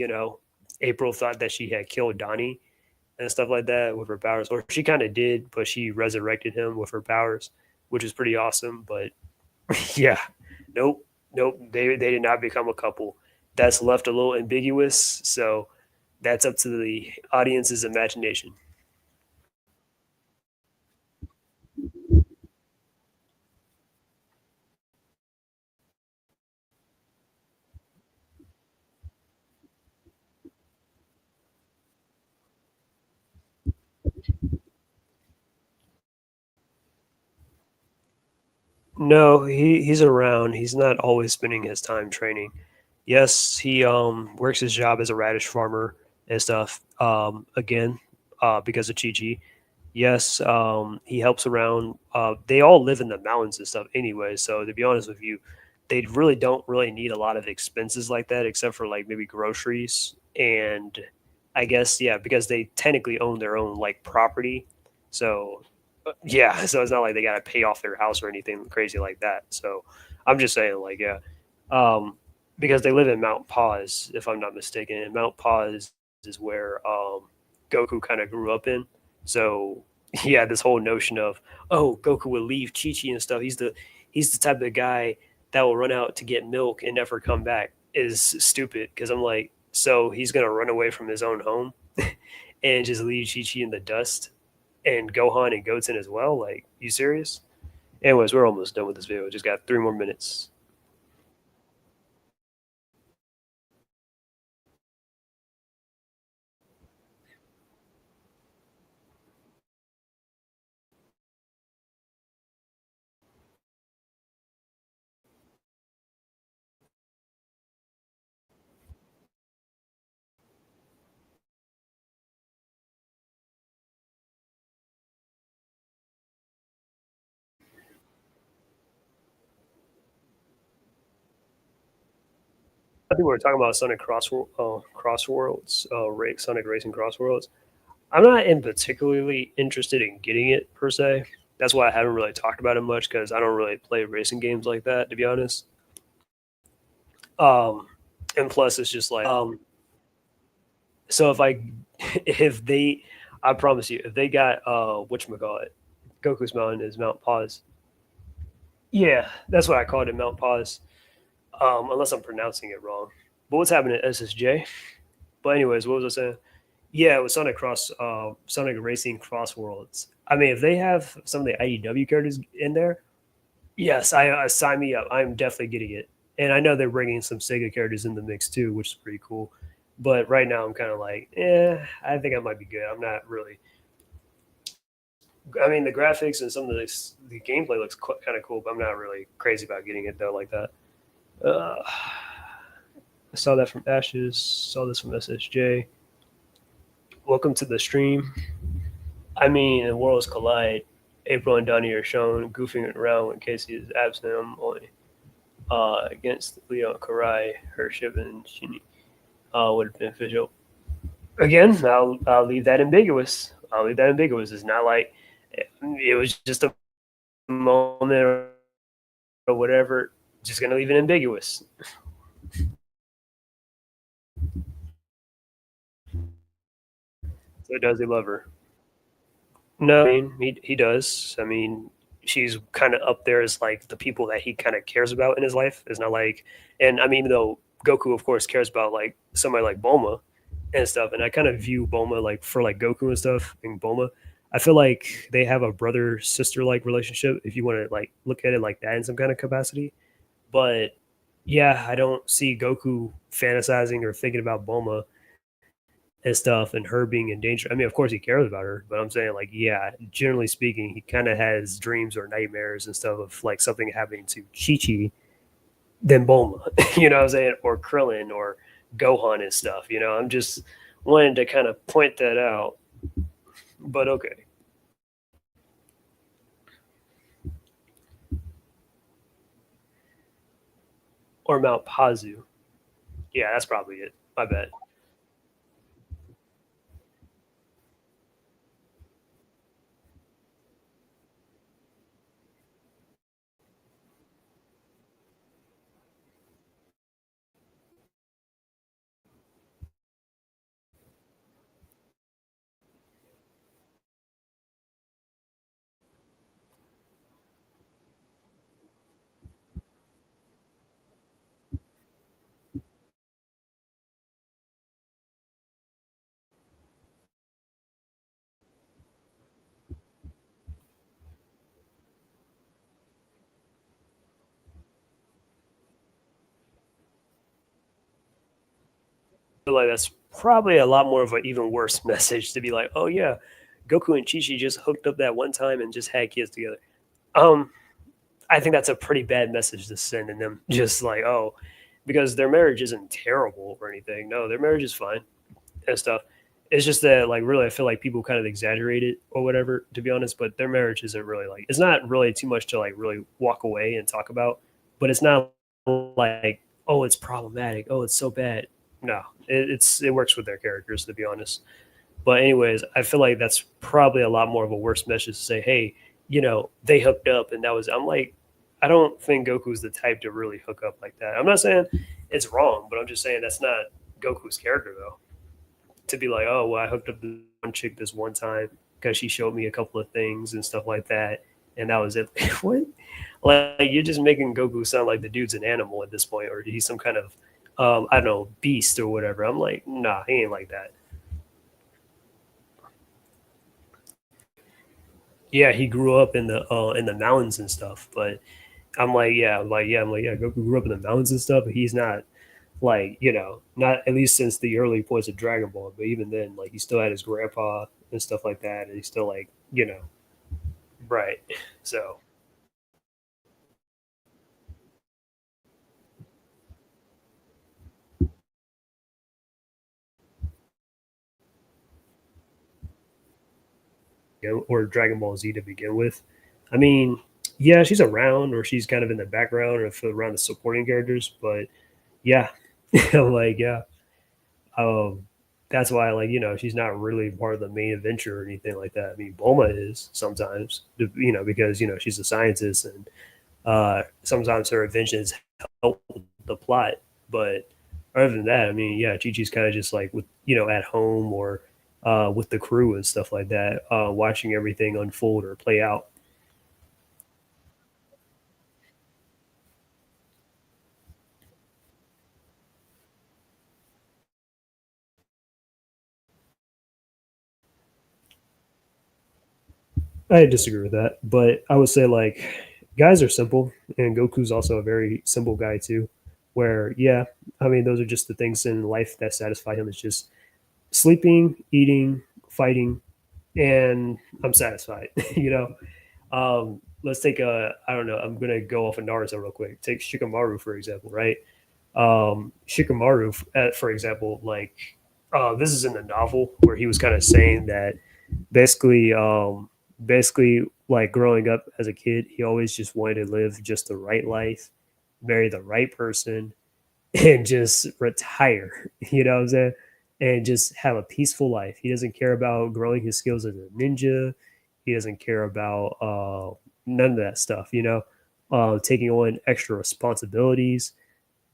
April thought that she had killed Donnie and stuff like that with her powers, or she kind of did, but she resurrected him with her powers, which is pretty awesome. But yeah, nope, nope, they did not become a couple. That's left a little ambiguous, so that's up to the audience's imagination. No, he's around. He's not always spending his time training. Yes, he works his job as a radish farmer and stuff. Again, because of Chi. Yes, he helps around. They all live in the mountains and stuff anyway. So to be honest with you, they really don't really need a lot of expenses like that, except for like maybe groceries and I guess yeah, because they technically own their own like property. So yeah, so it's not like they got to pay off their house or anything crazy like that. So I'm just saying like yeah, um, because they live in Mount Paz, if I'm not mistaken, and Mount Paz is where Goku kind of grew up in. So yeah, this whole notion of oh Goku would leave Chi Chi and stuff. He's the type of guy that will run out to get milk and never come back is stupid because I'm like so he's gonna run away from his own home and just leave Chi Chi in the dust and Gohan and Goten as well. Like you serious? Anyways, we're almost done with this video. Just got 3 more minutes. I think we were talking about Sonic Crossworlds, Sonic Racing Crossworlds. I'm not in particularly interested in getting it per se. That's why I haven't really talked about it much because I don't really play racing games like that, to be honest. Um, and plus, it's just like so if I if they, I promise you, if they got what you call it, Goku's Mountain is Mount Paz. Yeah, that's what I called it, Mount Paz. Unless I'm pronouncing it wrong. But what's happening at SSJ? But anyways, what was I saying? Yeah, with Sonic Racing Cross Worlds. I mean, if they have some of the IDW characters in there, yes, I sign me up. I'm definitely getting it. And I know they're bringing some Sega characters in the mix too, which is pretty cool. But right now, I'm kind of like, I think I might be good. I'm not really. I mean, the graphics and some of the gameplay looks kind of cool, but I'm not really crazy about getting it though like that. I saw that from Ashes. Saw this from SSJ. Welcome to the stream. I mean, the worlds collide. April and Donnie are shown goofing around when Casey is absent only against Leo Karai, her ship, and Shinny would have been official. Again, I'll leave that ambiguous. I'll leave that ambiguous. It's not like it was just a moment or whatever. Just gonna leave it ambiguous. So does he love her? No, I mean he does. I mean she's kind of up there as like the people that he kind of cares about in his life. It's not like, and I mean though Goku of course cares about like somebody like Bulma and stuff, and I kind of view Bulma like for like Goku and stuff and Bulma. I feel like they have a brother sister like relationship if you want to like look at it like that in some kind of capacity. But yeah, I don't see Goku fantasizing or thinking about Bulma and stuff, and her being in danger. I mean, of course he cares about her, but I'm saying like, yeah, generally speaking, he kind of has dreams or nightmares and stuff of like something happening to Chi Chi than Bulma. You know what I'm saying? Or Krillin or Gohan and stuff. You know, I'm just wanting to kind of point that out. But okay. Or Mount Pazu. Yeah, that's probably it. My bad. I feel like that's probably a lot more of an even worse message to be like, oh yeah, Goku and Chi Chi just hooked up that one time and just had kids together. Um, I think that's a pretty bad message to send in them. Just like, oh, because their marriage isn't terrible or anything. No, their marriage is fine and stuff. It's just that, like, really, I feel like people kind of exaggerate it or whatever, to be honest. But their marriage isn't really like, it's not really too much to like really walk away and talk about. But it's not like, oh, it's problematic. Oh, it's so bad. No, it works with their characters, to be honest. But anyways, I feel like that's probably a lot more of a worse message to say, hey, they hooked up and that was. I'm like, I don't think Goku's the type to really hook up like that. I'm not saying it's wrong, but I'm just saying that's not Goku's character though. To be like, oh, well, I hooked up with one chick this one time because she showed me a couple of things and stuff like that, and that was it. What? Like you're just making Goku sound like the dude's an animal at this point, or he's some kind of I don't know, beast or whatever. I'm like, nah, he ain't like that. Yeah, he grew up in the mountains and stuff, but I'm like, yeah, Goku grew up in the mountains and stuff, but he's not like, not at least since the early points of Dragon Ball, but even then, like he still had his grandpa and stuff like that, and he's still like, right. So or Dragon Ball Z to begin with. I mean, yeah, she's around or she's kind of in the background or around the supporting characters, but yeah, like yeah, um, that's why like she's not really part of the main adventure or anything like that. I mean, Bulma is sometimes, because she's a scientist and sometimes her inventions help the plot, but other than that, I mean, yeah, Chi Chi's kind of just like with at home or with the crew and stuff like that, watching everything unfold or play out. I disagree with that, but I would say like guys are simple, and Goku's also a very simple guy too. Where yeah, I mean those are just the things in life that satisfy him. It's just sleeping, eating, fighting, and I'm satisfied. Let's take a I don't know. I'm gonna go off of Naruto real quick. Take Shikamaru for example, right? Shikamaru, for example, like this is in the novel where he was kind of saying that basically basically like growing up as a kid he always just wanted to live just the right life, marry the right person, and just retire. You know what I'm saying? And just have a peaceful life. He doesn't care about growing his skills as a ninja. He doesn't care about none of that stuff, taking on extra responsibilities.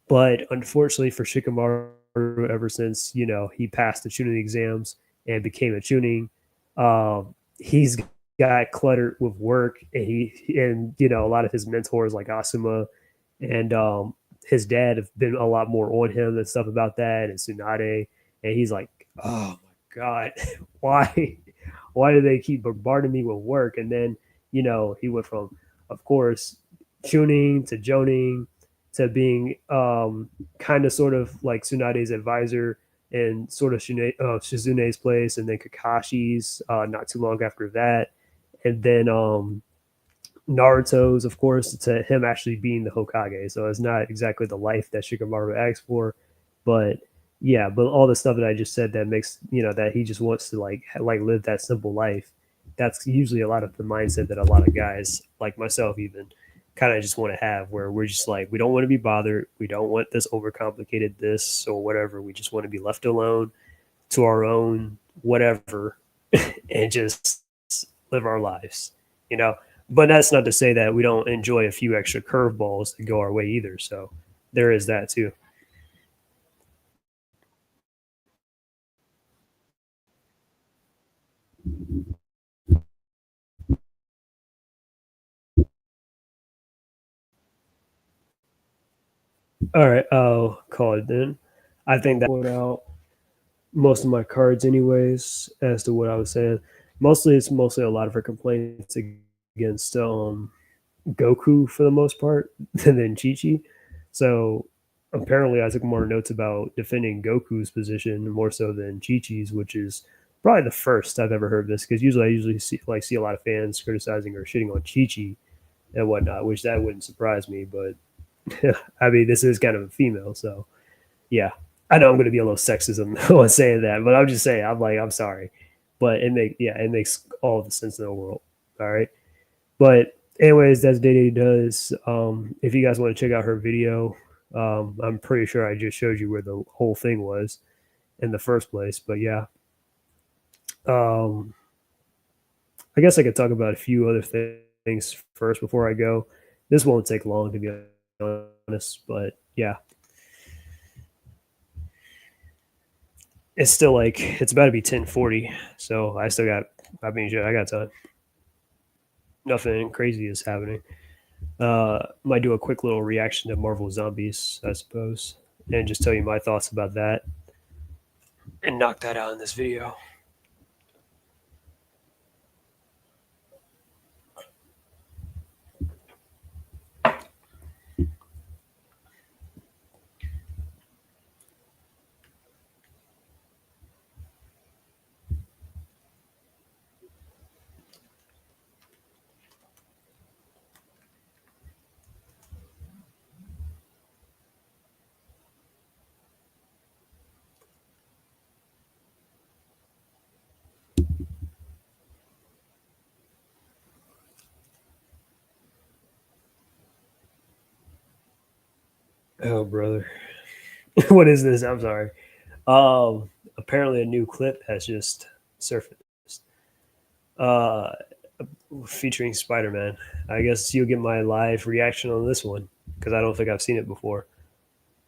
But unfortunately for Shikamaru, ever since he passed the tuning exams and became a tuning, he's got cluttered with work, and a lot of his mentors like Asuma and his dad have been a lot more on him and stuff about that, and Tsunade, and he's like, oh my god, why, why do they keep bombarding me with work? And then he went from, of course, tuning to joning to being kind of sort of like Tsunade's advisor and sort of Shizune's place, and then Kakashi's not too long after that, and then Naruto's, of course, to him actually being the Hokage. So it's not exactly the life that Shikamaru asks for, but yeah, but all the stuff that I just said that makes that he just wants to like live that simple life. That's usually a lot of the mindset that a lot of guys like myself even kind of just want to have, where we're just like we don't want to be bothered, we don't want this overcomplicated this or whatever. We just want to be left alone to our own whatever and just live our lives, you know. But that's not to say that we don't enjoy a few extra curveballs that go our way either. So there is that too. All right, I'll call it then. I think that put out most of my cards anyways. As to what I was saying, it's mostly a lot of her complaints against Goku for the most part, and then Chi-Chi. So apparently, I took more notes about defending Goku's position more so than Chi-Chi's, which is probably the first I've ever heard this. Because I usually see a lot of fans criticizing or shitting on Chi-Chi and whatnot, which that wouldn't surprise me. But I mean, this is kind of a female, so yeah. I know I'm going to be a little sexism on saying that, but I'm just saying I'm sorry, but it makes all the sense in the world. All right. But anyways, that's Day does. If you guys want to check out her video, I'm pretty sure I just showed you where the whole thing was in the first place. But yeah, um, I guess I could talk about a few other things first before I go. This won't take long to be honest, but yeah, it's still like it's about to be 10:40, so I still got. I mean, I got time. Nothing crazy is happening. Might do a quick little reaction to Marvel Zombies, I suppose, and just tell you my thoughts about that, and knock that out in this video. Oh, brother, what is this? I'm sorry. Apparently, a new clip has just surfaced. Uh, Featuring Spider-Man. I guess you'll get my live reaction on this one because I don't think I've seen it before.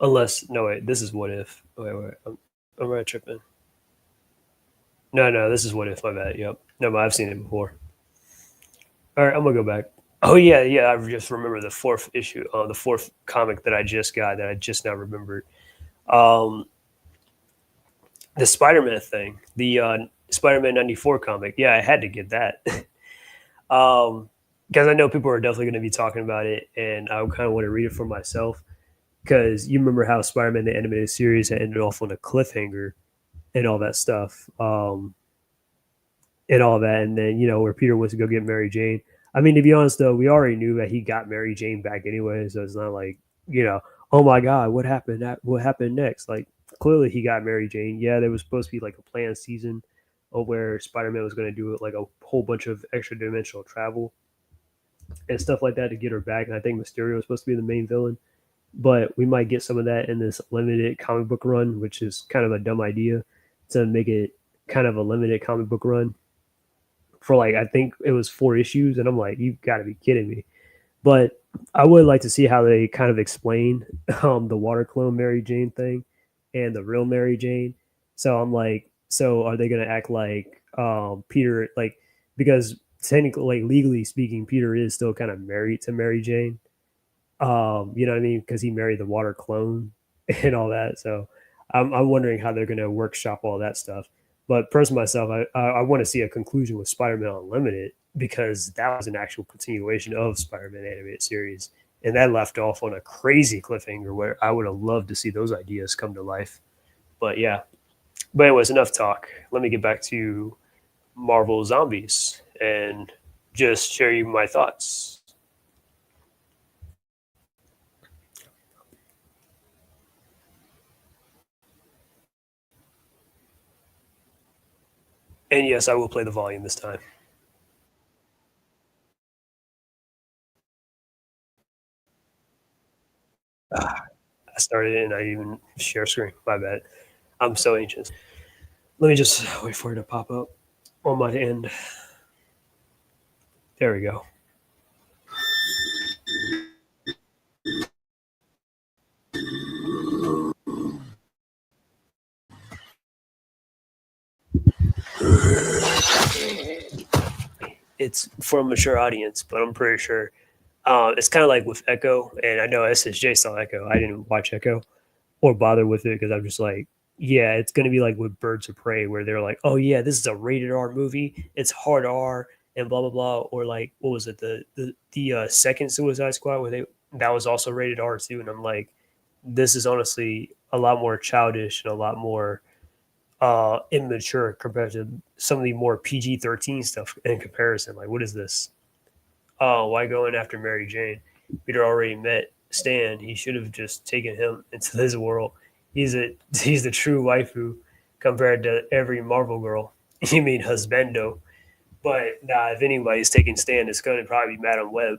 Unless, no, wait, this is What If. Wait, I'm right tripping. No, this is What If. My bad. Yep. No, but I've seen it before. All right, I'm gonna go back. Oh yeah. I just remember the fourth issue, the fourth comic that I just got that I just now remembered. Um, the Spider-Man thing, the Spider-Man '94 comic. Yeah, I had to get that. Because I know people are definitely going to be talking about it, and I kind of want to read it for myself. Because you remember how Spider-Man the animated series had ended off on a cliffhanger and all that stuff, and all that, and then where Peter wants to go get Mary Jane. I mean, to be honest though, we already knew that he got Mary Jane back anyway, so it's not like oh my god, what happened? What happened next? Like clearly he got Mary Jane. Yeah, there was supposed to be like a planned season of where Spider-Man was going to do like a whole bunch of extra dimensional travel and stuff like that to get her back. And I think Mysterio was supposed to be the main villain, but we might get some of that in this limited comic book run, which is kind of a dumb idea to make it kind of a limited comic book run for like I think it was 4 issues, and I'm like, you got to be kidding me. But I would like to see how they kind of explain the water clone Mary Jane thing and the real Mary Jane. So I'm like, so are they going to act like Peter, like because technically, like legally speaking, Peter is still kind of married to Mary Jane. You know what I mean? Because he married the water clone and all that. So I'm wondering how they're going to workshop all that stuff. But personally, myself, I want to see a conclusion with Spider-Man Unlimited because that was an actual continuation of Spider-Man animated series, and that left off on a crazy cliffhanger where I would have loved to see those ideas come to life. But yeah, But anyways, enough talk. Let me get back to Marvel Zombies and just share you my thoughts. And yes, I will play the volume this time. I started it and I didn't even share screen. My bad. I'm so anxious. Let me just wait for it to pop up on my end. There we go. It's for a mature audience, but I'm pretty sure it's kind of like with Echo. And I know SSJ saw Echo. I didn't watch Echo or bother with it because I'm just like, yeah, it's going to be like with Birds of Prey, where they're like, oh yeah, this is a rated R movie. It's hard R and blah blah blah. Or like, what was it, the second Suicide Squad, where they that was also rated R too. And I'm like, this is honestly a lot more childish and a lot more immature compared to some of the more PG-13 stuff in comparison. Like, what is this? Oh, why going after Mary Jane? Peter already met Stan. He should have just taken him into this world. He's the true waifu compared to every Marvel girl. You mean husbando? But nah, if anybody's taking Stan, it's going to probably be Madam Web.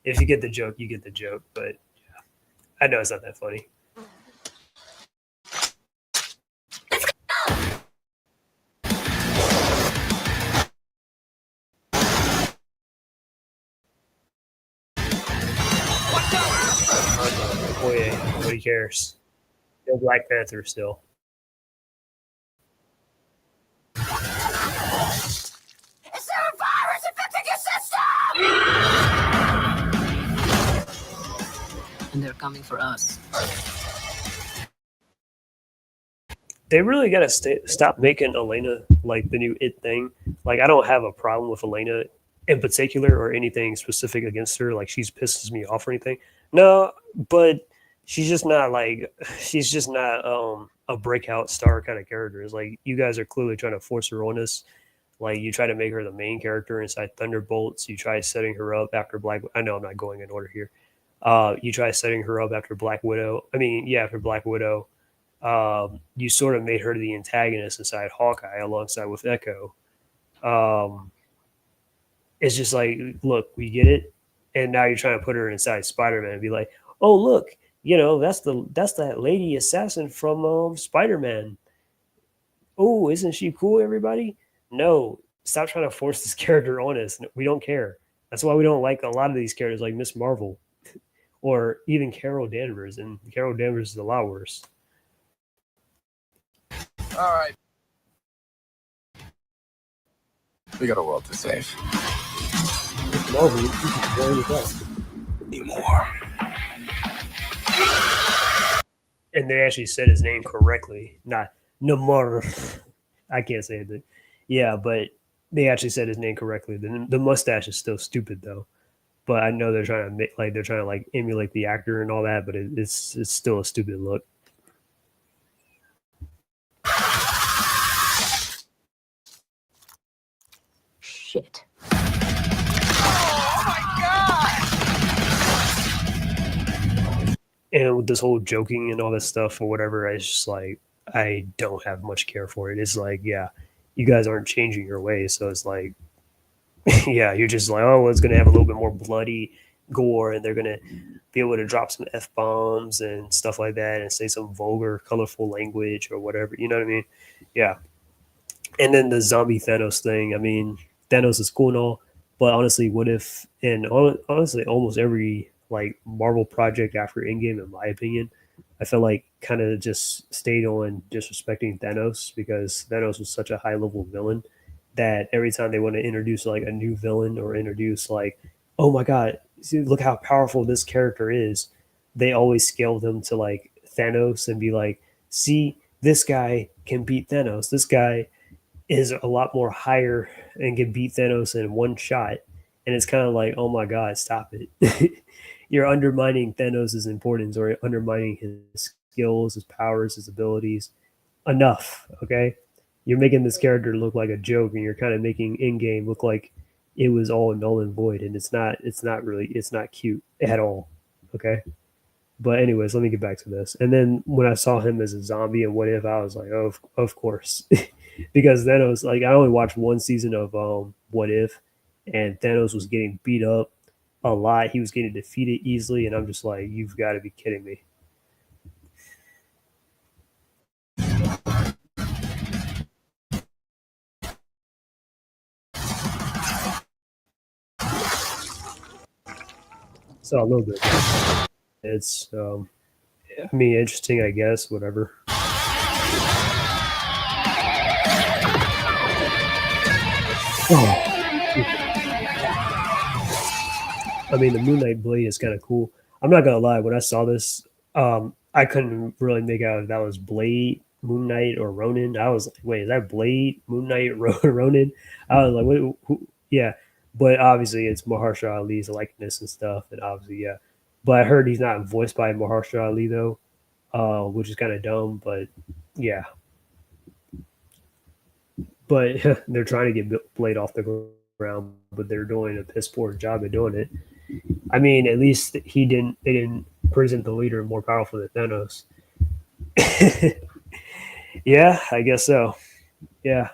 If you get the joke, you get the joke. But I know it's not that funny. Oh yeah, nobody cares. No Black Panther still. Is there a virus infecting your system? And they're coming for us. They really gotta stop making Elena like the new it thing. Like, I don't have a problem with Elena in particular or anything specific against her. Like, she's pisses me off or anything. No, but she's just not a breakout star kind of character. It's like, you guys are clearly trying to force her on us. Like, you try to make her the main character inside Thunderbolts. You try setting her up after Black. I know I'm not going in order here. You try setting her up after Black Widow. I mean, yeah, after Black Widow. You sort of made her the antagonist inside Hawkeye alongside with Echo. Um, it's just like, look, we get it, and now you're trying to put her inside Spider-Man and be like, oh look, that's that lady assassin from Spider-Man. Oh, isn't she cool, everybody? No, stop trying to force this character on us. We don't care. That's why we don't like a lot of these characters, like Miss Marvel or even Carol Danvers, and Carol Danvers is a lot worse. All right. We got a world to save. Marvel, Anymore. and they actually said his name correctly, not Namor. I can't say it. Yeah, but they actually said his name correctly. The mustache is still stupid though. But I know they're trying to like emulate the actor and all that, but it's still a stupid look. Shit. And with this whole joking and all this stuff or whatever, it's just like, I don't have much care for it. It's like, yeah, you guys aren't changing your ways, so it's like, yeah, you're just like, oh, well, it's gonna have a little bit more bloody gore, and they're gonna be able to drop some f bombs and stuff like that, and say some vulgar, colorful language or whatever. You know what I mean? Yeah. And then the zombie Thanos thing. I mean, Thanos is cool and all, but honestly, what if? And honestly, almost every like Marvel project after Endgame, in my opinion, I feel like kind of just stayed on disrespecting Thanos, because Thanos was such a high level villain that every time they want to introduce like a new villain or introduce like, oh my god, see, look how powerful this character is, they always scale them to like Thanos and be like, see, this guy can beat Thanos. This guy is a lot more higher and can beat Thanos in one shot. And it's kind of like, oh my god, stop it. You're undermining Thanos' importance, or undermining his skills, his powers, his abilities. enough. Okay, you're making this character look like a joke, and you're kind of making in game look like it was all null and void, and it's not. It's not really. It's not cute at all. Okay. But anyways, let me get back to this. And then when I saw him as a zombie and What If, I was like, oh, of course, because Thanos. Like I only watched one season of What If, and Thanos was getting beat up a lot. He was getting defeated easily, and I'm just like, you've got to be kidding me. So a little bit. It's I mean, interesting, I guess. Whatever. Oh, I mean, the Moon Knight blade is kind of cool. I'm not gonna lie. When I saw this, I couldn't really make out if that was Blade, Moon Knight, or Ronin. I was like, wait, is that Blade, Moon Knight, Ronin? I was like, wait, who? Yeah, but obviously it's Mahershala Ali's likeness and stuff, and obviously, yeah. But I heard he's not voiced by Mahershala Ali though, which is kind of dumb. But yeah, but they're trying to get Blade off the ground, but they're doing a piss poor job at doing it. I mean, at least he didn't. They didn't present the leader more powerful than Thanos. Yeah, I guess so. Yeah.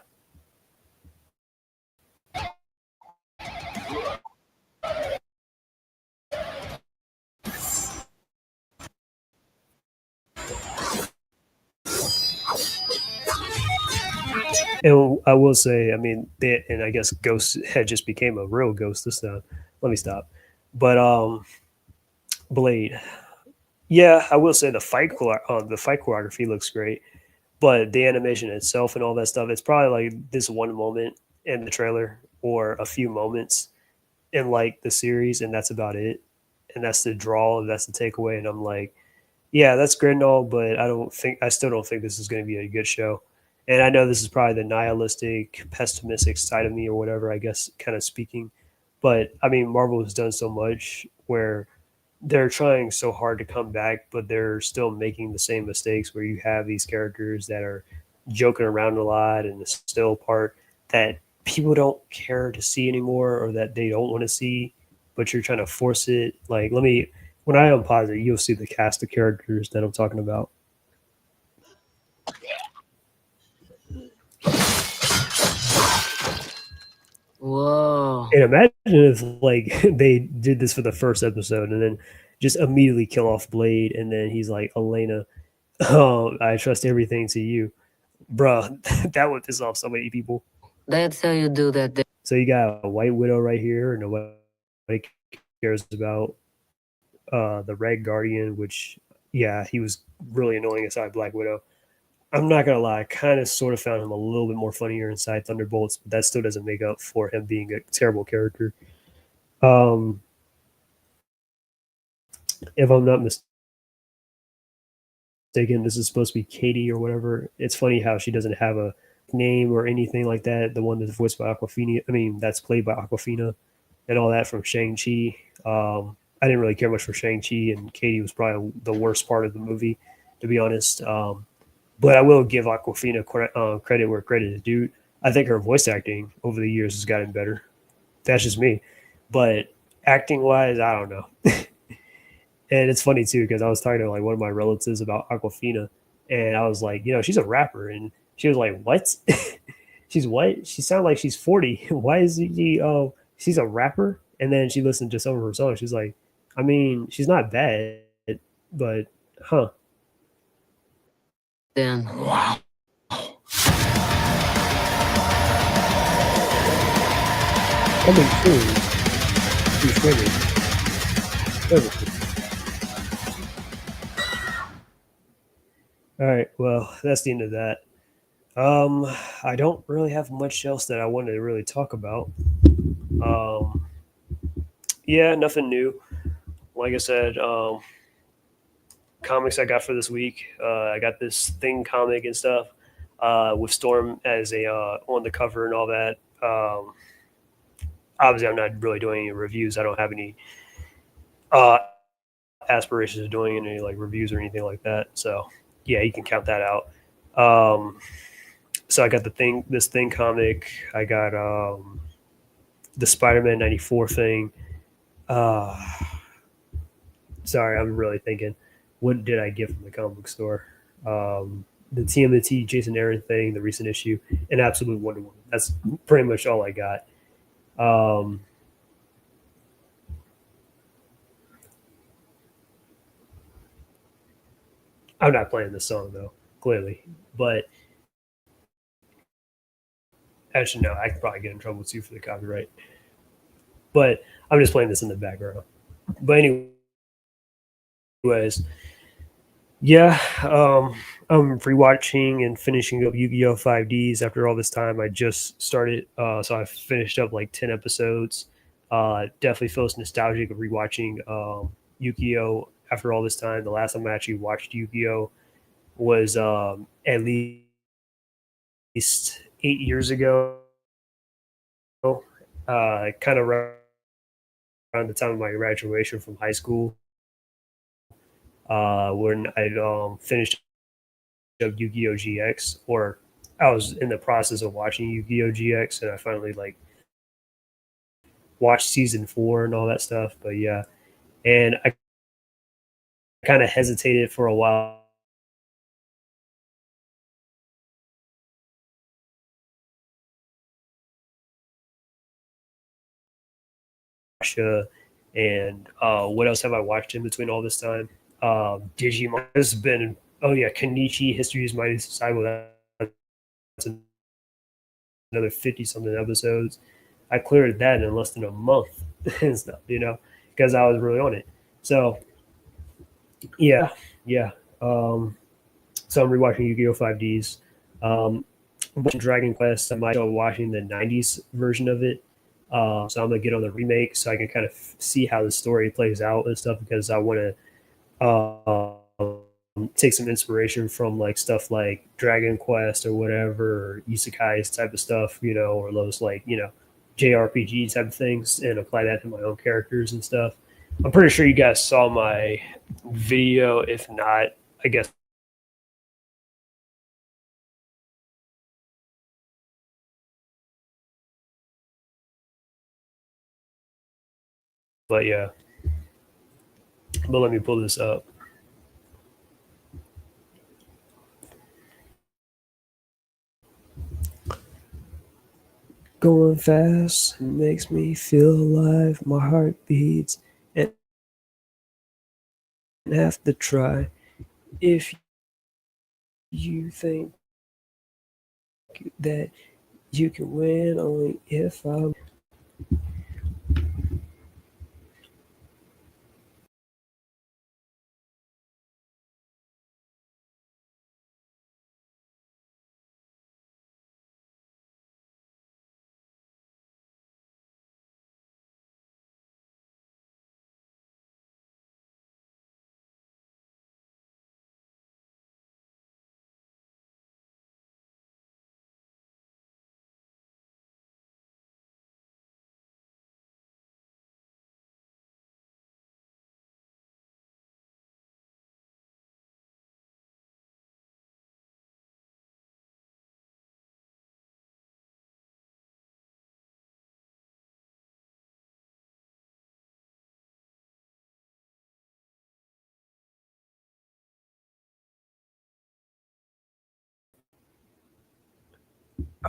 And I will say, I mean, and I guess Ghost had just became a real ghost this time. Let me stop. But Blade, yeah, I will say the fight choreography looks great, but the animation itself and all that stuff, it's probably like this one moment in the trailer or a few moments in like the series, and that's about it. And that's the draw, and that's the takeaway. And I'm like, yeah, that's great and all, but I still don't think this is going to be a good show. And I know this is probably the nihilistic, pessimistic side of me or whatever, I guess, kind of speaking. But I mean, Marvel has done so much where they're trying so hard to come back, but they're still making the same mistakes where you have these characters that are joking around a lot and the still part that people don't care to see anymore or that they don't want to see, but you're trying to force it. Like, when I unpause it, you'll see the cast of characters that I'm talking about. Whoa. And imagine if like they did this for the first episode and then just immediately kill off Blade, and then he's like, Elena, oh, I trust everything to you, bruh. That would piss off so many people. That's how you do that. So you got a White Widow right here, and nobody cares about the Red Guardian, which yeah, he was really annoying inside Black Widow. I'm not gonna lie, I kind of sort of found him a little bit more funnier inside Thunderbolts, but that still doesn't make up for him being a terrible character. Um, if I'm not mistaken, this is supposed to be Katie or whatever. It's funny how she doesn't have a name or anything like that. The one that's voiced by Aquafina, I mean, that's played by Aquafina and all that from Shang-Chi. I didn't really care much for Shang-Chi, and Katie was probably the worst part of the movie, to be honest. But I will give Aquafina credit where credit is due. I think her voice acting over the years has gotten better. That's just me. But acting wise, I don't know. And it's funny too because I was talking to like one of my relatives about Aquafina, and I was like, she's a rapper, and she was like, "What? She's what? She sounds like she's 40. Why is she? Oh, she's a rapper." And then she listened to some of her songs. She's like, "I mean, she's not bad, but huh?" Then. Wow. Coming soon to streaming services. All right, well, that's the end of that. I don't really have much else that I wanted to really talk about. Um, yeah, nothing new. Like I said, comics I got for this week. I got this Thing comic and stuff with Storm as a on the cover and all that. Obviously, I'm not really doing any reviews. I don't have any uh, aspirations of doing any like reviews or anything like that. So yeah, you can count that out. Um, so I got this thing comic. I got the Spider-Man '94 thing. Uh, sorry, I'm really thinking. What did I get from the comic book store? The TMNT Jason Aaron thing, the recent issue, and Absolute Wonder Woman. That's pretty much all I got. Um, I'm not playing this song though, clearly, but actually no, I could probably get in trouble too for the copyright. But I'm just playing this in the background. But anyways, yeah, I'm rewatching and finishing up Yu-Gi-Oh! 5Ds after all this time. I just started, so I finished up like 10 episodes. Definitely feels nostalgic of rewatching Yu-Gi-Oh! After all this time. The last time I actually watched Yu-Gi-Oh! Was at least 8 years ago. Kind of around the time of my graduation from high school, when I finished up Yu-Gi-Oh! GX, or I was in the process of watching Yu-Gi-Oh! GX, and I finally like watched season 4 and all that stuff. But yeah, and I kind of hesitated for a while. And what else have I watched in between all this time? Digimon has been. Oh yeah, Kenichi History is Mighty Society. That's another 50 something episodes. I cleared that in less than a month and stuff, because I was really on it. So yeah, yeah. So I'm rewatching Yu-Gi-Oh! 5Ds. I'm watching Dragon Quest. I might go watching the '90s version of it. So I'm gonna get on the remake so I can kind of see how the story plays out and stuff, because I want to take some inspiration from like stuff like Dragon Quest or whatever, or isekais type of stuff, or those like JRPG type of things, and apply that to my own characters and stuff. I'm pretty sure you guys saw my video. If not, I guess. But yeah, but let me pull this up. Going fast makes me feel alive. My heart beats and have to try. If you think that you can win, only if I.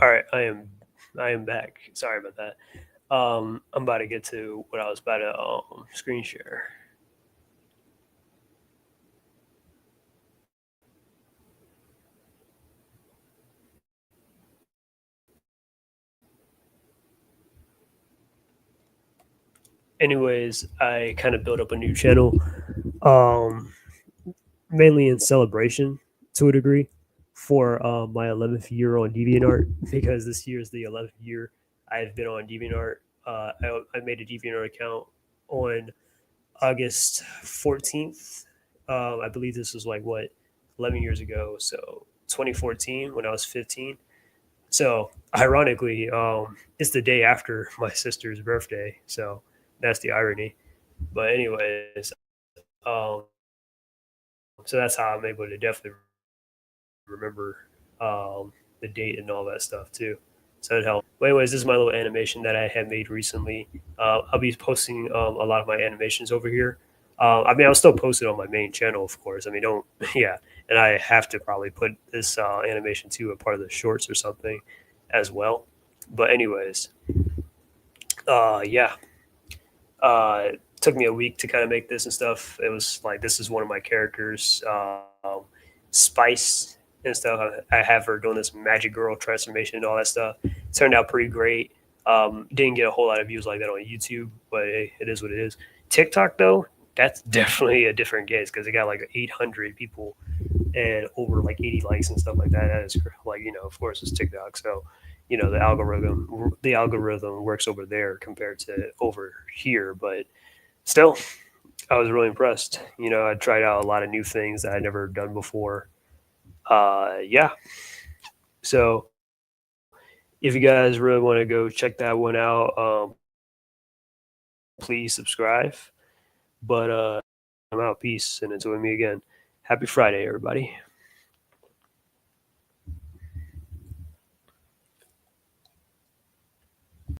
All right, I am back. Sorry about that. I'm about to get to what I was about to screen share. Anyways, I kind of built up a new channel, um, mainly in celebration to a degree for my 11th year on DeviantArt, because this year is the 11th year I've been on DeviantArt. I made a DeviantArt account on August 14th. I believe this was like what 11 years ago, so 2014 when I was 15. So ironically, it's the day after my sister's birthday. So that's the irony. But anyways, um, so that's how I'm able to definitely remember the date and all that stuff too. So it helped. But anyways, this is my little animation that I had made recently. I'll be posting a lot of my animations over here. I mean, I'll still post it on my main channel, of course. I mean, don't, yeah. And I have to probably put this animation to a part of the shorts or something as well. But anyways, yeah. It took me a week to kind of make this and stuff. It was like, this is one of my characters, Spice and stuff. I have her doing this magic girl transformation and all that stuff. It turned out pretty great. Didn't get a whole lot of views like that on YouTube, but it is what it is. TikTok though, that's definitely a different case because it got like 800 people and over like 80 likes and stuff like that. That is like, of course it's TikTok. So, the algorithm works over there compared to over here, but still I was really impressed. I tried out a lot of new things that I'd never done before. Yeah. So if you guys really want to go check that one out, please subscribe. But I'm out. Peace and enjoy me again. Happy Friday, everybody.